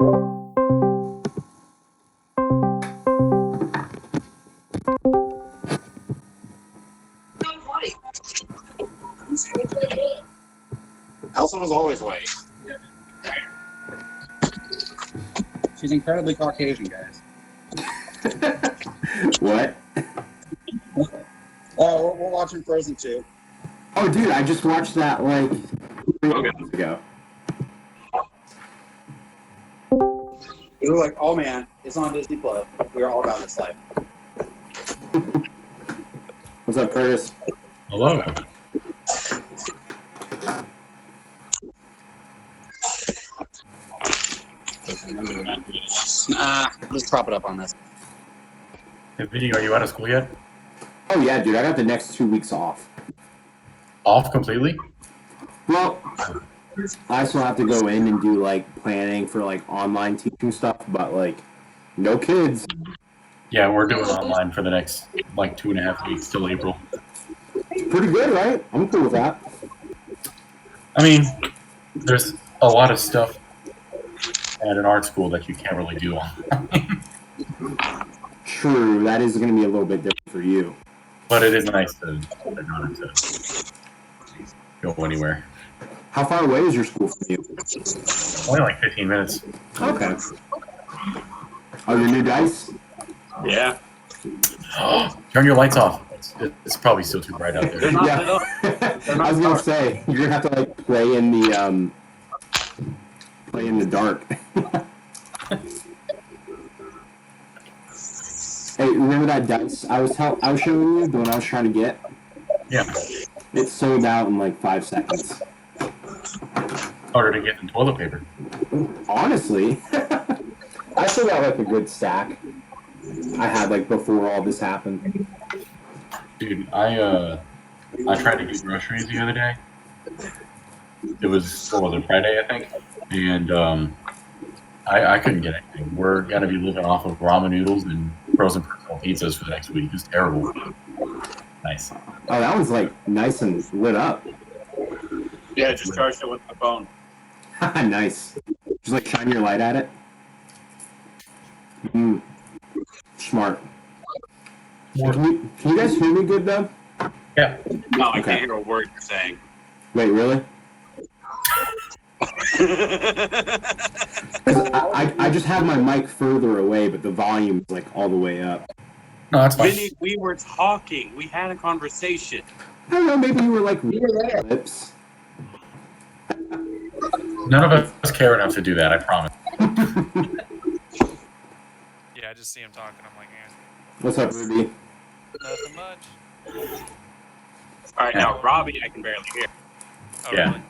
Elsa was always white. She's incredibly Caucasian, guys. What? Oh, we're watching Frozen 2. Oh, dude, I just watched that like 3 months ago. We were like, oh man, it's on Disney Plus. We were all about this life. What's up, Curtis? Hello. Let's prop it up on this. Hey, Vinny, are you out of school yet? Oh yeah, dude, I got the next 2 weeks off. Off completely? Well, I still have to go in and do like planning for like online teaching stuff, but like no kids. Yeah, we're doing online for the next like 2.5 weeks till April. Pretty good, right? I'm cool with that. I mean, there's a lot of stuff at an art school that you can't really do online. True, that is going to be a little bit different for you. But it is nice to not have to go anywhere. How far away is your school from you? Only like 15 minutes. Okay. Oh, your new dice? Yeah. Turn your lights off. It's probably still too bright out there. They're not Yeah. lit up. They're not I was gonna dark. say you're gonna have to like play in the dark. Hey, remember that dice I was showing you, the one I was trying to get? Yeah. It sold out in like 5 seconds. Harder to get than toilet paper. Honestly, I still got like a good stack. I had like before all this happened. Dude, I tried to get groceries the other day. It was Friday, I think, and I couldn't get anything. We're gonna be living off of ramen noodles and frozen personal pizzas for the next week. It's terrible. Nice. Oh, that one's like nice and lit up. Yeah, just charged it with my phone. Nice. Just like shine your light at it. Smart. Can you guys hear me good though? Yeah. No, I Okay. can't hear a word you're saying. Wait, really? 'Cause I just have my mic further away, but the volume's like all the way up. No, that's fine. Vinny, we were talking. We had a conversation. I don't know, maybe you were like lips. None of us care enough to do that, I promise. Yeah, I just see him talking. I'm like, eh, What's up, Ruby? nothing much. All right, now Robbie, I can barely hear. Oh, Yeah. really?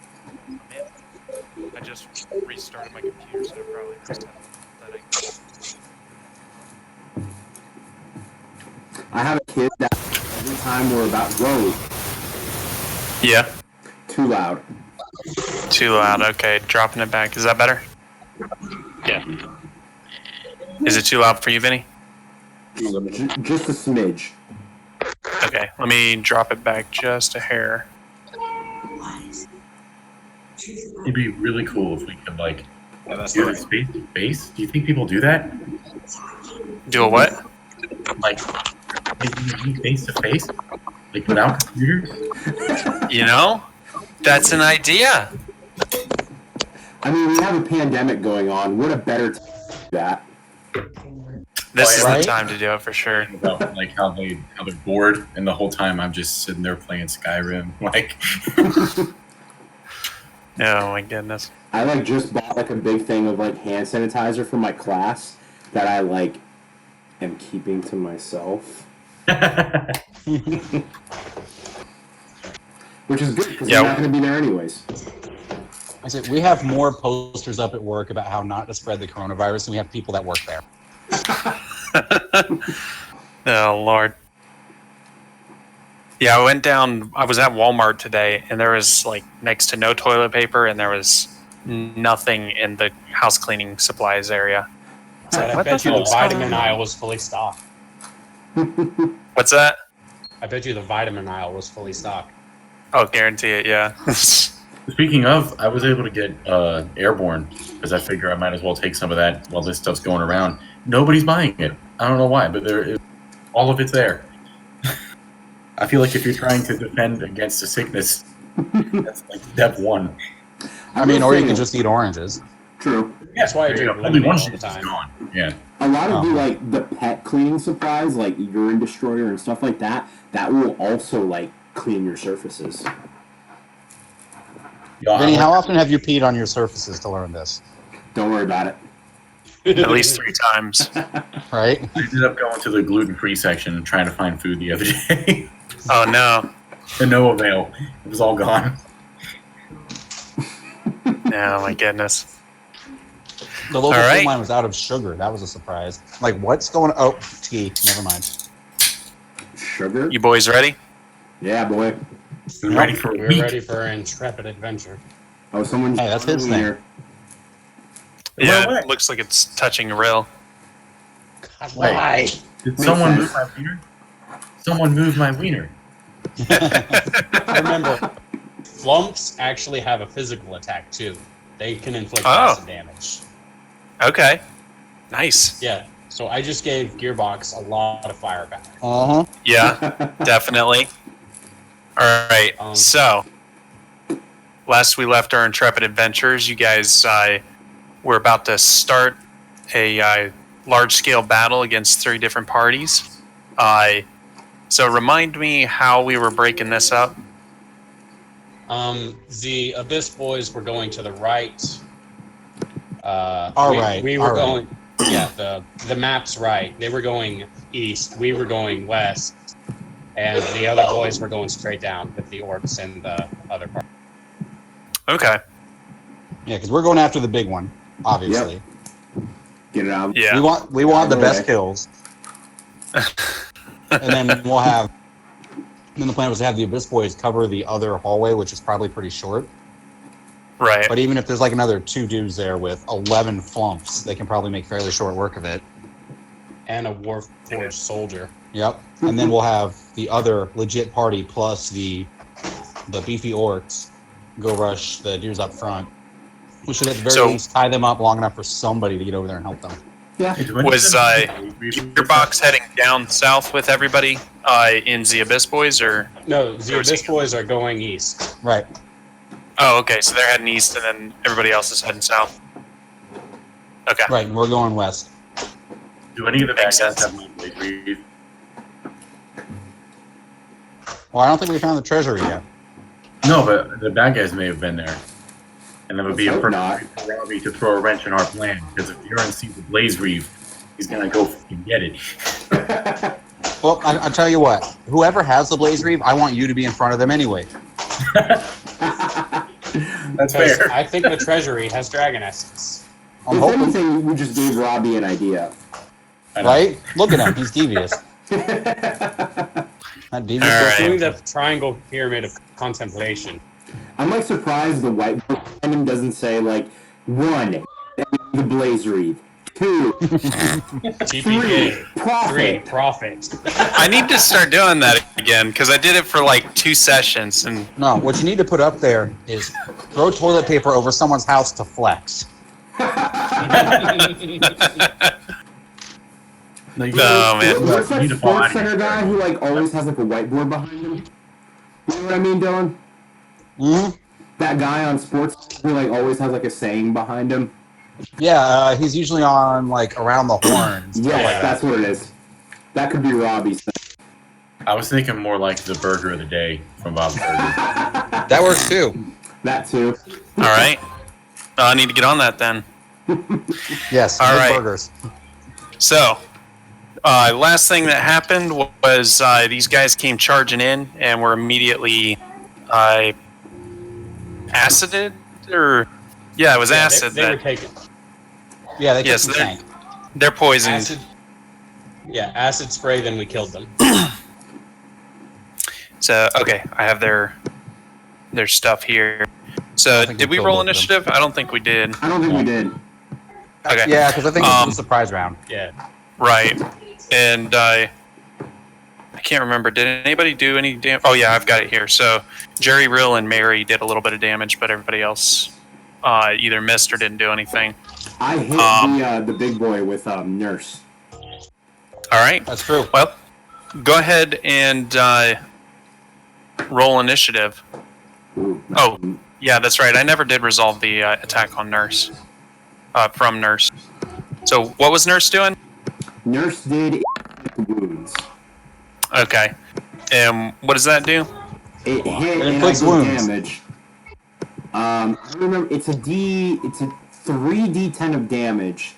Man, I just restarted my computer, so it probably just pathetic. I have a kid that every time we're about Yeah. too loud. Too loud. Okay, dropping it back. Is that better? Yeah. Is it too loud for you, Vinny? Just a smidge. Okay, let me drop it back just a hair. It'd be really cool if we could like Yeah, that's do right. this face to face. Do you think people do that? Do a what? Like face to face? Like without computers? You know, that's an idea. I mean, we have a pandemic going on. What a better time to do that. This is Right? the time to do it for sure. About like how they're bored, and the whole time I'm just sitting there playing Skyrim. Like, Oh my goodness. I like just bought like a big thing of like hand sanitizer for my class that I like am keeping to myself. Which is good because Yeah. I'm not going to be there anyways. I said we have more posters up at work about how not to spread the coronavirus than we have people that work there. Oh Lord. Yeah, I went down. I was at Walmart today, and there was like next to no toilet paper, and there was nothing in the house cleaning supplies area. So I What bet the you the hell's going vitamin on? aisle was fully stocked. What's that? I bet you the vitamin aisle was fully stocked. Oh, guarantee it. Yeah. This Speaking of, I was able to get airborne because I figure I might as well take some of that while this stuff's going around. Nobody's buying it. I don't know why, but all of it's there. I feel like if you're trying to defend against a sickness, that's like step one. I mean, or you can just eat oranges. True. That's why I There you drink go. Only lemonade one all the shit's time. gone. Yeah. A lot of Oh. like the pet cleaning supplies, like urine destroyer and stuff like that, that will also like clean your surfaces. Yeah, Vinny, I how often have you peed on your surfaces to learn this? Don't worry about it. At least 3 times. Right? ended up going to the gluten-free section and trying to find food the other day. Oh no. To no avail. It was all gone. Oh my goodness. The local All right. coal mine was out of sugar. That was a surprise. Like, what's going? Oh, tea. Never mind. Sugar? You boys ready? Yeah, boy. We're ready for a We're week. ready for an intrepid adventure. Oh, someone's Hey, that's his thing. here. Yeah, Well, it looks like it's touching Rill. God, Wait. why? Did Makes someone sense. move my wiener? Someone moved my wiener. Remember, flumps actually have a physical attack too. They can inflict Oh. acid damage. Okay. Nice. Yeah. So I just gave Gearbox a lot of firepower. Uh huh. Yeah, definitely. All right. So, last we left our intrepid adventures, you guys were about to start a large-scale battle against 3 different parties. So remind me how we were breaking this up. The Abyss boys were going to the right. All right, We were all right. going. Yeah, the map's right. They were going east. We were going west, and the other boys were going straight down with the orcs and the other part. Okay. Yeah, because we're going after the big one, obviously. Get it out. Yeah. We want the best Okay. kills, and then we'll have. Then the plan was to have the Abyss boys cover the other hallway, which is probably pretty short. Right. But even if there's like another 2 dudes there with 11 flumps, they can probably make fairly short work of it. And a Warforged soldier. Yep. And then we'll have the other legit party plus the beefy orcs go rush the dudes up front. We should at the very So- least tie them up long enough for somebody to get over there and help them. Yeah. Was your box heading down south with everybody in the Abyss Boys, or? No, the Abyss boys are going east. Right. Oh, okay. So they're heading east, and then everybody else is heading south. Okay. Right. And we're going west. Do any of the bad Makes guys sense. have my blade? Well, I don't think we found the treasury yet. No, but the bad guys may have been there. And that would be a Hope perfect not. way for Robbie to throw a wrench in our plan. Because if Bjorn sees the blaze reeve, he's going to go fucking get it. Well, I tell you what. Whoever has the Blaze Reeve, I want you to be in front of them anyway. That's Because fair. I think the treasury has dragon essence. I'm If hoping. anything, we just gave Robbie an idea. I know. Right? Look at him. He's devious. Not devious. All We're right. doing the triangle pyramid of contemplation. I'm like surprised the whiteboard behind him doesn't say like 1, the Blaze Reeve, 2, TPK. 3. 3, profit. Profit. I need to start doing that again because I did it for like 2 sessions, and No, what you need to put up there is throw toilet paper over someone's house to flex. Like, Oh, man. What's that You need to fall sports out of center here. guy who like always has like a whiteboard behind him? You know what I mean, Dylan? Hmm. That guy on sports who like always has like a saying behind him. Yeah, he's usually on like around the horns. Yes, that's what it is. That could be Robbie's thing. I was thinking more like the burger of the day from Bob's Burger. That works too. That too. all right. I need to get on that then. Yes. All good right. burgers. So, last thing that happened was these guys came charging in and were immediately acided, or yeah, it was acid. They were that taken. Yeah, they Yes, took the they're- tank. they're poisoned. Acid. Yeah, acid spray. Then we killed them. So okay, I have their stuff here. So I think did we we killed roll both of them. initiative? I don't think we did. I don't think we did. Okay. Yeah, because I think this Um, was a surprise round. Yeah. Right. And I can't remember. Did anybody do any damage? Oh yeah, I've got it here. So Jerry, Rill, and Mary did a little bit of damage, but everybody else either missed or didn't do anything. I hit the big boy with Nurse. All right. That's true. Well, go ahead and roll initiative. Ooh. Oh, yeah, that's right. I never did resolve the attack on Nurse. From Nurse. So what was Nurse doing? Nurse did wounds. Okay. And what does that do? It hit It and inflicts I do wounds. damage. I remember it's a 3d10 of damage.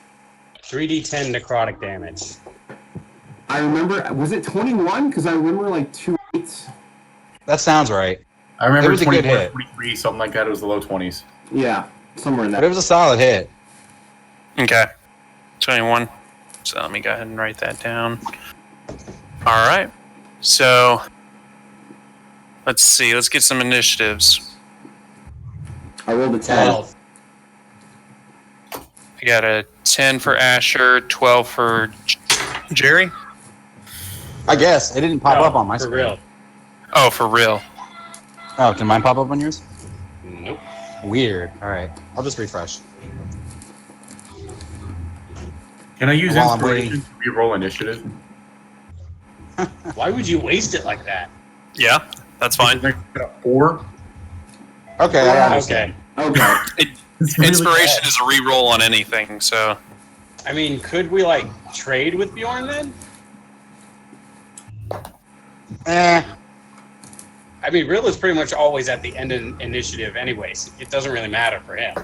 3d10 necrotic damage. I remember, was it 21? Because I remember like 2 8s. That sounds right. I remember It was a good 24, hit. 23, something like that. It was the low 20s. Yeah, somewhere in But it that. was a solid hit. Okay. 21. So let me go ahead and write that down. All right. So let's see. Let's get some initiatives. I rolled a 10. 12. I got a 10 for Asher, 12 for Jerry. I guess. It didn't pop No, up on my for screen. real. Oh, for real. Oh, can mine pop up on yours? Nope. Weird. Alright. I'll just refresh. Can I use While I'm inspiration to re-roll initiative? Why would you waste it like that? Yeah, that's fine. I got a 4. Okay, I understand. Okay. Okay. It's really Inspiration bad. is a re-roll on anything, so I mean, could we like trade with Bjorn then? I mean, Rill is pretty much always at the end of initiative anyways. It doesn't really matter for him.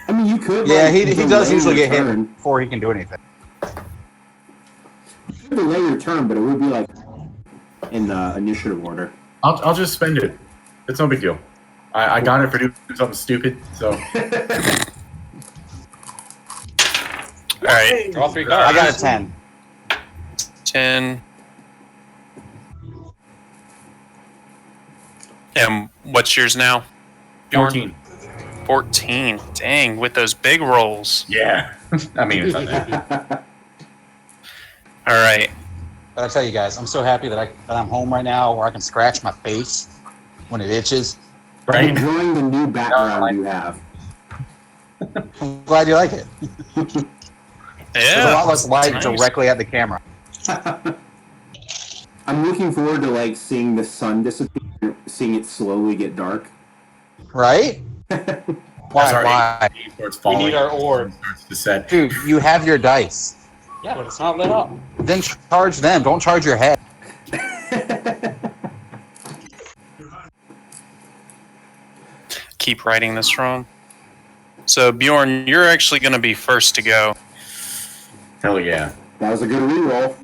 I mean, you could. Yeah, like, he does delay usually your get hit turn. before he can do anything. You could delay your turn, but it would be like in the initiative order. I'll just spend it. It's no big deal. I got it for doing something stupid, so. all right. Draw 3 I cards. got a 10. 10. And what's yours now? Bjorn? 14. 14. Dang, with those big rolls. Yeah. I mean, it's not bad. All right. But I tell you guys, I'm so happy that I'm home right now where I can scratch my face when it itches. I'm Right? enjoying the new background you have. I'm glad you like it. There's a Yeah. lot less light nice. directly at the camera. I'm looking forward to like seeing the sun disappear, seeing it slowly get dark. Right? As Why? our Why? AC starts We falling, need our orb. starts to set. Dude, you have your dice. Yeah, but it's not lit up. Then charge them. Don't charge your head. Keep writing this wrong. So, Bjorn, you're actually going to be first to go. Hell yeah. That was a good reroll.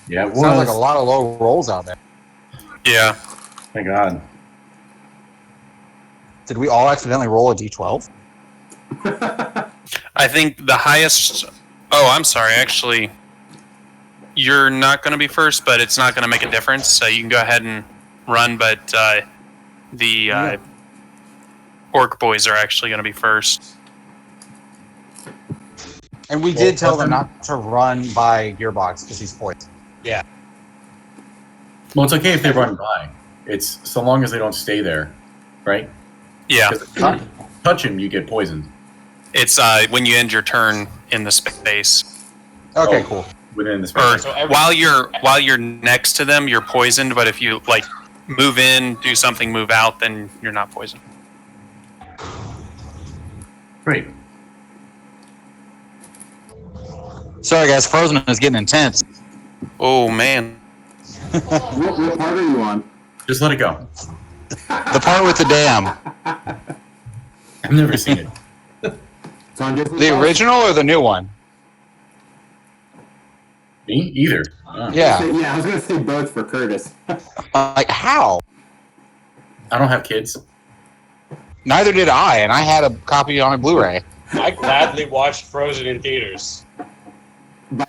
Yeah, it was. Sounds like a lot of low rolls out there. Yeah. Thank God. Did we all accidentally roll a d12? I think the highest. Oh, I'm sorry. Actually, you're not going to be first, but it's not going to make a difference. So you can go ahead and run. But the orc boys are actually going to be first. And we did tell them not to run by Gearbox because he's poisoned. Well, it's okay if they run by. It's so long as they don't stay there, right? Yeah. Because if you touch him, you get poisoned It's when you end your turn in the space, Okay, Oh. cool. within the or space. So every- while you're next to them, you're poisoned. But if you like move in, do something, move out, then you're not poisoned. Great. Sorry, guys. Frozen is getting intense. Oh man. What part are you on? Just let it go. The part with the dam. I've never seen it. It's on Disney The Plus. original or the new one? Me? Either. Ah. Yeah. Yeah, I was gonna say both for Curtis. Like, how? I don't have kids. Neither did I, and I had a copy on a Blu-ray. I gladly watched Frozen in theaters.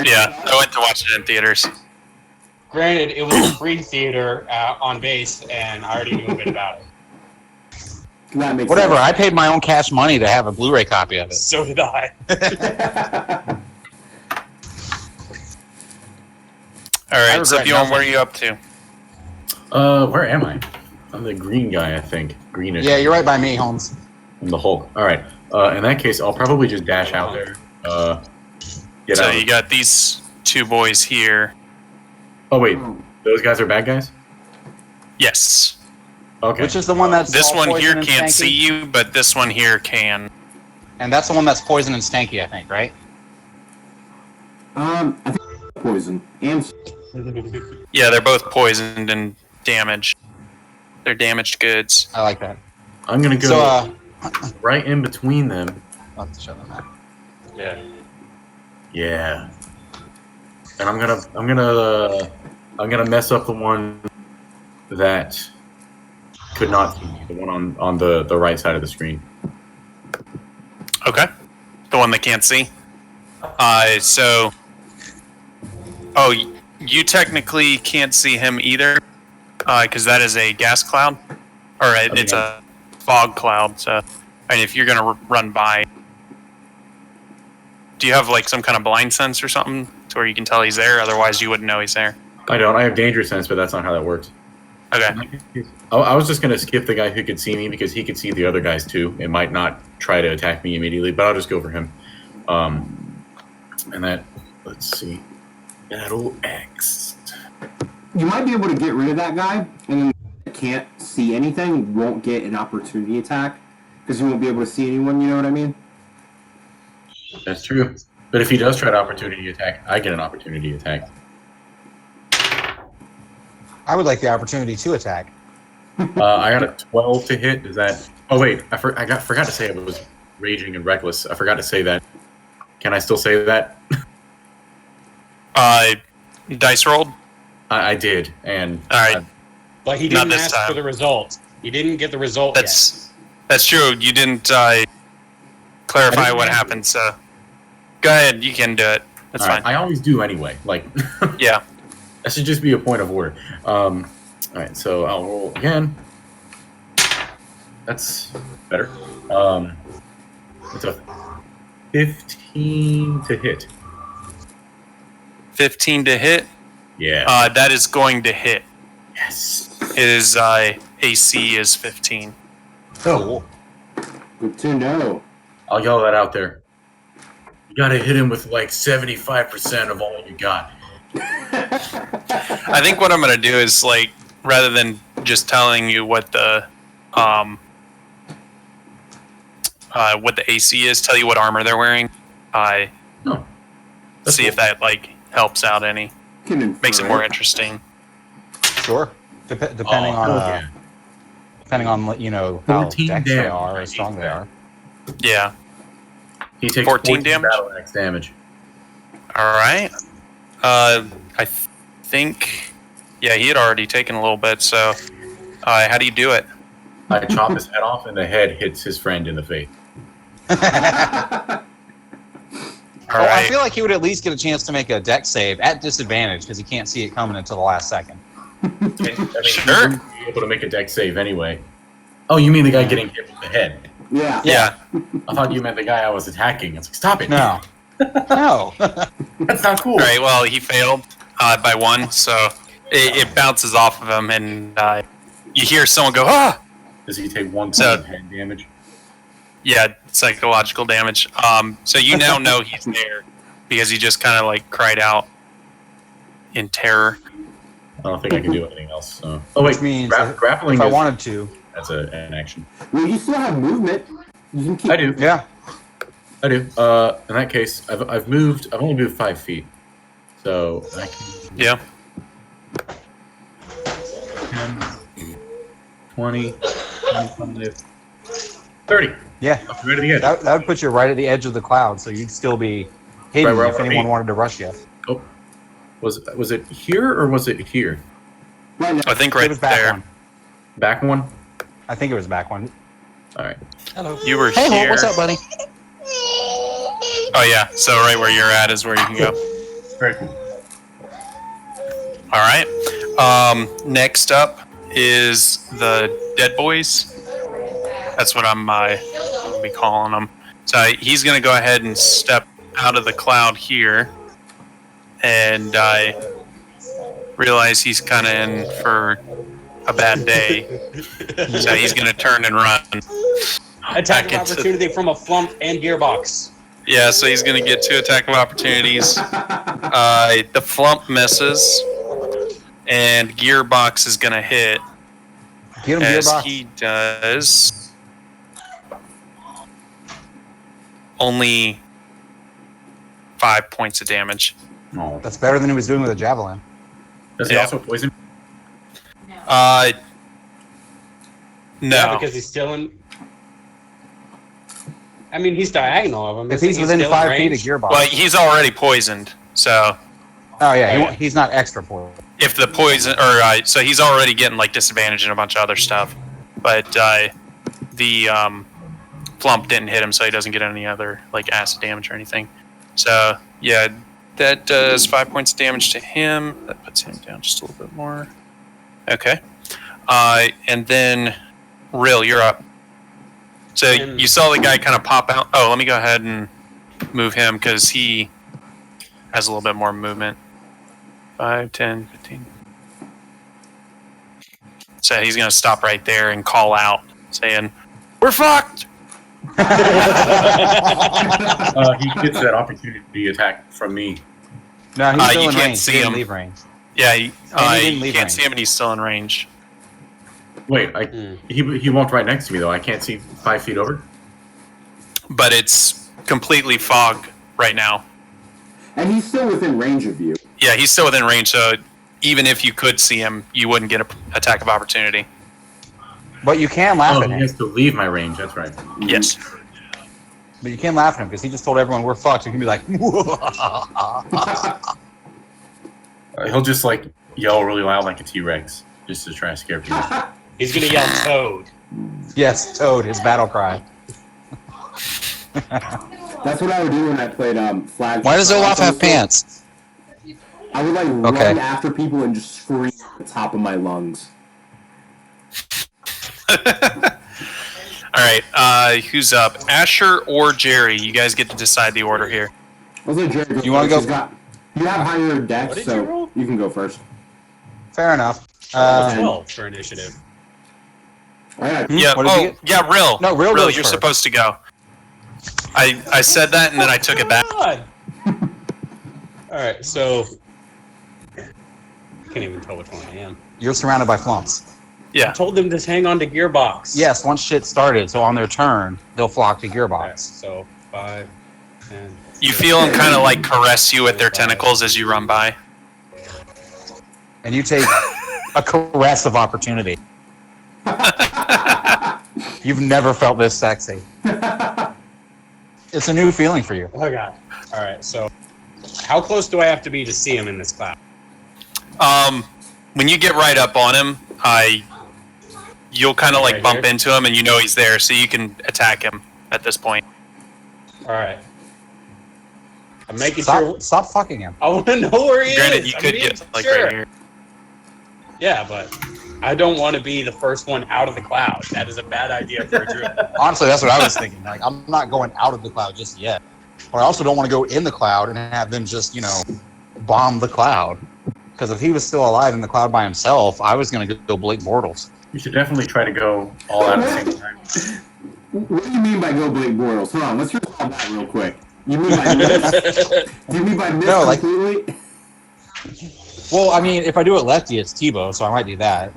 Yeah, I went to watch it in theaters. Granted, it was a free theater on base, and I already knew a bit about it. That makes Whatever. I paid my own cash money to have a Blu-ray copy of it. So did I. sense. All I right, so regret Bjorn, what are nothing. you up to? Where am I? I'm the green guy, I think. Greenish. Yeah, you're right by me, Holmes. I'm the Hulk. All right. In that case, I'll probably just dash out there. Get So out. you got these two boys here. Oh wait, those guys are bad guys. Yes. Okay. Which is the one that's This all one poison here and can't stanky? see you, but this one here can. And that's the one that's poison and stanky, I think, right? I think poison and Yeah, they're both poisoned and damaged. They're damaged goods. I like that. I'm gonna go So, right in between them. I'll have to show them that. Yeah. Yeah. And I'm gonna mess up the one that could not see me, the one on the right side of the screen. Okay. The one that can't see. So. Oh, you technically can't see him either, because that is a gas cloud, or it's a fog cloud. So, and if you're gonna run by, do you have like some kind of blind sense or something to where you can tell he's there? Otherwise, you wouldn't know he's there. I don't. I have danger sense, but that's not how that works. Okay. I was just gonna skip the guy who could see me because he could see the other guys too. It might not try to attack me immediately, but I'll just go for him. And that, let's see, battle X. you might be able to get rid of that guy, and then can't see anything, won't get an opportunity attack because you won't be able to see anyone. You know what I mean? That's true. But if he does try to opportunity attack, I get an opportunity attack. I would like the opportunity to attack. I got a 12 to hit. Is that? Oh wait, I forgot to say it was raging and reckless. I forgot to say that. Can I still say that? Dice rolled. I did, and All right. But he Not didn't this ask time. for the result. He didn't get the result That's true. You didn't clarify I didn't what answer. happened. So, go ahead. You can do it. That's all right, fine. I always do anyway. Like Yeah. that should just be a point of order. All right, so I'll roll again. That's better. It's a 15 to hit. 15 to hit. Yeah. That is going to hit. Yes. His AC is 15. Oh, Good to know. I'll yell that out there. You gotta hit him with like 75% of all you got. I think what I'm gonna do is like, rather than just telling you what the AC is, tell you what armor they're wearing. No. That's See if cool. that like helps out any, Can infer makes it more it. interesting. Sure. Depending Oh, on yeah. depending on you know how 14 dex they damage. are, I how strong hate they that. are. Yeah. He takes 14 damage? battle axe damage. All right. I think. Yeah, he had already taken a little bit. So, how do you do it? I chop his head off, and the head hits his friend in the face. All I right. feel like he would at least get a chance to make a dex save at disadvantage because he can't see it coming until the last second. I mean, Sure. He wouldn't be able to make a dex save anyway. Oh, you mean the guy getting hit with the head? Yeah. Yeah. I thought you meant the guy I was attacking. It's like, stop it. No. No. That's not cool. All right. Well, he failed by 1, so it bounces off of him, and you hear someone go, "Ah!" Does he take 1 point So- of head damage? Yeah, psychological damage. So you now know he's there because he just kind of like cried out in terror. I don't think I can do anything else. So. Oh wait, Which means grappling. if I is- wanted to. That's an action. Well, you still have movement. You can keep. I do. Yeah. I do. In that case, I've moved. I've only moved 5 feet, so I can Yeah. 10, 20, 25, 30. Yeah. Up right at the edge. That would put you right at the edge of the cloud, so you'd still be hidden Right where I if wanna anyone be. wanted to rush you. Oh, was it here or was it here? Right now. I think It right was back there. one. Back one. I think it was back one. All right. Hello. You were Hey, here. Holt, what's up, buddy? Oh yeah. So right where you're at is where you can go. Very cool. All right. Next up is the Dead Boys. That's what I'm gonna be calling them. So he's gonna go ahead and step out of the cloud here, and realize he's kind of in for a bad day, so he's going to turn and run. Attack Back of into- opportunity from a flump and gearbox. Yeah, so he's going to get 2 attack of opportunities. The flump misses, and gearbox is going to hit Get him, as gearbox. he does only 5 points of damage. No. That's better than he was doing with a javelin. Does he Yeah. also poison? No. Yeah, because he's still in. I mean, he's diagonal of him. If Isn't he's he within still 5 in feet of range? gearbox. Well, he's already poisoned, so Oh yeah, Okay. he's not extra poison. if the poison, or so he's already getting like disadvantage and a bunch of other stuff, but the flump didn't hit him, so he doesn't get any other like acid damage or anything. So yeah, that does 5 points of damage to him. That puts him down just a little bit more. Okay, and then Rill, you're up. So you saw the guy kind of pop out. Oh, let me go ahead and move him because he has a little bit more movement. 5, 10, 15. So he's going to stop right there and call out, saying, "We're fucked!" He gets that opportunity attack from me. No, he's still you in can't range. see He didn't him. leave range. Yeah, he didn't you leave can't range. see him, and he's still in range. Wait, he walked right next to me though. I can't see 5 feet over. But it's completely fog right now. And he's still within range of you. Yeah, he's still within range, so even if you could see him, you wouldn't get an attack of opportunity. But you can laugh Oh, at he him. has to leave my range. That's right. Yes. But you can't laugh at him because he just told everyone we're fucked. You can be like, He'll just like yell really loud like a T-Rex just to try to scare people. He's gonna yell Toad. yes, Toad, his battle cry. That's what I would do when I played Flag. Why does Olaf have pants? I would like Okay. run after people and just scream at the top of my lungs. All right, who's up? Asher or Jerry? You guys get to decide the order here. Let's let Jerry go You wanna first. go- You have higher What decks, did so you roll? you can go first. Fair enough. 12 for initiative. All right. Yeah. What did you get? Yeah. Rill. No, Rill goes You're first. supposed to go. I said that and then I took it back. God. All right, so I can't even tell which one I am. You're surrounded by flumps. Yeah. I told them to hang on to gearbox. Yes, once shit started, so on their turn, they'll flock to Okay, gearbox. so 5, 10. You feel them kind of like caress you with their tentacles as you run by. And you take a caress of opportunity. You've never felt this sexy. It's a new feeling for you. Oh god. All right, so how close do I have to be to see him in this cloud? When you get right up on him, you'll kind of like Right bump here? into him and you know he's there, so you can attack him at this point. All right. I'm making sure. Stop fucking him. I want to know where he Granted, is. you I'm could being get like sure. right here. Yeah, but I don't want to be the first one out of the cloud. That is a bad idea for a druid. Honestly, that's what I was thinking. Like, I'm not going out of the cloud just yet. But I also don't want to go in the cloud and have them just, bomb the cloud. Because if he was still alive in the cloud by himself, I was going to go Blake Bortles. You should definitely try to go all out at the same time. What do you mean by go Blake Bortles? Hold on, let's resolve that real quick. You mean by miss? Do you mean by miss No, like- completely? Well, I mean, if I do it lefty, it's Tebow, so I might do that.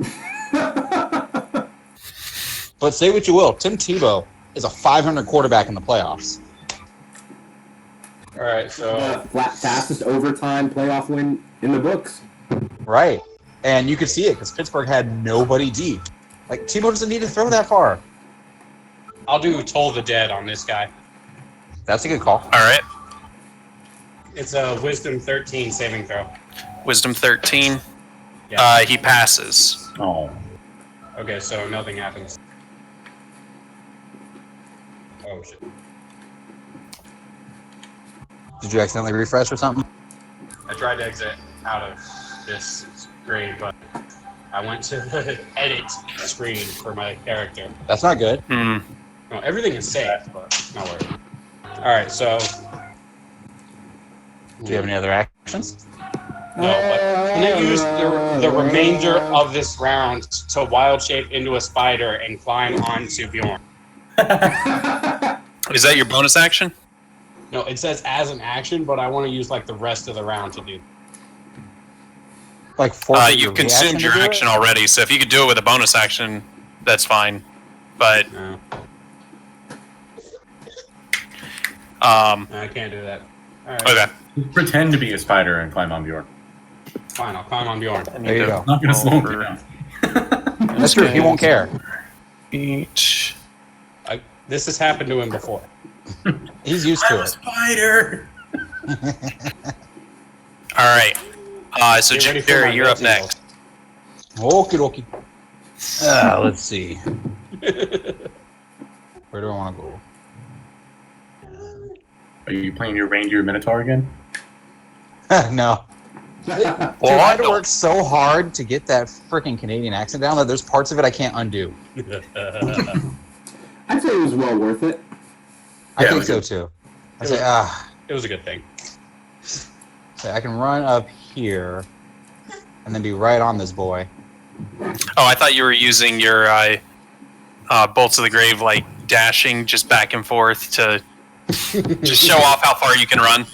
But say what you will, Tim Tebow is a 500 quarterback in the playoffs. All right, so Fastest overtime playoff win in the books. Right. And you could see it because Pittsburgh had nobody deep. Like, Tebow doesn't need to throw that far. I'll do Toll the Dead on this guy. That's a good call. All right. It's a Wisdom 13 saving throw. Wisdom 13. Yeah. He passes. Oh, Okay, so nothing happens. Oh shit. Did you accidentally refresh or something? I tried to exit out of this screen, but I went to the edit screen for my character. That's not good. Hmm. No, everything is saved, but not worried. All right, so Do you have any other actions? No, but can I use the remainder of this round to wild shape into a spider and climb onto Bjorn? Is that your bonus action? No, it says as an action, but I want to use like the rest of the round to do. Like You've consumed your action already, so if you could do it with a bonus action, that's fine. But No, I can't do that. All right, okay. Pretend to be a spider and climb on Bjorn. fine. I'll climb on Bjorn. There you go. Not gonna slow him down. That's true. He won't care. Each. This has happened to him before. He's used to it. Spider. All right. So Get ready for Jerry, my you're up multi-roll. next. Okie dokie. Let's see. Where do I want to go? Are you playing your reindeer minotaur again? No. Dude, I had to work so hard to get that freaking Canadian accent down that there's parts of it I can't undo. I'd say it was well worth it. I Yeah, think it so was too. I It say, was- It was a good thing. so I can run up here and then be right on this boy. Oh, I thought you were using your bolts of the grave, like dashing just back and forth to just show off how far you can run.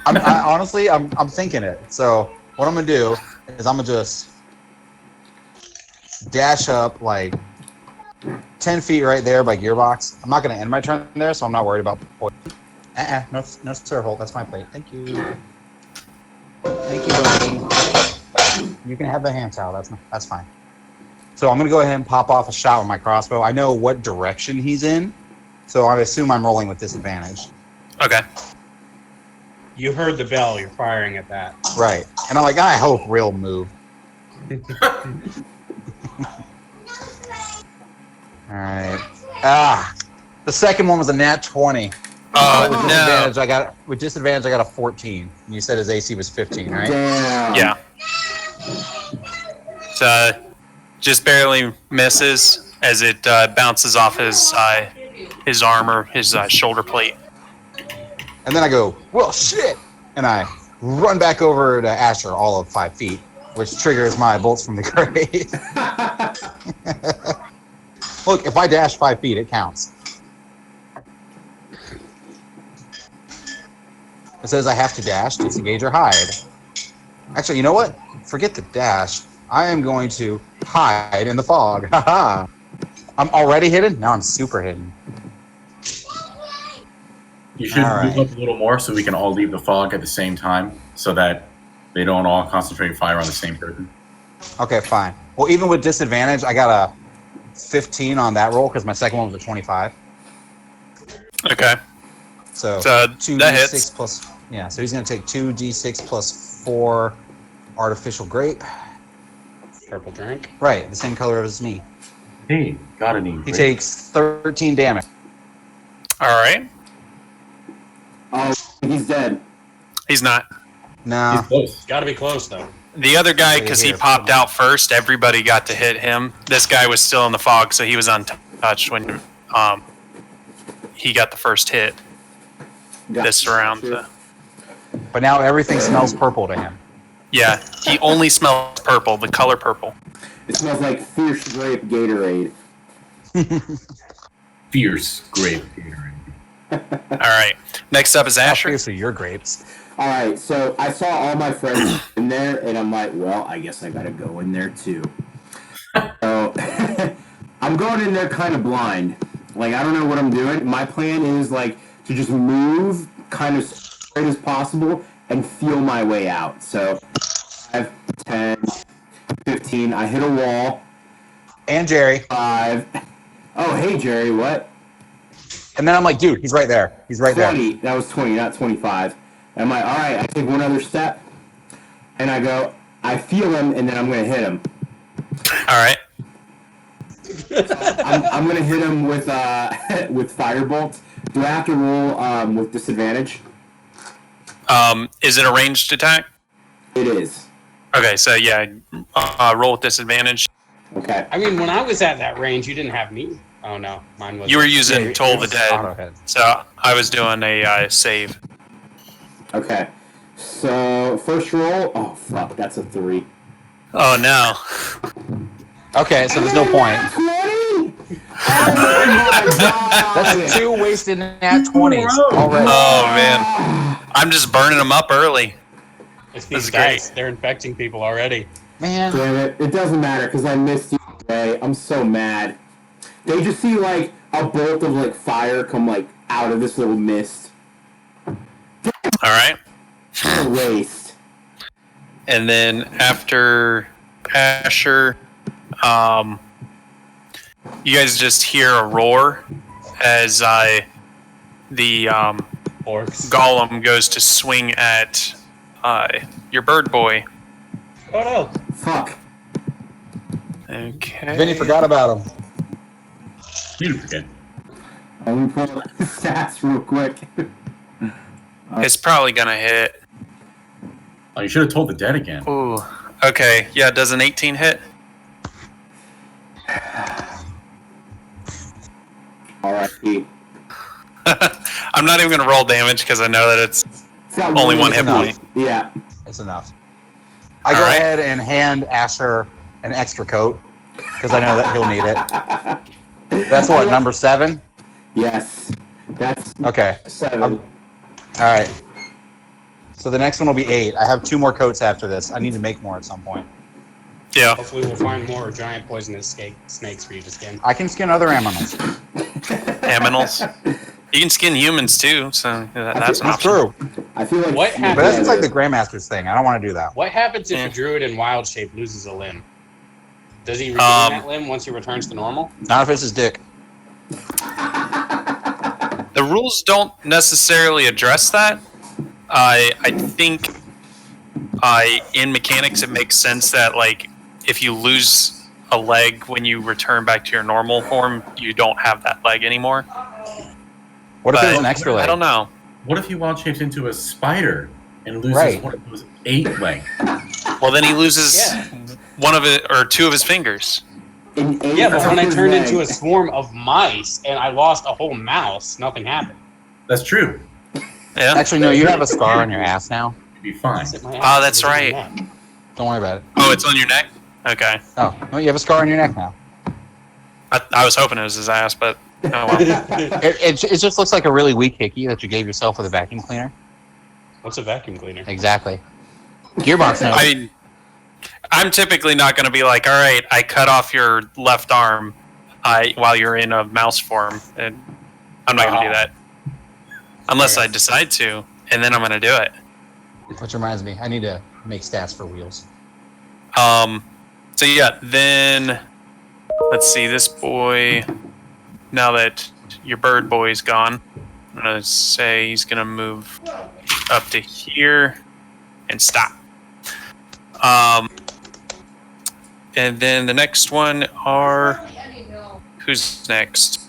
Honestly, I'm thinking it. So what I'm gonna do is I'm gonna just dash up like 10 feet right there by gearbox. I'm not gonna end my turn there, so I'm not worried about poison. No sir, hold. That's my plate. Thank you. Thank you, buddy. You can have the hand towel. That's fine. So I'm gonna go ahead and pop off a shot with my crossbow. I know what direction he's in, so I assume I'm rolling with disadvantage. Okay. You heard the bell. You're firing at that. Right. And I'm like, I hope Rill move. Alright. The second one was a nat 20. With disadvantage, I got a 14. And you said his AC was 15, right? Damn. Yeah. So just barely misses as it bounces off his armor, his shoulder plate. And then I go, well, shit! And I run back over to Asher all of 5 feet, which triggers my bolts from the grave. Look, if I dash 5 feet, it counts. It says I have to dash, disengage, or hide. Actually, you know what? Forget the dash. I am going to hide in the fog. Haha. I'm already hidden? Now I'm super hidden. You should move up a little more so we can all leave the fog at the same time so that they don't all concentrate fire on the same person. Okay, fine. Well, even with disadvantage, I got a 15 on that roll because my second one was a 25. Okay. So So 2d6 that hits. plus, yeah, so he's going to take 2d6 plus 4 artificial grape. Purple drink. Right, the same color as me. Hey, got any? He takes 13 damage. All right. Oh, he's dead. He's not. No. He's close. Got to be close though. The other guy, because he Here, popped out first, everybody got to hit him. This guy was still in the fog, so he was untouched when he got the first hit this round. But now everything smells purple to him. Yeah, he only smells purple, the color purple. It smells like fierce grape Gatorade. Fierce grape. All right. Next up is Asher. Obviously, your grapes. All right, so I saw all my friends in there, and I'm like, well, I guess I gotta go in there too. So I'm going in there kind of blind. Like, I don't know what I'm doing. My plan is like to just move kind of straight as possible and feel my way out. So 5, 10, 15. I hit a wall. And Jerry. 5. Oh, hey Jerry, what? And then I'm like, dude, he's right there. He's right 20. That was 20, not 25. And I'm like, all right, I take one other step, and I go, I feel him, and then I'm going to hit him. All right. I'm going to hit him with with firebolt. Do I have to roll with disadvantage? Is it a ranged attack? It is. Okay, so yeah, roll with disadvantage. Okay. I mean, when I was at that range, you didn't have me. Oh no, mine was. You were using Toll the there. Dead, so I was doing a save. Okay. So first roll. Oh fuck, that's a 3. Oh no. Okay, so there's no point. 20? Oh my god! That's 2 wasted nat 20s already. Oh man. I'm just burning them up early. It's This these is great. dice. They're infecting people already. Man. Damn it! It doesn't matter because I missed you today. I'm so mad. They just see like a bolt of like fire come like out of this little mist. All right. What a waste. And then after Asher, you guys just hear a roar as the Orcs. golem goes to swing at your bird boy. Oh no. Fuck. Okay. Vinny forgot about him. You didn't forget. Let me pull up the stats real quick. It's probably gonna hit. Oh, you should have told the dead again. Ooh. Okay. Yeah. Does an 18 hit? Alright. I'm not even gonna roll damage because I know that it's got only one hit enough. point. Yeah. It's enough. I go Alright. ahead and hand Asher an extra coat because I know that he'll need it. That's what, number 7? Yes. That's Okay. 7. All right. So the next one will be 8. I have 2 more coats after this. I need to make more at some point. Yeah. Hopefully we'll find more giant poisonous snakes for you to skin. I can skin other animals. Aminals. You can skin humans too, so that's an That's option. true. I feel like What But happened? that's just like the Grandmaster's thing. I don't want to do that. What happens if Yeah. a druid in wild shape loses a limb? Does he regain that limb once he returns to normal? Not if it's his dick. The rules don't necessarily address that. I think in mechanics it makes sense that like if you lose a leg when you return back to your normal form, you don't have that leg anymore. What if But there's an extra leg? I don't know. What if he wild shapes into a spider and loses Right. one of those 8 legs? Well, then he loses Yeah. one of it or 2 of his fingers. Yeah, but when I turned into a swarm of mice and I lost a whole mouse, nothing happened. That's true. Yeah. Actually, no, you have a scar on your ass now. You'd be fine. Is it my Oh, ass? that's Is it my right. neck? Don't worry about it. Oh, it's on your neck. Okay. Oh, no, you have a scar on your neck now. I was hoping it was his ass, but oh well. It just looks like a really weak hickey that you gave yourself with a vacuum cleaner. What's a vacuum cleaner? Exactly. Gearbox knows. I mean, I'm typically not going to be like, all right, I cut off your left arm while you're in a mouse form. And I'm not going to do that. Unless I decide to, and then I'm going to do it. Which reminds me, I need to make stats for wheels. So yeah, then let's see, this boy, now that your bird boy's gone, I'm going to say he's going to move up to here and stop. And then the next one are, who's next?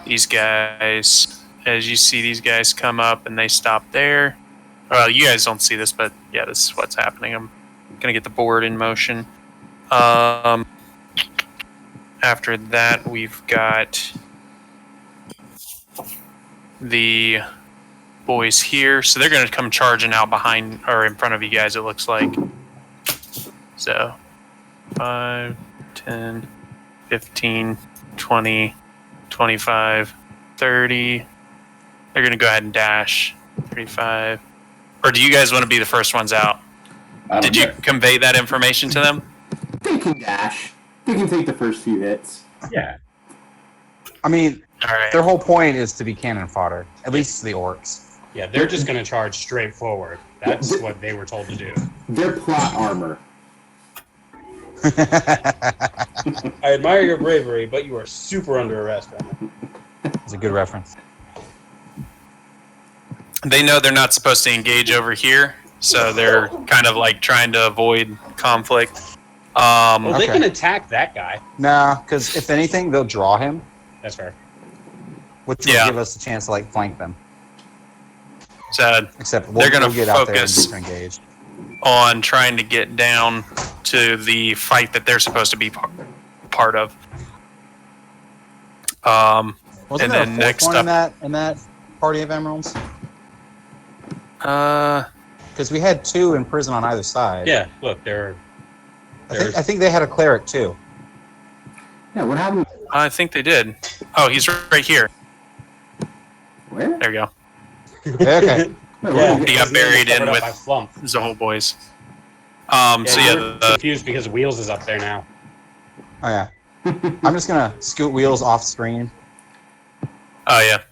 These guys. As you see these guys come up and they stop there. Well, you guys don't see this, but yeah, this is what's happening. I'm gonna get the board in motion. After that, we've got the boys here. So they're gonna come charging out behind or in front of you guys, it looks like. So 5, 10, 15, 20, 25, 30. They're going to go ahead and dash. 35. Or do you guys want to be the first ones out? Did you convey that information to them? They can dash. They can take the first few hits. Yeah. I mean, All right. their whole point is to be cannon fodder, at least to the orcs. Yeah, they're just going to charge straight forward. That's what they were told to do. They're plot armor. I admire your bravery, but you are super under arrest right now. It's a good reference. They know they're not supposed to engage over here, so they're kind of like trying to avoid conflict. Well, they Okay. can attack that guy. Nah, because if anything, they'll draw him, That's fair. which will Yeah. give us a chance to like flank them. So Except They're gonna we'll get out there and focus. disengage. on trying to get down to the fight that they're supposed to be part of. Wasn't And there then a fourth next one up- in that party of emeralds? Because we had 2 in prison on either side. Yeah, look, they're. I think they had a cleric too. Yeah, what happened? I think they did. Oh, he's right here. Where? There you go. Okay. Wait, Yeah, what? He got buried in with by Flump. Zoho boys. Yeah, So you yeah, were confused because Wheels is up there now. Oh yeah. I'm just gonna scoot Wheels off screen. oh yeah.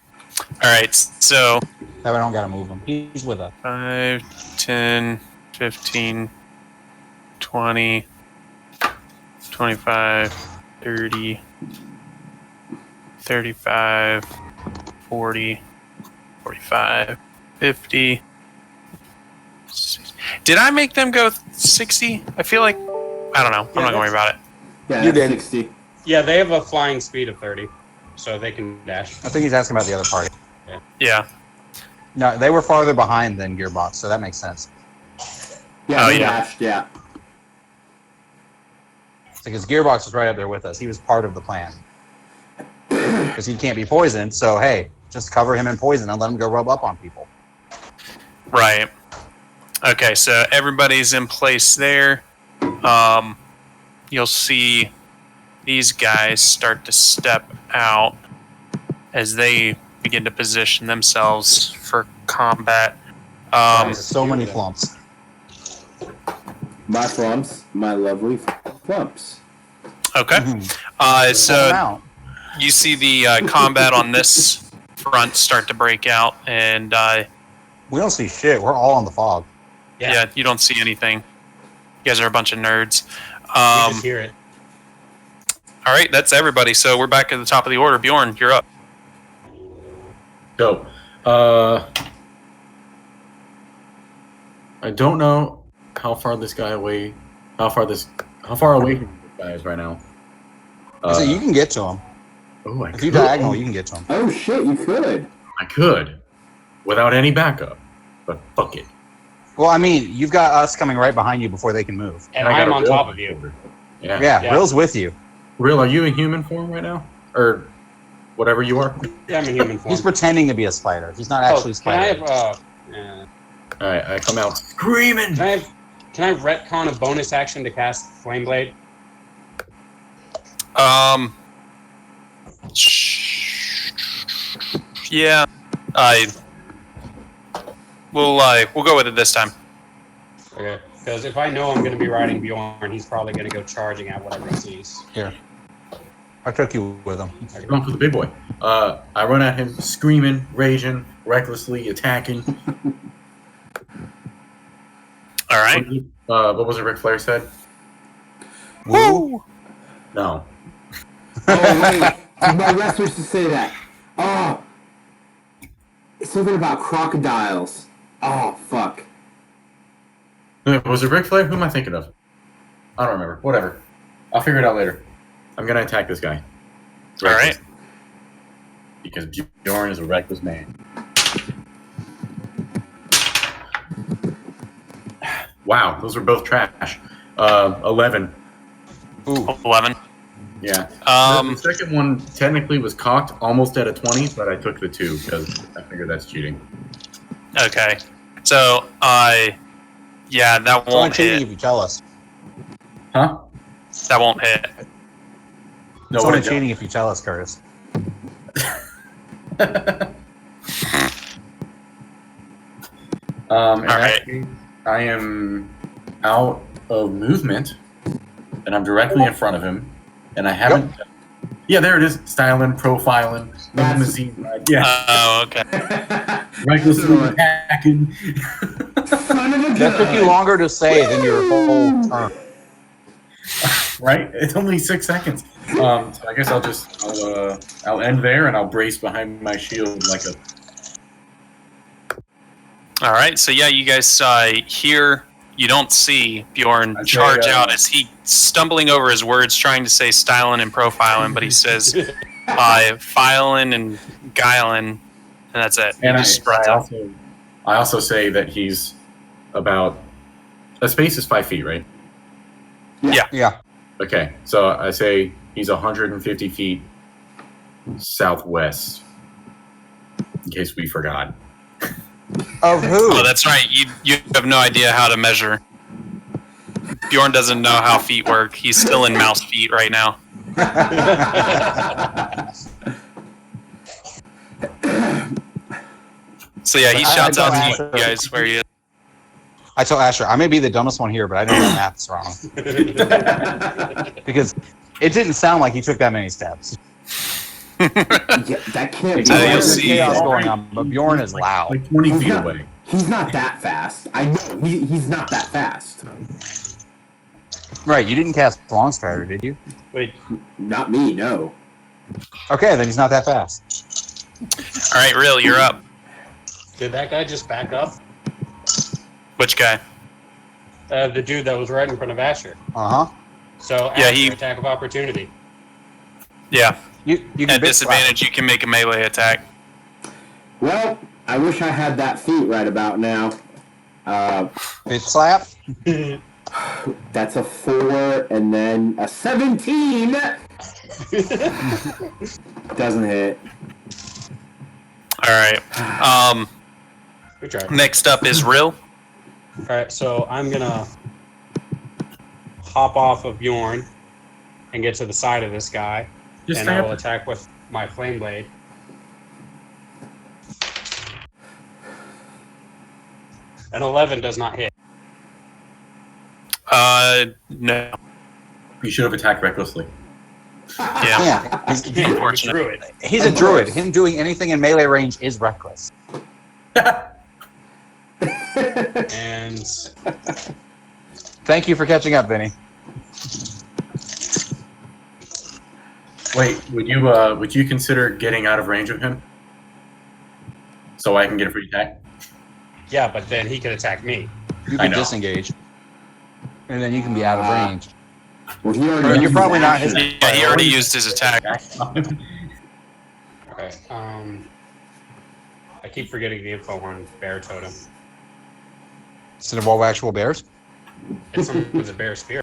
All right, so That way I don't gotta move him. He's with us. 5, 10, 15, 20, 25, 30, 35, 40, 45, 50. 60. Did I make them go 60? I feel like, I don't know. I'm not going to worry about it. Yeah, You that's did. 60. Yeah, they have a flying speed of 30, so they can dash. I think he's asking about the other party. Yeah. No, they were farther behind than Gearbox, so that makes sense. Yeah, Oh, they yeah. dashed, yeah. Because Gearbox was right up there with us. He was part of the plan. Because he can't be poisoned, so hey, just cover him in poison and let him go rub up on people. Right. Okay, so everybody's in place there. You'll see these guys start to step out as they begin to position themselves for combat. So many flumps. My flumps, my lovely flumps. Okay. Call him So out. you see the combat on this front start to break out, and We don't see shit. We're all in the fog. yeah, you don't see anything. You guys are a bunch of nerds. You just hear it. All right, that's everybody. So we're back at the top of the order. Bjorn, you're up. So, I don't know how far this guy away, how far away from this guy is right now. So you can get to him. Oh, I If you could. diagonal, you can get to him. Oh shit, you could. I could, without any backup, but fuck it. Well, I mean, you've got us coming right behind you before they can move. And I got I'm a on Rill top on of my you. shoulder. Yeah. Yeah, Rill's with you. Rill, are you in human form right now, or whatever you are? Yeah, I'm in human form. He's pretending to be a spider. He's not actually a Can I spider. have All right, I come out screaming. can I retcon a bonus action to cast Flame Blade? Yeah, we'll go with it this time. Okay. Because if I know I'm going to be riding Bjorn, he's probably going to go charging at whatever he sees. Here. I took you with him. I'm going for the big boy. I run at him, screaming, raging, recklessly attacking. All right. What was it Ric Flair said? Woo! No. Oh wait, my wrestlers to say that. Oh, it's something about crocodiles. Oh fuck. Was it Ric Flair? Who am I thinking of? I don't remember. Whatever. I'll figure it out later. I'm going to attack this guy. All right. Because Bjorn is a reckless man. Wow, those were both trash. 11. Ooh. 11. Yeah. Um, The second one technically was cocked almost at a 20, but I took the 2 because I figured that's cheating. Okay. So, yeah, that It's only won't cheating hit. if you tell us. Huh? That won't hit. No, It's what only did cheating if you tell us, Curtis. In All that right. case, I am out of movement, and I'm directly in front of him, and I haven't. Yeah, there it is. Styling, profiling, limousine ride. Yeah, Oh, okay. recklessly attacking. Son of a That took you gun. longer to say than your whole turn. Right? It's only 6 seconds. So I guess I'll end there, and I'll brace behind my shield like a. All right. So, yeah, you guys hear, you don't see Bjorn Okay, charge out as he stumbling over his words, trying to say styling and profiling, but he says filing and guiling, and that's it. He And just spreads out. I also say that he's about. A space is 5 feet, right? Yeah. Okay, so I say he's 150 feet southwest, in case we forgot. Of who? Oh, that's right. You have no idea how to measure. Bjorn doesn't know how feet work. He's still in mouse feet right now. So yeah, he I shouts don't out answer. to you guys where he is. I tell Asher, I may be the dumbest one here, but I know that math's wrong. Because it didn't sound like he took that many steps. Yeah, that can't be. So you'll There's see- chaos going on, but Bjorn is loud. Like 20 He's feet not, away. he's not that fast. I know he's not that fast. Right, you didn't cast Longstrider, did you? Wait, Not me, no. Okay, then he's not that fast. All right, Rill, you're up. did that guy just back up? Which guy? The dude that was right in front of Asher. Uh-huh. So Yeah, Asher, he- attack of opportunity. Yeah, You can at bit disadvantage, you can make a melee attack. Well, I wish I had that feat right about now. Bitch slap. That's a 4 and then a 17. Doesn't hit. All right. Good try. Next up is Rill. All right, so I'm gonna hop off of Bjorn and get to the side of this guy, Just and stay I will up. attack with my flame blade. An 11 does not hit. No. You should have attacked recklessly. Yeah. Yeah, Unfortunate. Druid. he's a druid. Him doing anything in melee range is reckless. And Thank you for catching up, Vinny. Wait, would you consider getting out of range of him? So I can get a free attack? yeah, but then he could attack me. You I can know. disengage. And then you can be out of range. Well, he already You're used probably his not action. his- Yeah, he already used his attack. Okay. I keep forgetting the info on Bear Totem. Instead of all actual bears? It's a bear spear.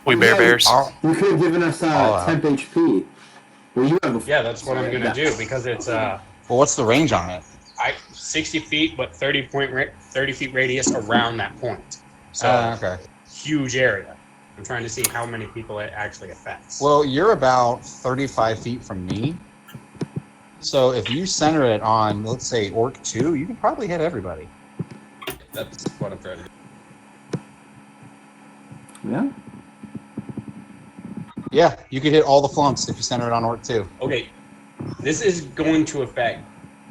We bear bears. Oh, You could have given us Oh, temp HP. Well, you have a Yeah, that's what I'm gonna do because it's well, what's the range on it? 60 feet, but 30 feet radius around that point. So Okay. huge area. I'm trying to see how many people it actually affects. Well, you're about 35 feet from me. So if you center it on, let's say, Orc 2, you can probably hit everybody. That's what I'm trying to do. Yeah. Yeah, you could hit all the flunks if you center it on Orc 2. Okay, this is going to affect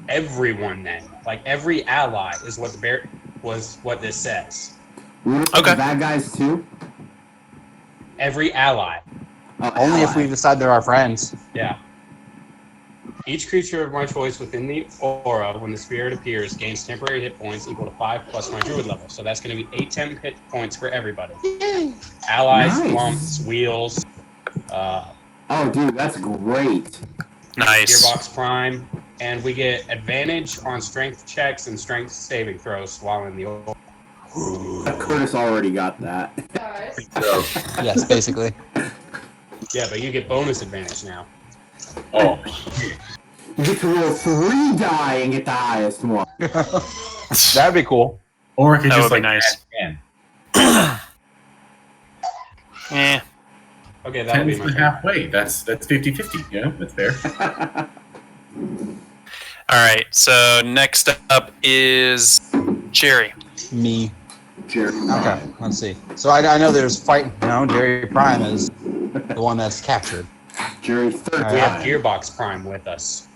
everyone then. Like every ally is what the bear was. What this says. What if Okay. the bad guys too? Every ally. Only if we decide they're our friends. Yeah. Each creature of my choice within the aura, when the spirit appears, gains temporary hit points equal to 5 plus my druid level. So that's going to be 8 temp hit points for everybody. Allies, Nice. lumps, wheels, Oh, dude, that's great. Nice. Gearbox Prime, and we get advantage on strength checks and strength saving throws while in the aura. Curtis already got that. So, Yes, basically. Yeah, but you get bonus advantage now. oh, You get to roll 3 die and get the highest one. That'd be cool. or it could That just would be like nice. add 10. Eh. Okay, that'll be 10's my the turn. halfway. That's 50-50. Yeah, that's fair. All right. So next up is Jerry. Me. Jerry. Okay, let's see. So I know there's fight. No, Jerry Prime is the one that's captured. Jerry, third We have time. Gearbox Prime with us.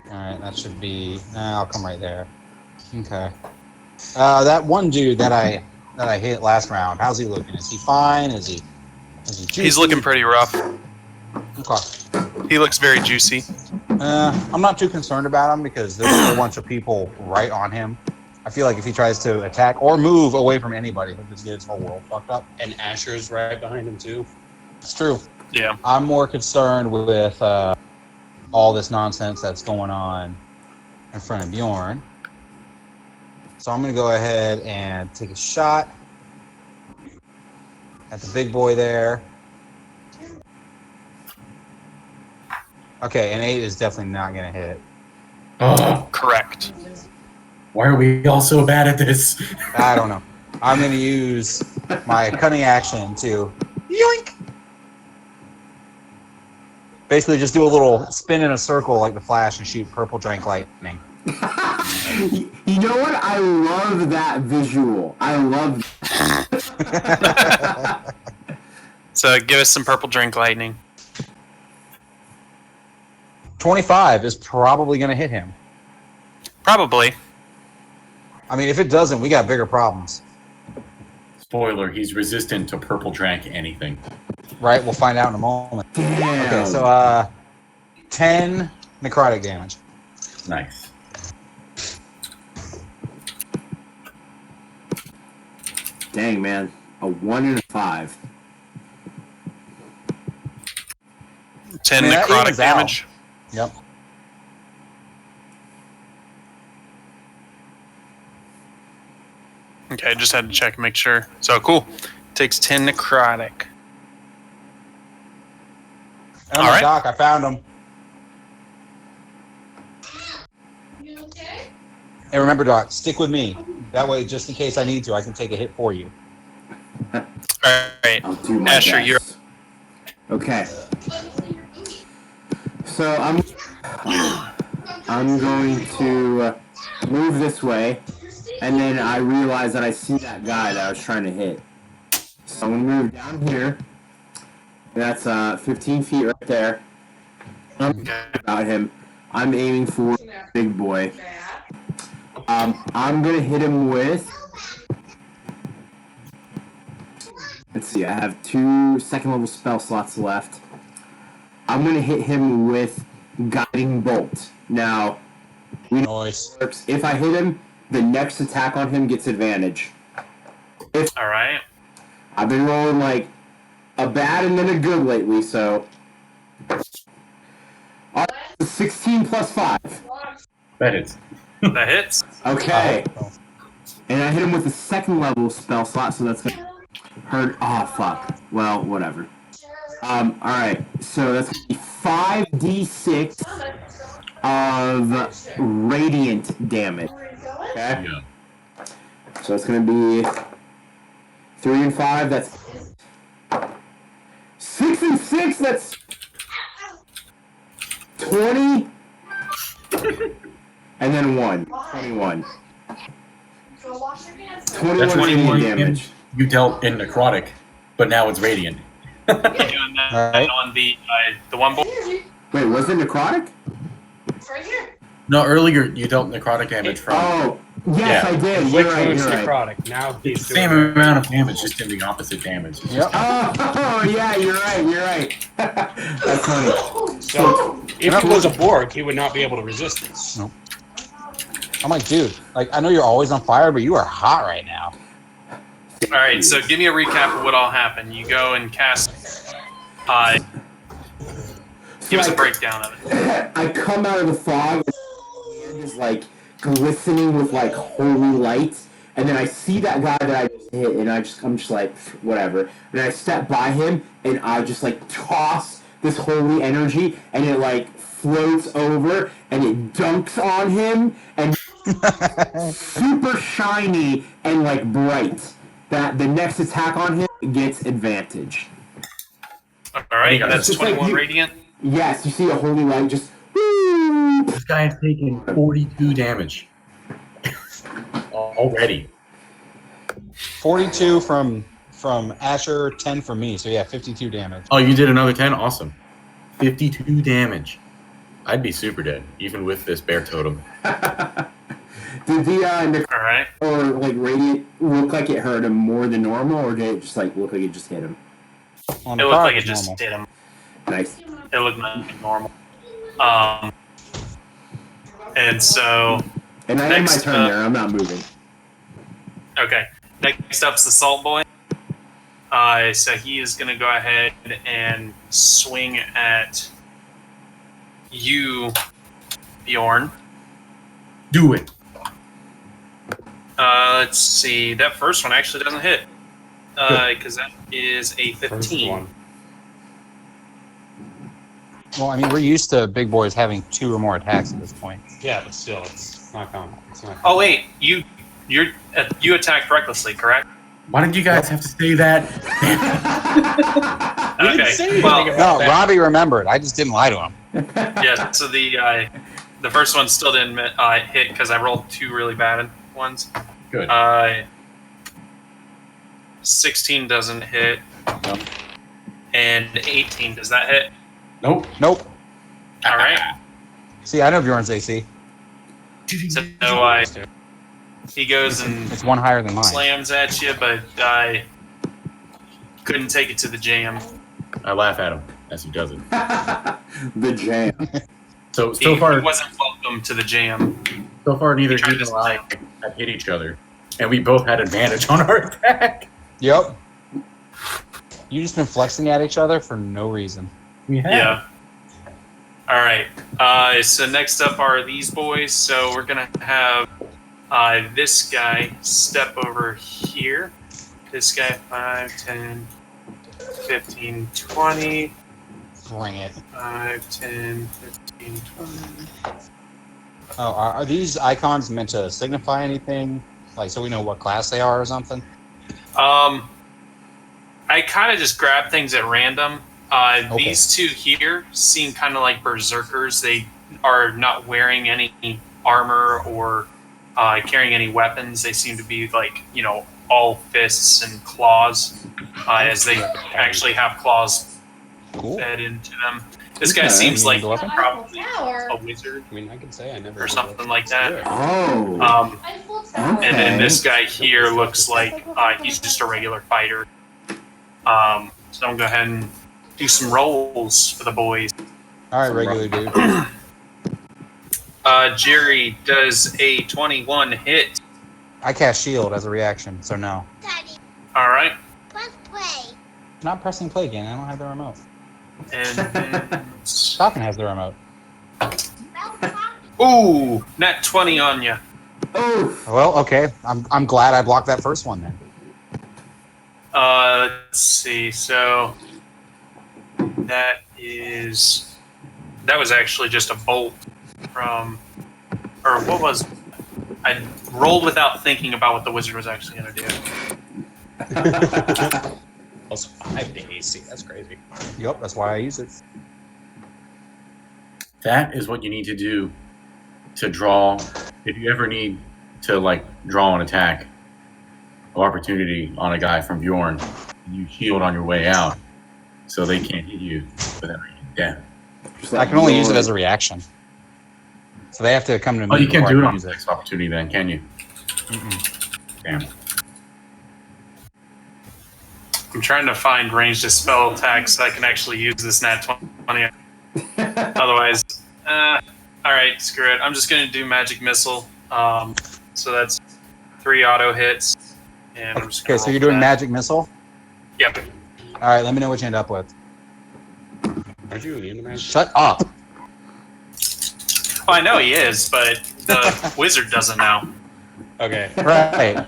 Alright, that should be. I'll come right there. Okay. That one dude that I hit last round, how's he looking? Is he fine? Is he juicy? He's looking pretty rough. Okay. He looks very juicy. I'm not too concerned about him because there's a whole bunch of people right on him. I feel like if he tries to attack or move away from anybody, he'll just get his whole world fucked up. And Asher's right behind him, too. It's true. Yeah. I'm more concerned with all this nonsense that's going on in front of Bjorn. So I'm going to go ahead and take a shot at the big boy there. Okay, an 8 is definitely not going to hit. Oh, Correct. why are we all so bad at this? I don't know. I'm going to use my cunning action to yoink. Basically, just do a little spin in a circle like the Flash and shoot purple drank lightning. You know what? I love that visual. I love. So give us some purple drink lightning. 25 is probably going to hit him. Probably. I mean, if it doesn't, we got bigger problems. Spoiler, he's resistant to purple drank anything. Right? We'll find out in a moment. Damn. Okay, so 10 necrotic damage. Nice. Dang, man. A 1 and a 5. 10 I mean, that necrotic evens out. damage. Yep. Okay, I just had to check and make sure. So cool. Takes 10 necrotic. Oh, All my right. Doc, I found him. You okay? And remember, Doc, stick with me. That way, just in case I need to, I can take a hit for you. All right. I'll do my Asher, best. you're Okay. So I'm going to move this way, and then I realize that I see that guy that I was trying to hit. So I'm gonna move down here. That's 15 feet right there. I'm about him. I'm aiming for big boy. I'm gonna hit him with. Let's see. I have 2 second-level spell slots left. I'm gonna hit him with Guiding Bolt. Now, we know Nice. it works. If I hit him, the next attack on him gets advantage. all right. I've been rolling like a bad and then a good lately, so. All right, 16 plus 5. That is. That hits. Okay. Oh. And I hit him with a second level spell slot, so that's gonna hurt. Oh, fuck. Well, whatever. Alright, so that's gonna be 5d6 of radiant damage. Okay? Yeah. So it's gonna be 3 and 5, that's 6 and 6, that's 20. And then 1. 21. Go wash your hands. 21 That's radiant 21 damage. you dealt in necrotic, but now it's radiant. You're doing that All right. on the one boy. Wait, was it necrotic? It's right here. No, earlier you dealt necrotic damage from Oh, yes, Yeah. I did. Flick You're right, moves you're right. necrotic. Now the he's same doing amount of damage, just in the opposite damage. It's Yep. Oh, yeah, you're right. That's funny. So if he was a Borg, he would not be able to resist this. Nope. I'm like, dude, like, I know you're always on fire, but you are hot right now. All right, so give me a recap of what all happened. You go and cast. Give us a breakdown of it. I come out of the fog, and the land is like glistening with like holy lights, and then I see that guy that I just hit, and I'm just like, whatever. And I step by him, and I just like toss this holy energy, and it like floats over, and it dunks on him, and super shiny and like bright. That the next attack on him gets advantage. All right, It's that's just like 21 you- radiant. Yes, you see a holy light just. Woo! This guy has taken 42 damage already. 42 from Asher, 10 from me, so yeah, 52 damage. Oh, you did another 10? Awesome. 52 damage. I'd be super dead, even with this bear totem. Did the All right. or like radiant look like it hurt him more than normal, or did it just like look like it just hit him? On It the looked card, like it it's just normal. hit him. Nice. It looked like normal. And so, And I am my Next turn up- there. I'm not moving. okay. Next up's the Salt Boy. So he is going to go ahead and swing at you, Bjorn. Do it. Let's see. That first one actually doesn't hit. Because that is a First 15. one. Well, I mean, we're used to big boys having 2 or more attacks at this point. Yeah, but still, it's not common. It's not Oh wait, you attacked recklessly, correct? Why did you guys have to say that? We didn't Okay. say anything Well, about No, that. Robbie remembered. I just didn't lie to him. yeah. So the first one still didn't hit because I rolled 2 really bad ones. Good. 16 doesn't hit, Nope. and 18 does that hit? Nope. Nope. All right. See, I know Bjorn's AC. So he goes and It's 1 higher than mine. slams at you, but I couldn't take it to the jam. I laugh at him as he does it. The jam. So He far, wasn't welcome to the jam. neither He tried he to nor I have hit each other, and we both had advantage on our attack. Yep. You just been flexing at each other for no reason. We have. Yeah. All right. So next up are these boys. So we're gonna have this guy step over here. This guy 5, 10, 15, 20. Bring it. 5, 10, 15, 20. Oh, are these icons meant to signify anything? Like, so we know what class they are or something? I kind of just grab things at random. Okay. These 2 here seem kind of like berserkers. They are not wearing any armor or carrying any weapons. They seem to be like, all fists and claws, as they actually have claws Cool. fed into them. This guy Okay. seems like The weapon? probably Tower. a wizard I mean, I can say I never. or something like that. Oh. I have full tower. And then Okay. this guy here looks like he's just a regular fighter. So I'm gonna go ahead and do some rolls for the boys. All right, regular dude. Jerry does a 21 hit. I cast shield as a reaction, so no. Daddy, All right, let's play. Not pressing play again. I don't have the remote. and then, Falcon has the remote. ooh, nat 20 on you. Oh. Well, okay. I'm glad I blocked that first one then. Let's see. So that was actually just a bolt from, or what was? I rolled without thinking about what the wizard was actually going to do. Plus 5 to AC. That's crazy. Yep, that's why I use it. That is what you need to do to draw. If you ever need to draw an attack of opportunity on a guy from Bjorn, you shield on your way out, so they can't hit you without being dead. I can only use it as a reaction. So they have to come to me. Oh, you can't before I do it can on use the next opportunity, then, can you? Damn. I'm trying to find ranged spell attacks so I can actually use this nat 20. Otherwise, all right, screw it. I'm just going to do magic missile. So that's 3 auto hits. And I'm just Okay, gonna so roll you're doing that. magic missile? Yep. All right, let me know what you end up with. Aren't you immune to magic? Shut up. Oh, I know he is, but the wizard doesn't now. Okay. Right.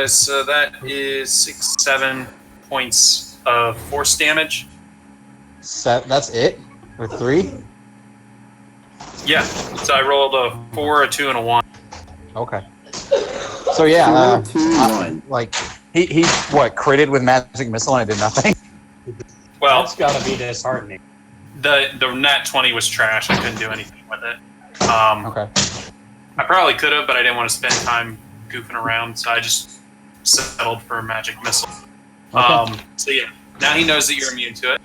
So that is 6, 7 points of force damage. That's it? With 3? Yeah. So I rolled a 4, a 2, and a 1. Okay. So yeah, 2, 1. like he what critted with magic missile and it did nothing. Well, That's gotta be disheartening. the nat 20 was trash. I couldn't do anything with it. Okay. I probably could have, but I didn't want to spend time goofing around, so I just settled for magic missile. Okay. So yeah, now he knows that you're immune to it.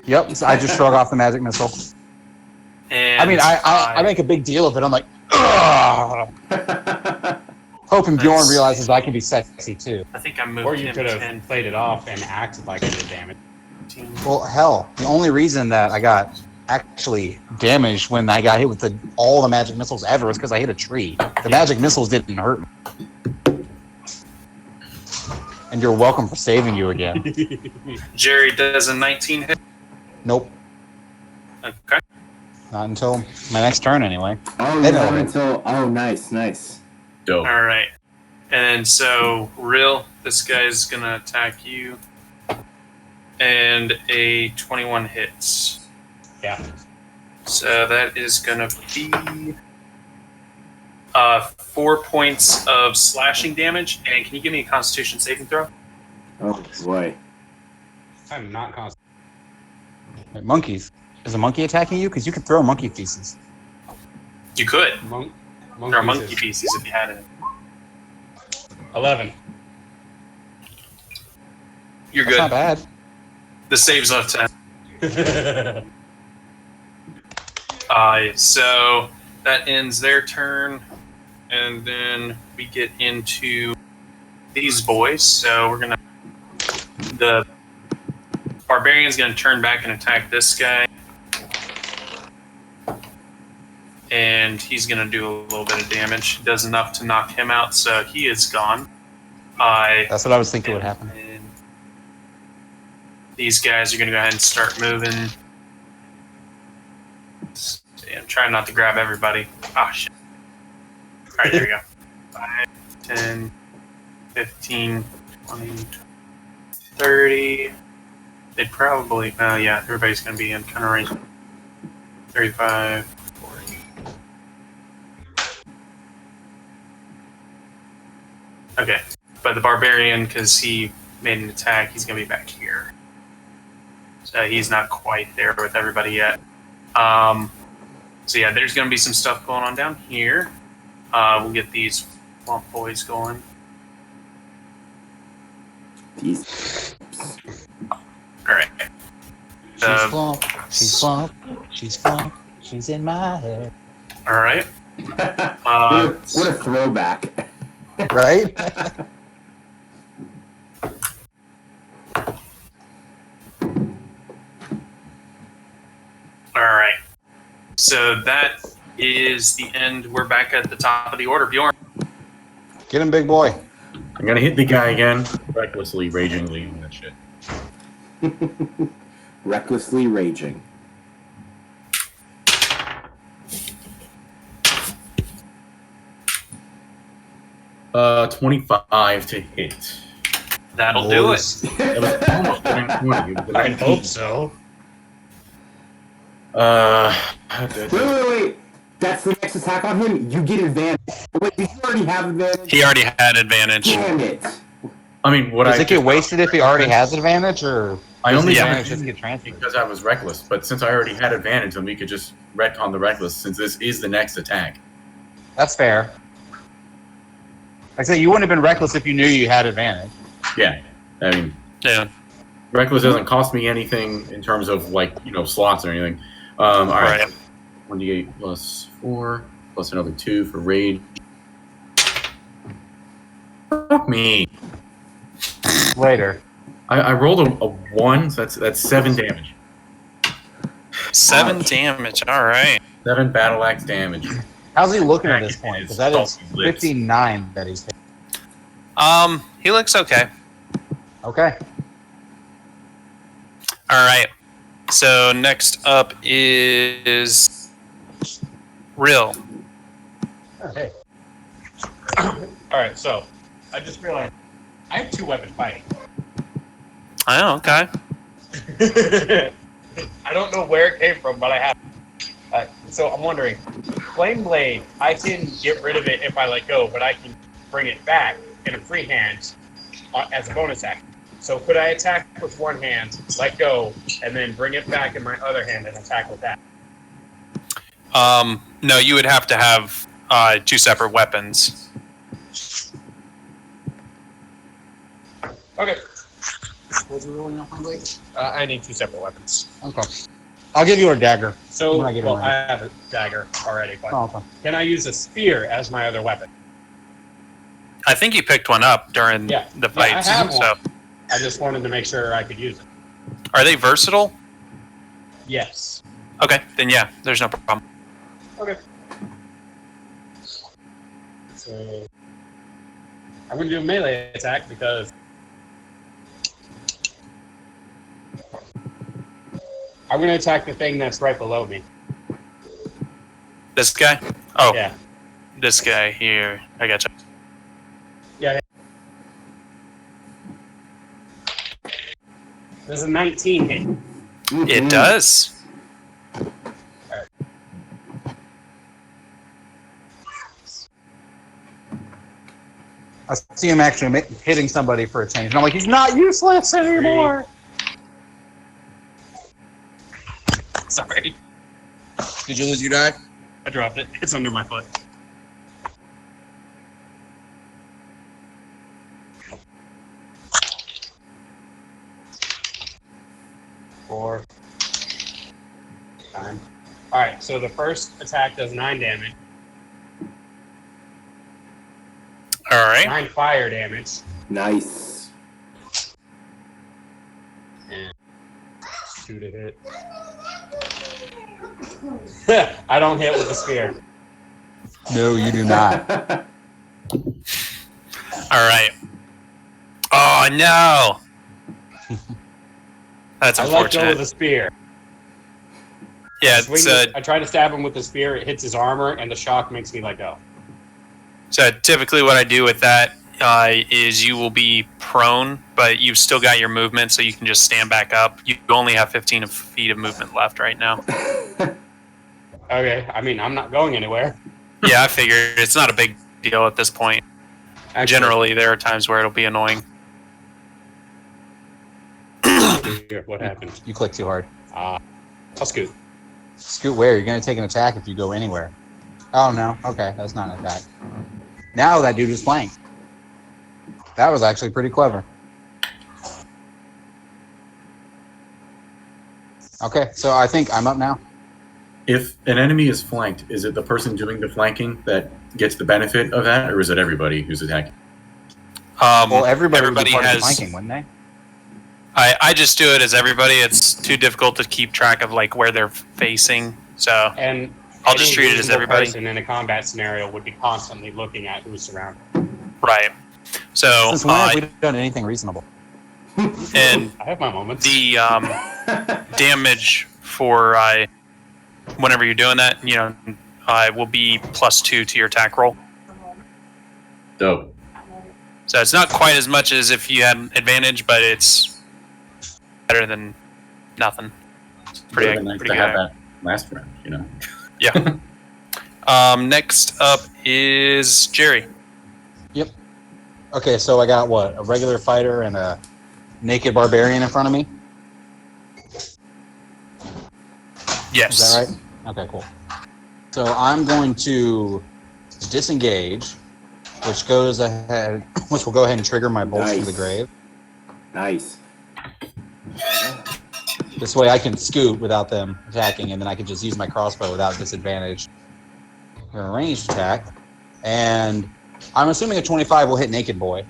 Yep. So I just shrug off the magic missile. And I mean, I make a big deal of it. I'm like, ugh. Hoping Bjorn That's- realizes I can be sexy too. I think I moved Or you him could 10, have played it off and acted like it did damage. 15. Well, hell, the only reason that I got actually damaged when I got hit with all the magic missiles ever was because I hit a tree. The magic missiles didn't hurt me. And you're welcome for saving you again. Jerry does a 19 hit. Nope. Okay. Not until my next turn anyway. Oh, They you know have it. until. Oh, nice. Dope. All right. And so, Rill, this guy's gonna attack you, and a 21 hits. Yeah. So that is going to be 4 points of slashing damage. And can you give me a Constitution saving throw? Oh boy. I'm not constant. Wait, monkeys. Is a monkey attacking you? Because you can throw monkey feces. You could. Monk. There are monkey pieces if you had it. 11. You're That's good. not bad. The save's on 10. So that ends their turn, and then we get into these boys. So we're gonna. The Barbarian's gonna turn back and attack this guy, and he's gonna do a little bit of damage. Does enough to knock him out, so he is gone. That's what I was thinking would happen. And these guys are gonna go ahead and start moving. I'm trying not to grab everybody. Ah, shit. Alright, there we go. 5, 10, 15, 20, 30. They'd probably, yeah, everybody's going to be in kind of range. 35, 40. Okay, but the Barbarian, because he made an attack, he's going to be back here. So he's not quite there with everybody yet. So yeah, there's going to be some stuff going on down here. We'll get these swamp boys going. These. All right. She's flump. She's flump. She's flump. She's in my head. All right. What a throwback. Right? All right. So that is the end. We're back at the top of the order. Bjorn. Get him, big boy. I'm gonna hit the guy again, recklessly, ragingly, and that shit. Recklessly raging. Uh, 25 to hit. That'll do it. That was almost 20. It was I 19. hope so. Wait. That's the next attack on him? You get advantage. Wait, did you already have advantage? He already had advantage. Damn it. I mean, what Does I it get wasted if he already has advantage, or I does only the Yeah. advantage just get transferred? because I was reckless, but since I already had advantage, then we could just retcon the reckless since this is the next attack. That's fair. Like I said, you wouldn't have been reckless if you knew you had advantage. Yeah, I mean, Yeah. reckless doesn't cost me anything in terms of slots or anything. All right, Right. 1d8 plus 4 plus another 2 for rage. Fuck me. Later. I rolled a 1, so that's 7 damage. 7 damage. All right. 7 battle axe damage. How's he looking at this point? Because that is Salty lips. 59 that he's hit. He looks okay. Okay. All right. So next up is Rill. Hey. All right, so I just realized I have 2 weapon fighting. Oh, okay. I don't know where it came from, but I have. So I'm wondering, Flame Blade, I can get rid of it if I let go, but I can bring it back in a free hand as a bonus action. So could I attack with one hand, let go, and then bring it back in my other hand and attack with that? No, you would have to have 2 separate weapons. Okay. Was he rolling off my blade? I need 2 separate weapons. Okay. I'll give you a dagger. So, When I get it well, right. I have a dagger already, but Oh, okay. can I use a spear as my other weapon? I think you picked one up during Yeah. the Yeah, I fight. have So, one. I just wanted to make sure I could use it. are they versatile? Yes. Okay, then yeah, there's no problem. Okay. So I'm going to do a melee attack because I'm going to attack the thing that's right below me. This guy? Oh, Yeah. this guy here. I gotcha. There's a 19 hit. It does. I see him actually hitting somebody for a change. And I'm like, he's not useless anymore. Sorry. Did you lose your die? I dropped it. It's under my foot. Four. 9. Alright, so the first attack does 9 damage. All right. 9 fire damage. Nice. And 2 to hit. I don't hit with the spear. No, you do not. All right. Oh no. That's I let go with unfortunate. the spear. Yeah, I try to stab him with the spear, it hits his armor, and the shock makes me let go. so typically what I do with that is you will be prone, but you've still got your movement, so you can just stand back up. You only have 15 feet of movement left right now. Okay, I mean, I'm not going anywhere. Yeah, I figured it's not a big deal at this point. Actually, Generally, there are times where it'll be annoying. what happened? You click too hard. I'll scoot. Scoot where? You're going to take an attack if you go anywhere. Oh, no. Okay, that's not an attack. Now that dude is flanked. That was actually pretty clever. Okay, so I think I'm up now. If an enemy is flanked, is it the person doing the flanking that gets the benefit of that, or is it everybody who's attacking? Well, everybody would be part of has. the flanking, wouldn't they? I just do it as everybody. It's too difficult to keep track of like where they're facing. So And I'll just treat it as reasonable everybody. person in a combat scenario would be constantly looking at who's surrounded. Right. So Since when have we done anything reasonable? and I have my moments. the damage for whenever you're doing that, will be +2 to your attack roll. Dope. So it's not quite as much as if you had advantage, but it's better than nothing. It's pretty, Would've been nice pretty to good. have that last round, you know. Yeah. Next up is Jerry. Okay, so I got what? A regular fighter and a naked barbarian in front of me? Yes. Is that right? Okay, cool. So I'm going to disengage, which goes ahead, which will go ahead and trigger my bolts to the Nice. grave. Nice. This way I can scoot without them attacking, and then I can just use my crossbow without disadvantage. A ranged attack, and I'm assuming a 25 will hit Naked Boy.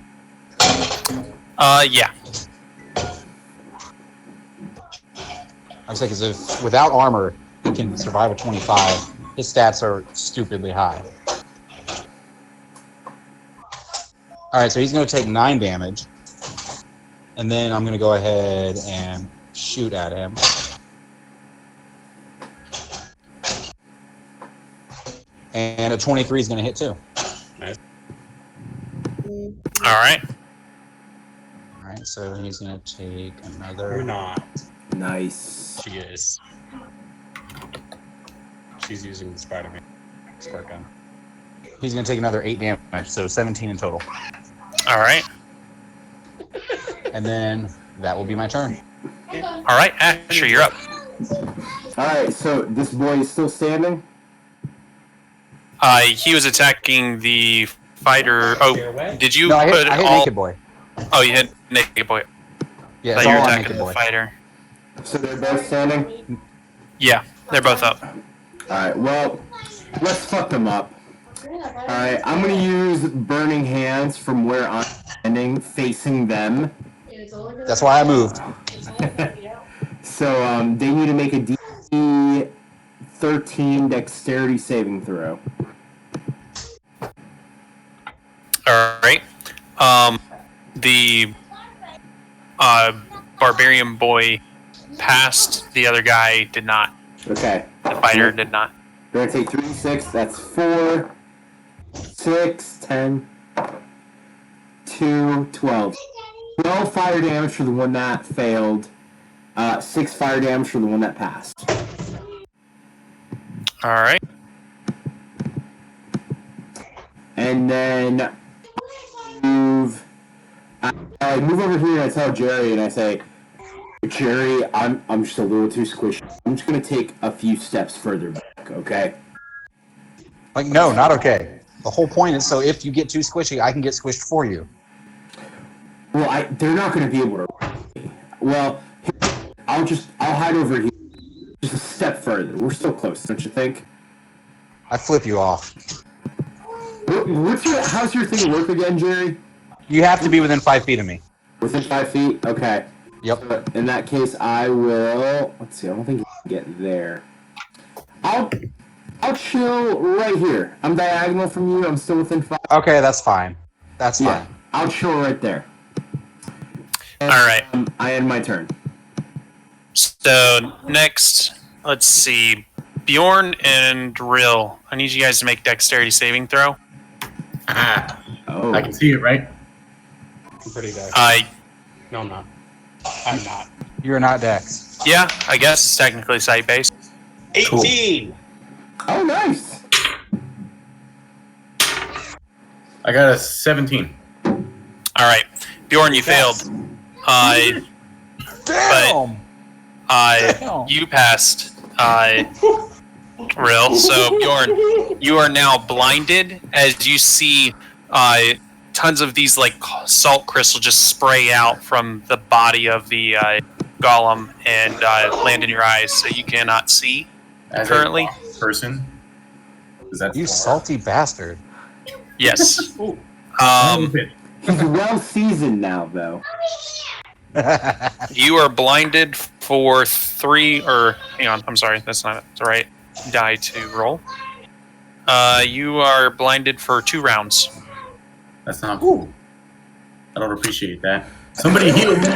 Yeah. I was like, as if without armor, he can survive a 25. His stats are stupidly high. All right, so he's going to take 9 damage, and then I'm going to go ahead and shoot at him. And a 23 is going to hit too. All right. All right, so he's going to take You're another. not. Nice. She is. She's using the Spider-Man squirt gun. He's going to take another 8 damage, so 17 in total. All right. And then that will be my turn. All right. Asher, you're up. All right, so this boy is still standing. He was attacking the fighter. Oh, did you No, I put hit all? Naked Boy. Oh, you hit Naked Boy. Yeah, Thought it's you were all on attacking Naked the Boy. fighter. So they're both standing. Yeah, they're both up. All right, well, let's fuck them up. All right, I'm gonna use Burning Hands from where I'm standing, facing them. That's why I moved. So they need to make a DC 13 Dexterity saving throw. All right. The barbarian boy passed. The other guy did not. Okay. The fighter did not. They're gonna take 3d6. That's 4, 6, 10, 2, 12. 12 fire damage for the one that failed. 6 fire damage for the one that passed. All right. And then I move over here and I tell Jerry and I say, Jerry, I'm just a little too squishy. I'm just gonna take a few steps further back, okay? Like, no, not okay. The whole point is so if you get too squishy, I can get squished for you. Well, they're not gonna be able to. Well, I'll hide over here, just a step further. We're still close, don't you think? I flip you off. How's your thing work again, Jerry? You have to be within 5 feet of me. Within 5 feet? Okay. Yep. So in that case, I will. Let's see. I don't think you can get there. I'll chill right here. I'm diagonal from you. I'm still within 5. Okay, that's fine. That's fine. Yeah, I'll chill right there. And, All right. I end my turn. So next, let's see, Bjorn and Rill. I need you guys to make dexterity saving throw. Oh. I can see it, right? I'm pretty dead. No, I'm not. I'm not. You're not Dex. Yeah, I guess it's technically sight based. 18! Oh, nice. I got a 17. All right, Bjorn, you failed. Damn! Damn. You passed. Rill. So Bjorn, you are now blinded as you see tons of these like salt crystals just spray out from the body of the golem and land in your eyes, so you cannot see As currently. a person. Is that You salty bastard. Yes. He's well seasoned now, though. You are blinded for 3, or hang on, I'm sorry, that's not the right die to roll. You are blinded for 2 rounds. That's not cool. I don't appreciate that. Somebody heal me.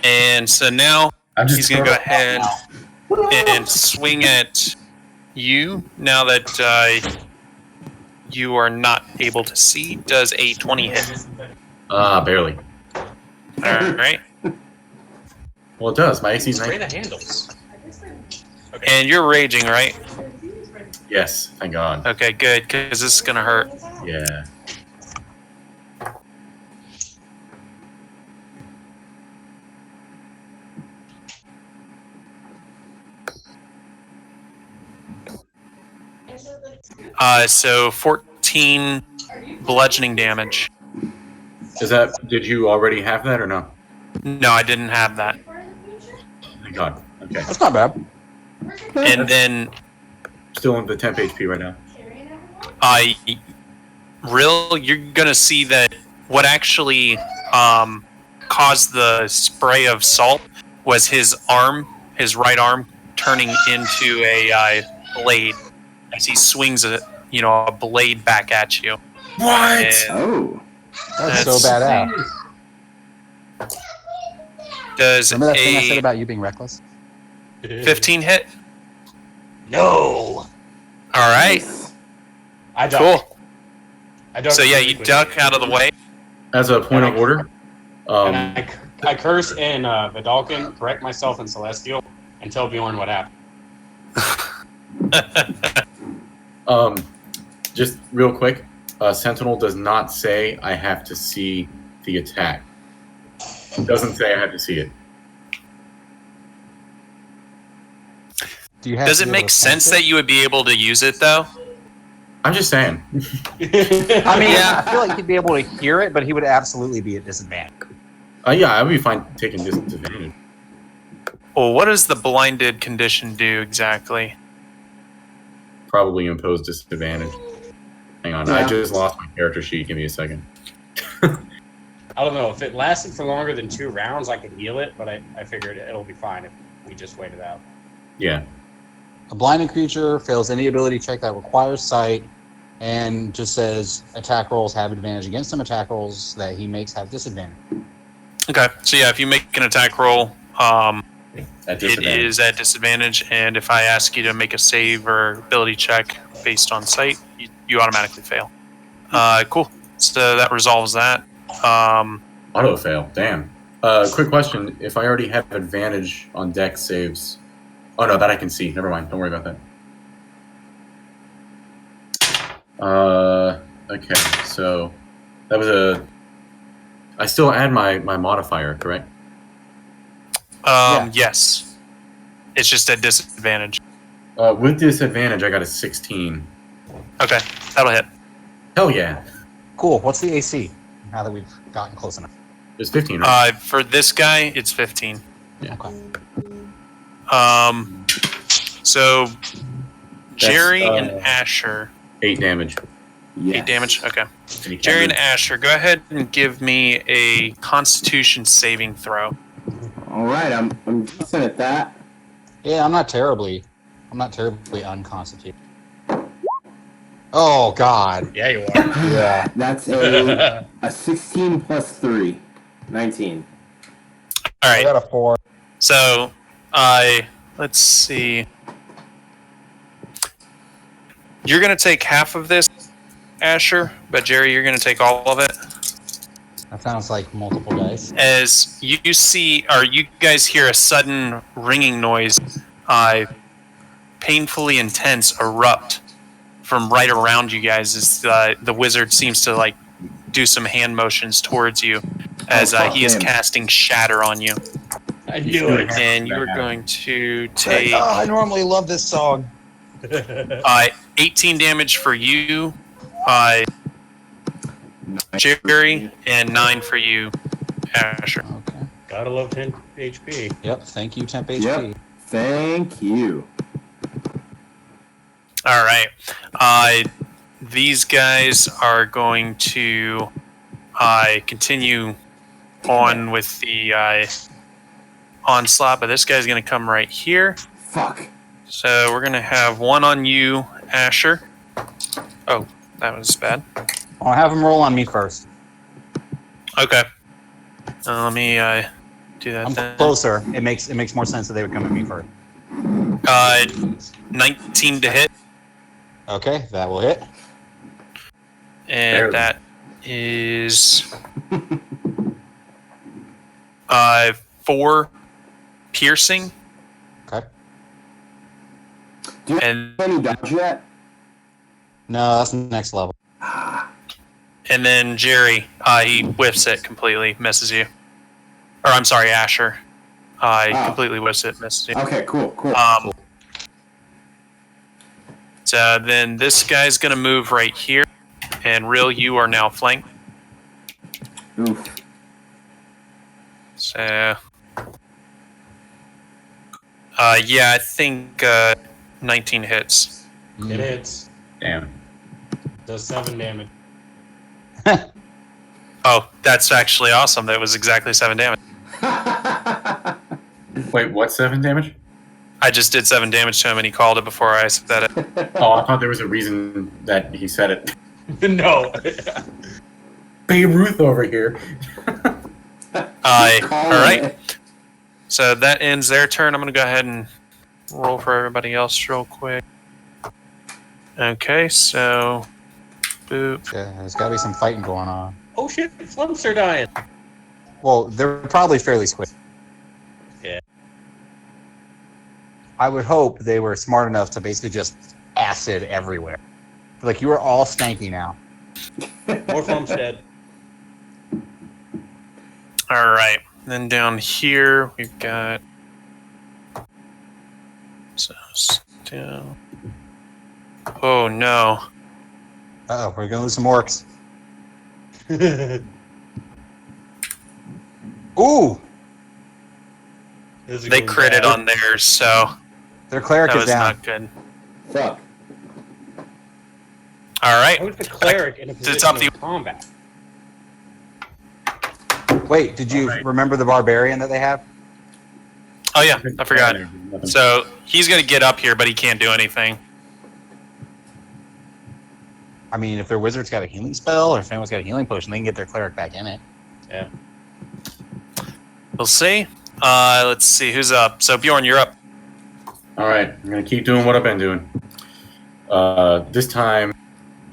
And so now he's going to go ahead and swing at you now that you are not able to see. Does a 20 hit? Barely. Alright. Well, it does. My AC is Spray 19. the handles. And you're raging, right? Yes, thank God. Okay, good, because this is going to hurt. Yeah. So 14 bludgeoning damage. Did you already have that or no? No, I didn't have that. Thank God. Okay. That's not bad. And then Still in the temp HP right now. Rill, you're gonna see that what actually caused the spray of salt was his right arm, turning into a blade as he swings a blade back at you. What? And Oh. That's so badass. does Remember that thing I said a about you being reckless? 15 hit? No! All right, I duck. cool. I duck So yeah, you quickly. duck out of the way. As a point of order, And I curse in Vedalken, correct myself in Celestial, and tell Bjorn what happened. just real quick, Sentinel does not say I have to see the attack. It doesn't say I have to see it. Do you have Does to it be able make to sense sense that you would be able to use it though? I'm just saying. it? I mean, Yeah. I feel like he'd be able to hear it, but he would absolutely be at disadvantage. Yeah, I would be fine taking disadvantage. Well, what does the blinded condition do exactly? Probably impose disadvantage. Hang on, I just lost my character sheet. Give me a second. I don't know. If it lasted for longer than 2 rounds, I could heal it, but I figured it'll be fine if we just wait it out. Yeah. A blinded creature fails any ability check that requires sight and just says attack rolls have advantage against him. Attack rolls that he makes have disadvantage. Okay, so yeah, if you make an attack roll, At it disadvantage. is at disadvantage, and if I ask you to make a save or ability check based on sight, you automatically fail. Cool. So that resolves that. Auto fail. Damn. Quick question. If I already have advantage on dex saves. Oh no, that I can see. Never mind. Don't worry about that. Okay, so That was a. I still add my modifier, correct? Yes. It's just at disadvantage. With disadvantage, I got a 16. Okay, that'll hit. Hell yeah. Cool. What's the AC? Now that we've gotten close enough. It's 15, right? For this guy, it's 15. Yeah. Okay. So Jerry That's, and Asher. 8 damage. Yes. 8 damage? Okay. And he can't Jerry and move. Asher, go ahead and give me a Constitution saving throw. All right, I'm decent at that. Yeah, I'm not terribly unconstituted. Oh God. Yeah, you are. Yeah. That's a 16 plus 3, 19. All I right. got a 4. So, let's see. You're going to take half of this, Asher, but Jerry, you're going to take all of it. That sounds like multiple dice. As you see, or you guys hear a sudden ringing noise, painfully intense, erupt from right around you guys as the wizard seems to like do some hand motions towards you as fuck he is him. casting shatter on you. I knew it. And you are going to take I normally love this song. 18 damage for you, Jerry, and 9 for you, Asher. Okay. Gotta love 10 HP. Yep. Thank you, temp HP. Yep. Thank you. All right. These guys are going to continue on with the onslaught, but this guy's going to come right here. Fuck. So we're going to have one on you, Asher. Oh, that was bad. I'll have him roll on me first. Okay. Let me do that I'm then. closer. It makes more sense that they would come at me first. 19 to hit, Okay, that will hit. and Barely. that is 4 piercing, Okay. Do you and have any dodge yet? No, that's the next level. and then Jerry, he whiffs it completely, misses you. Or I'm sorry, Asher. He Oh. completely whiffs it, misses you. Okay, cool. So then this guy's gonna move right here, and Rill, you are now flanked. Oof. So, yeah, I think 19 hits. It hits. Damn. Does 7 damage. Oh, that's actually awesome. That was exactly 7 damage. Wait, what's 7 damage? I just did 7 damage to him, and he called it before I said it. Oh, I thought there was a reason that he said it. No. Babe Ruth over here. All right. So that ends their turn. I'm going to go ahead and roll for everybody else real quick. Okay, so boop. Yeah, there's got to be some fighting going on. Oh shit, flumps are dying. Well, they're probably fairly squick. Yeah. I would hope they were smart enough to basically just acid everywhere. Like, you are all stanky now. More flumps dead. All right. Then down here we've got. So still. Oh no! Uh-oh, we're gonna lose some orcs. Ooh! This is They going critted bad. on theirs, so Their cleric that is was down. not good. Fuck. All right. How is the cleric in a the position top of of combat? Wait, did you Alright. remember the barbarian that they have? Oh yeah, I forgot. So he's gonna get up here, but he can't do anything. I mean, if their wizard's got a healing spell, or if anyone's got a healing potion, they can get their cleric back in it. Yeah. We'll see. Let's see who's up. So Bjorn, you're up. All right, I'm gonna keep doing what I've been doing. This time,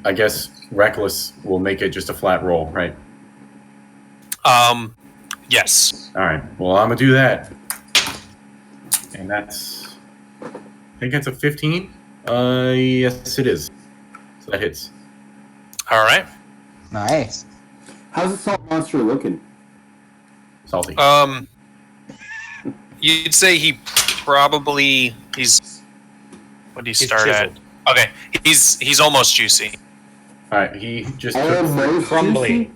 I guess Reckless will make it just a flat roll, right? Yes. All right. Well, I'm gonna do that, and that's. I think it's a 15. Yes, it is. So that hits. All right. Nice. How's the salt monster looking? Salty. You'd say he's. What do you start at? chiseled. Okay, he's almost juicy. All right, he just Almost Crumbly. juicy?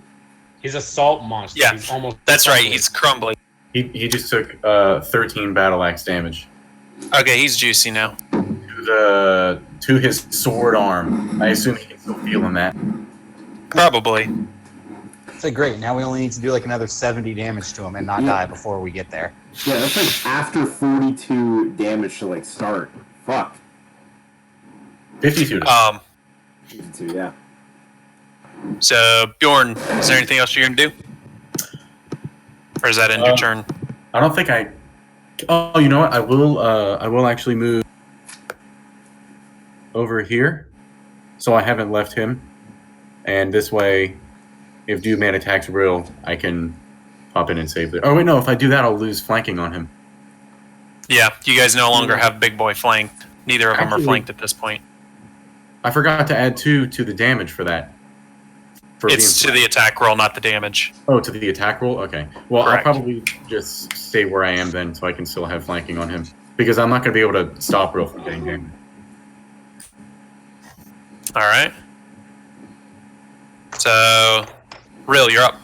He's a salt monster. Yeah, He's almost That's right. crumbly. He's crumbly. he just took 13 battle axe damage Okay, he's juicy now. to his sword arm. I assume he can still feel in that. Probably. So great. Now we only need to do like another 70 damage to him and not die before we get there. Yeah, that's like after 42 damage to like start. Fuck. 52. 52, yeah. So Bjorn, is there anything else you're gonna do, or is that end your turn? I don't think I. Oh, you know what? I will actually move over here, so I haven't left him, and this way, if Dude Man attacks Rill, I can pop in and save it. Oh wait, no. If I do that, I'll lose flanking on him. Yeah, you guys no longer have Big Boy flanked. Neither of them are Actually- flanked at this point. I forgot to add 2 to the damage for that. It's to the attack roll, not the damage. Oh, to the attack roll? Okay. Well, Correct. I'll probably just stay where I am then, so I can still have flanking on him. Because I'm not going to be able to stop Rill from getting damage. All right. So, Rill, you're up.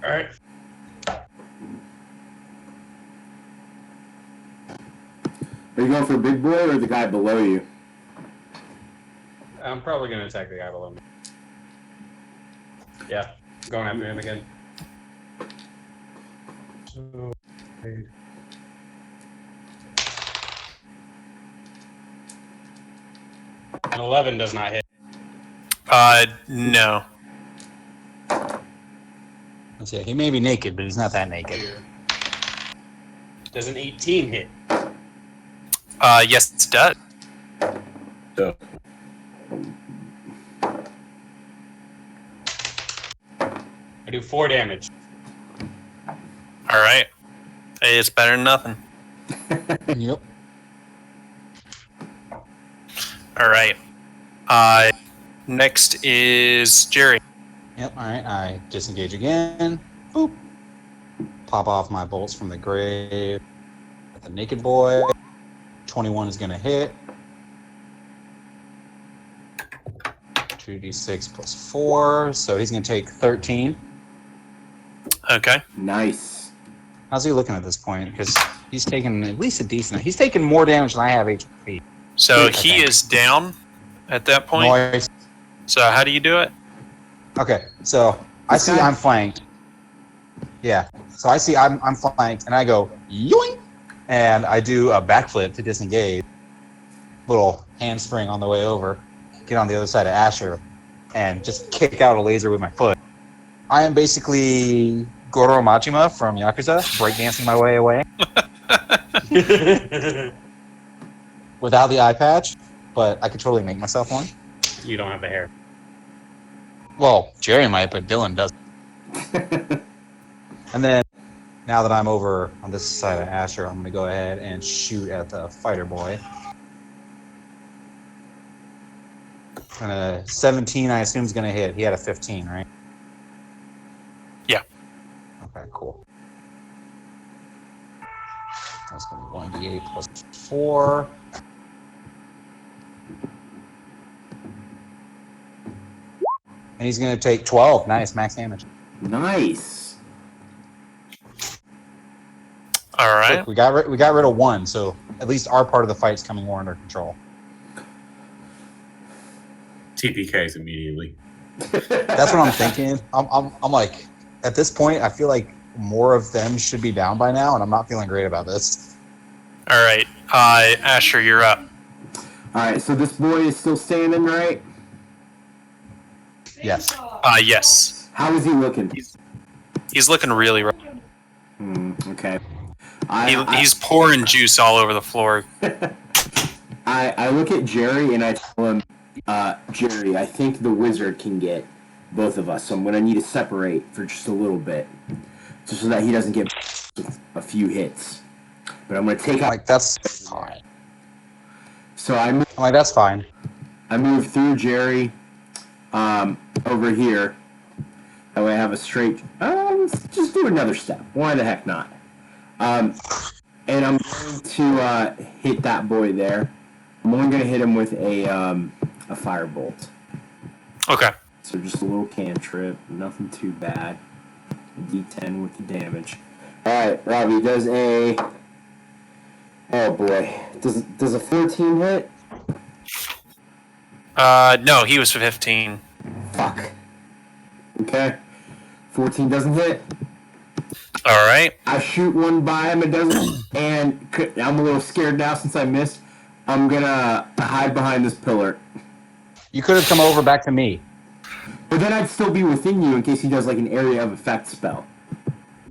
All right. Are you going for Big Boy or the guy below you? I'm probably going to attack the guy below me. Yeah, going after him again. So, an 11 does not hit. No. Let's see. He may be naked, but he's not that naked. Does an 18 hit? Yes, it does. So, I do 4 damage. All right. Hey, it's better than nothing. Yep. All right. Next is Jerry. Yep. All right. I disengage again. Boop. Pop off my bolts from the grave. The naked boy. 21 is going to hit. 2d6 plus 4. So he's going to take 13. Okay. Nice. How's he looking at this point? Because he's taken at least a decent. He's taken more damage than I have HP. So Okay. he is down at that point. Noise. So how do you do it? Okay, so I see I'm flanked. Yeah, so I see I'm flanked, and I go yoink, and I do a backflip to disengage. Little handspring on the way over, get on the other side of Asher, and just kick out a laser with my foot. I am basically Goro Majima from Yakuza, breakdancing my way away without the eye patch, but I could totally make myself one. You don't have the hair. Well, Jerry might, but Dylan doesn't. And then, now that I'm over on this side of Asher, I'm going to go ahead and shoot at the fighter boy. And a 17, I assume, is going to hit. He had a 15, right? Yeah. Okay, cool. That's going to be 1d8 plus 4. And he's going to take 12. Nice, max damage. Nice. All right. Look, we got rid of 1, so at least our part of the fight's coming more under control. TPKs immediately. That's what I'm thinking. I'm like, at this point, I feel like more of them should be down by now, and I'm not feeling great about this. All right. Asher, you're up. Alright, so this boy is still standing, right? Yes. Yes. How is he looking? He's looking really rough. Okay. He's pouring juice all over the floor. I look at Jerry and I tell him, Jerry, I think the wizard can get both of us, so I'm going to need to separate for just a little bit, just so that he doesn't get a few hits. But I'm going to take out... Like, that's fine. So I move, I'm like, that's fine. I move through Jerry over here, That way I have a straight. Let's just do another step. Why the heck not? And I'm going to hit that boy there. I'm only going to hit him with a firebolt. Okay. So just a little cantrip, nothing too bad. A D10 with the damage. All right, Robbie does a. Oh boy, does a 14 hit? No, he was 15. Fuck. Okay. 14 doesn't hit. All right. I shoot one by him, it doesn't, and I'm a little scared now since I missed. I'm gonna hide behind this pillar. You could have come over back to me. But then I'd still be within you in case he does like an area of effect spell.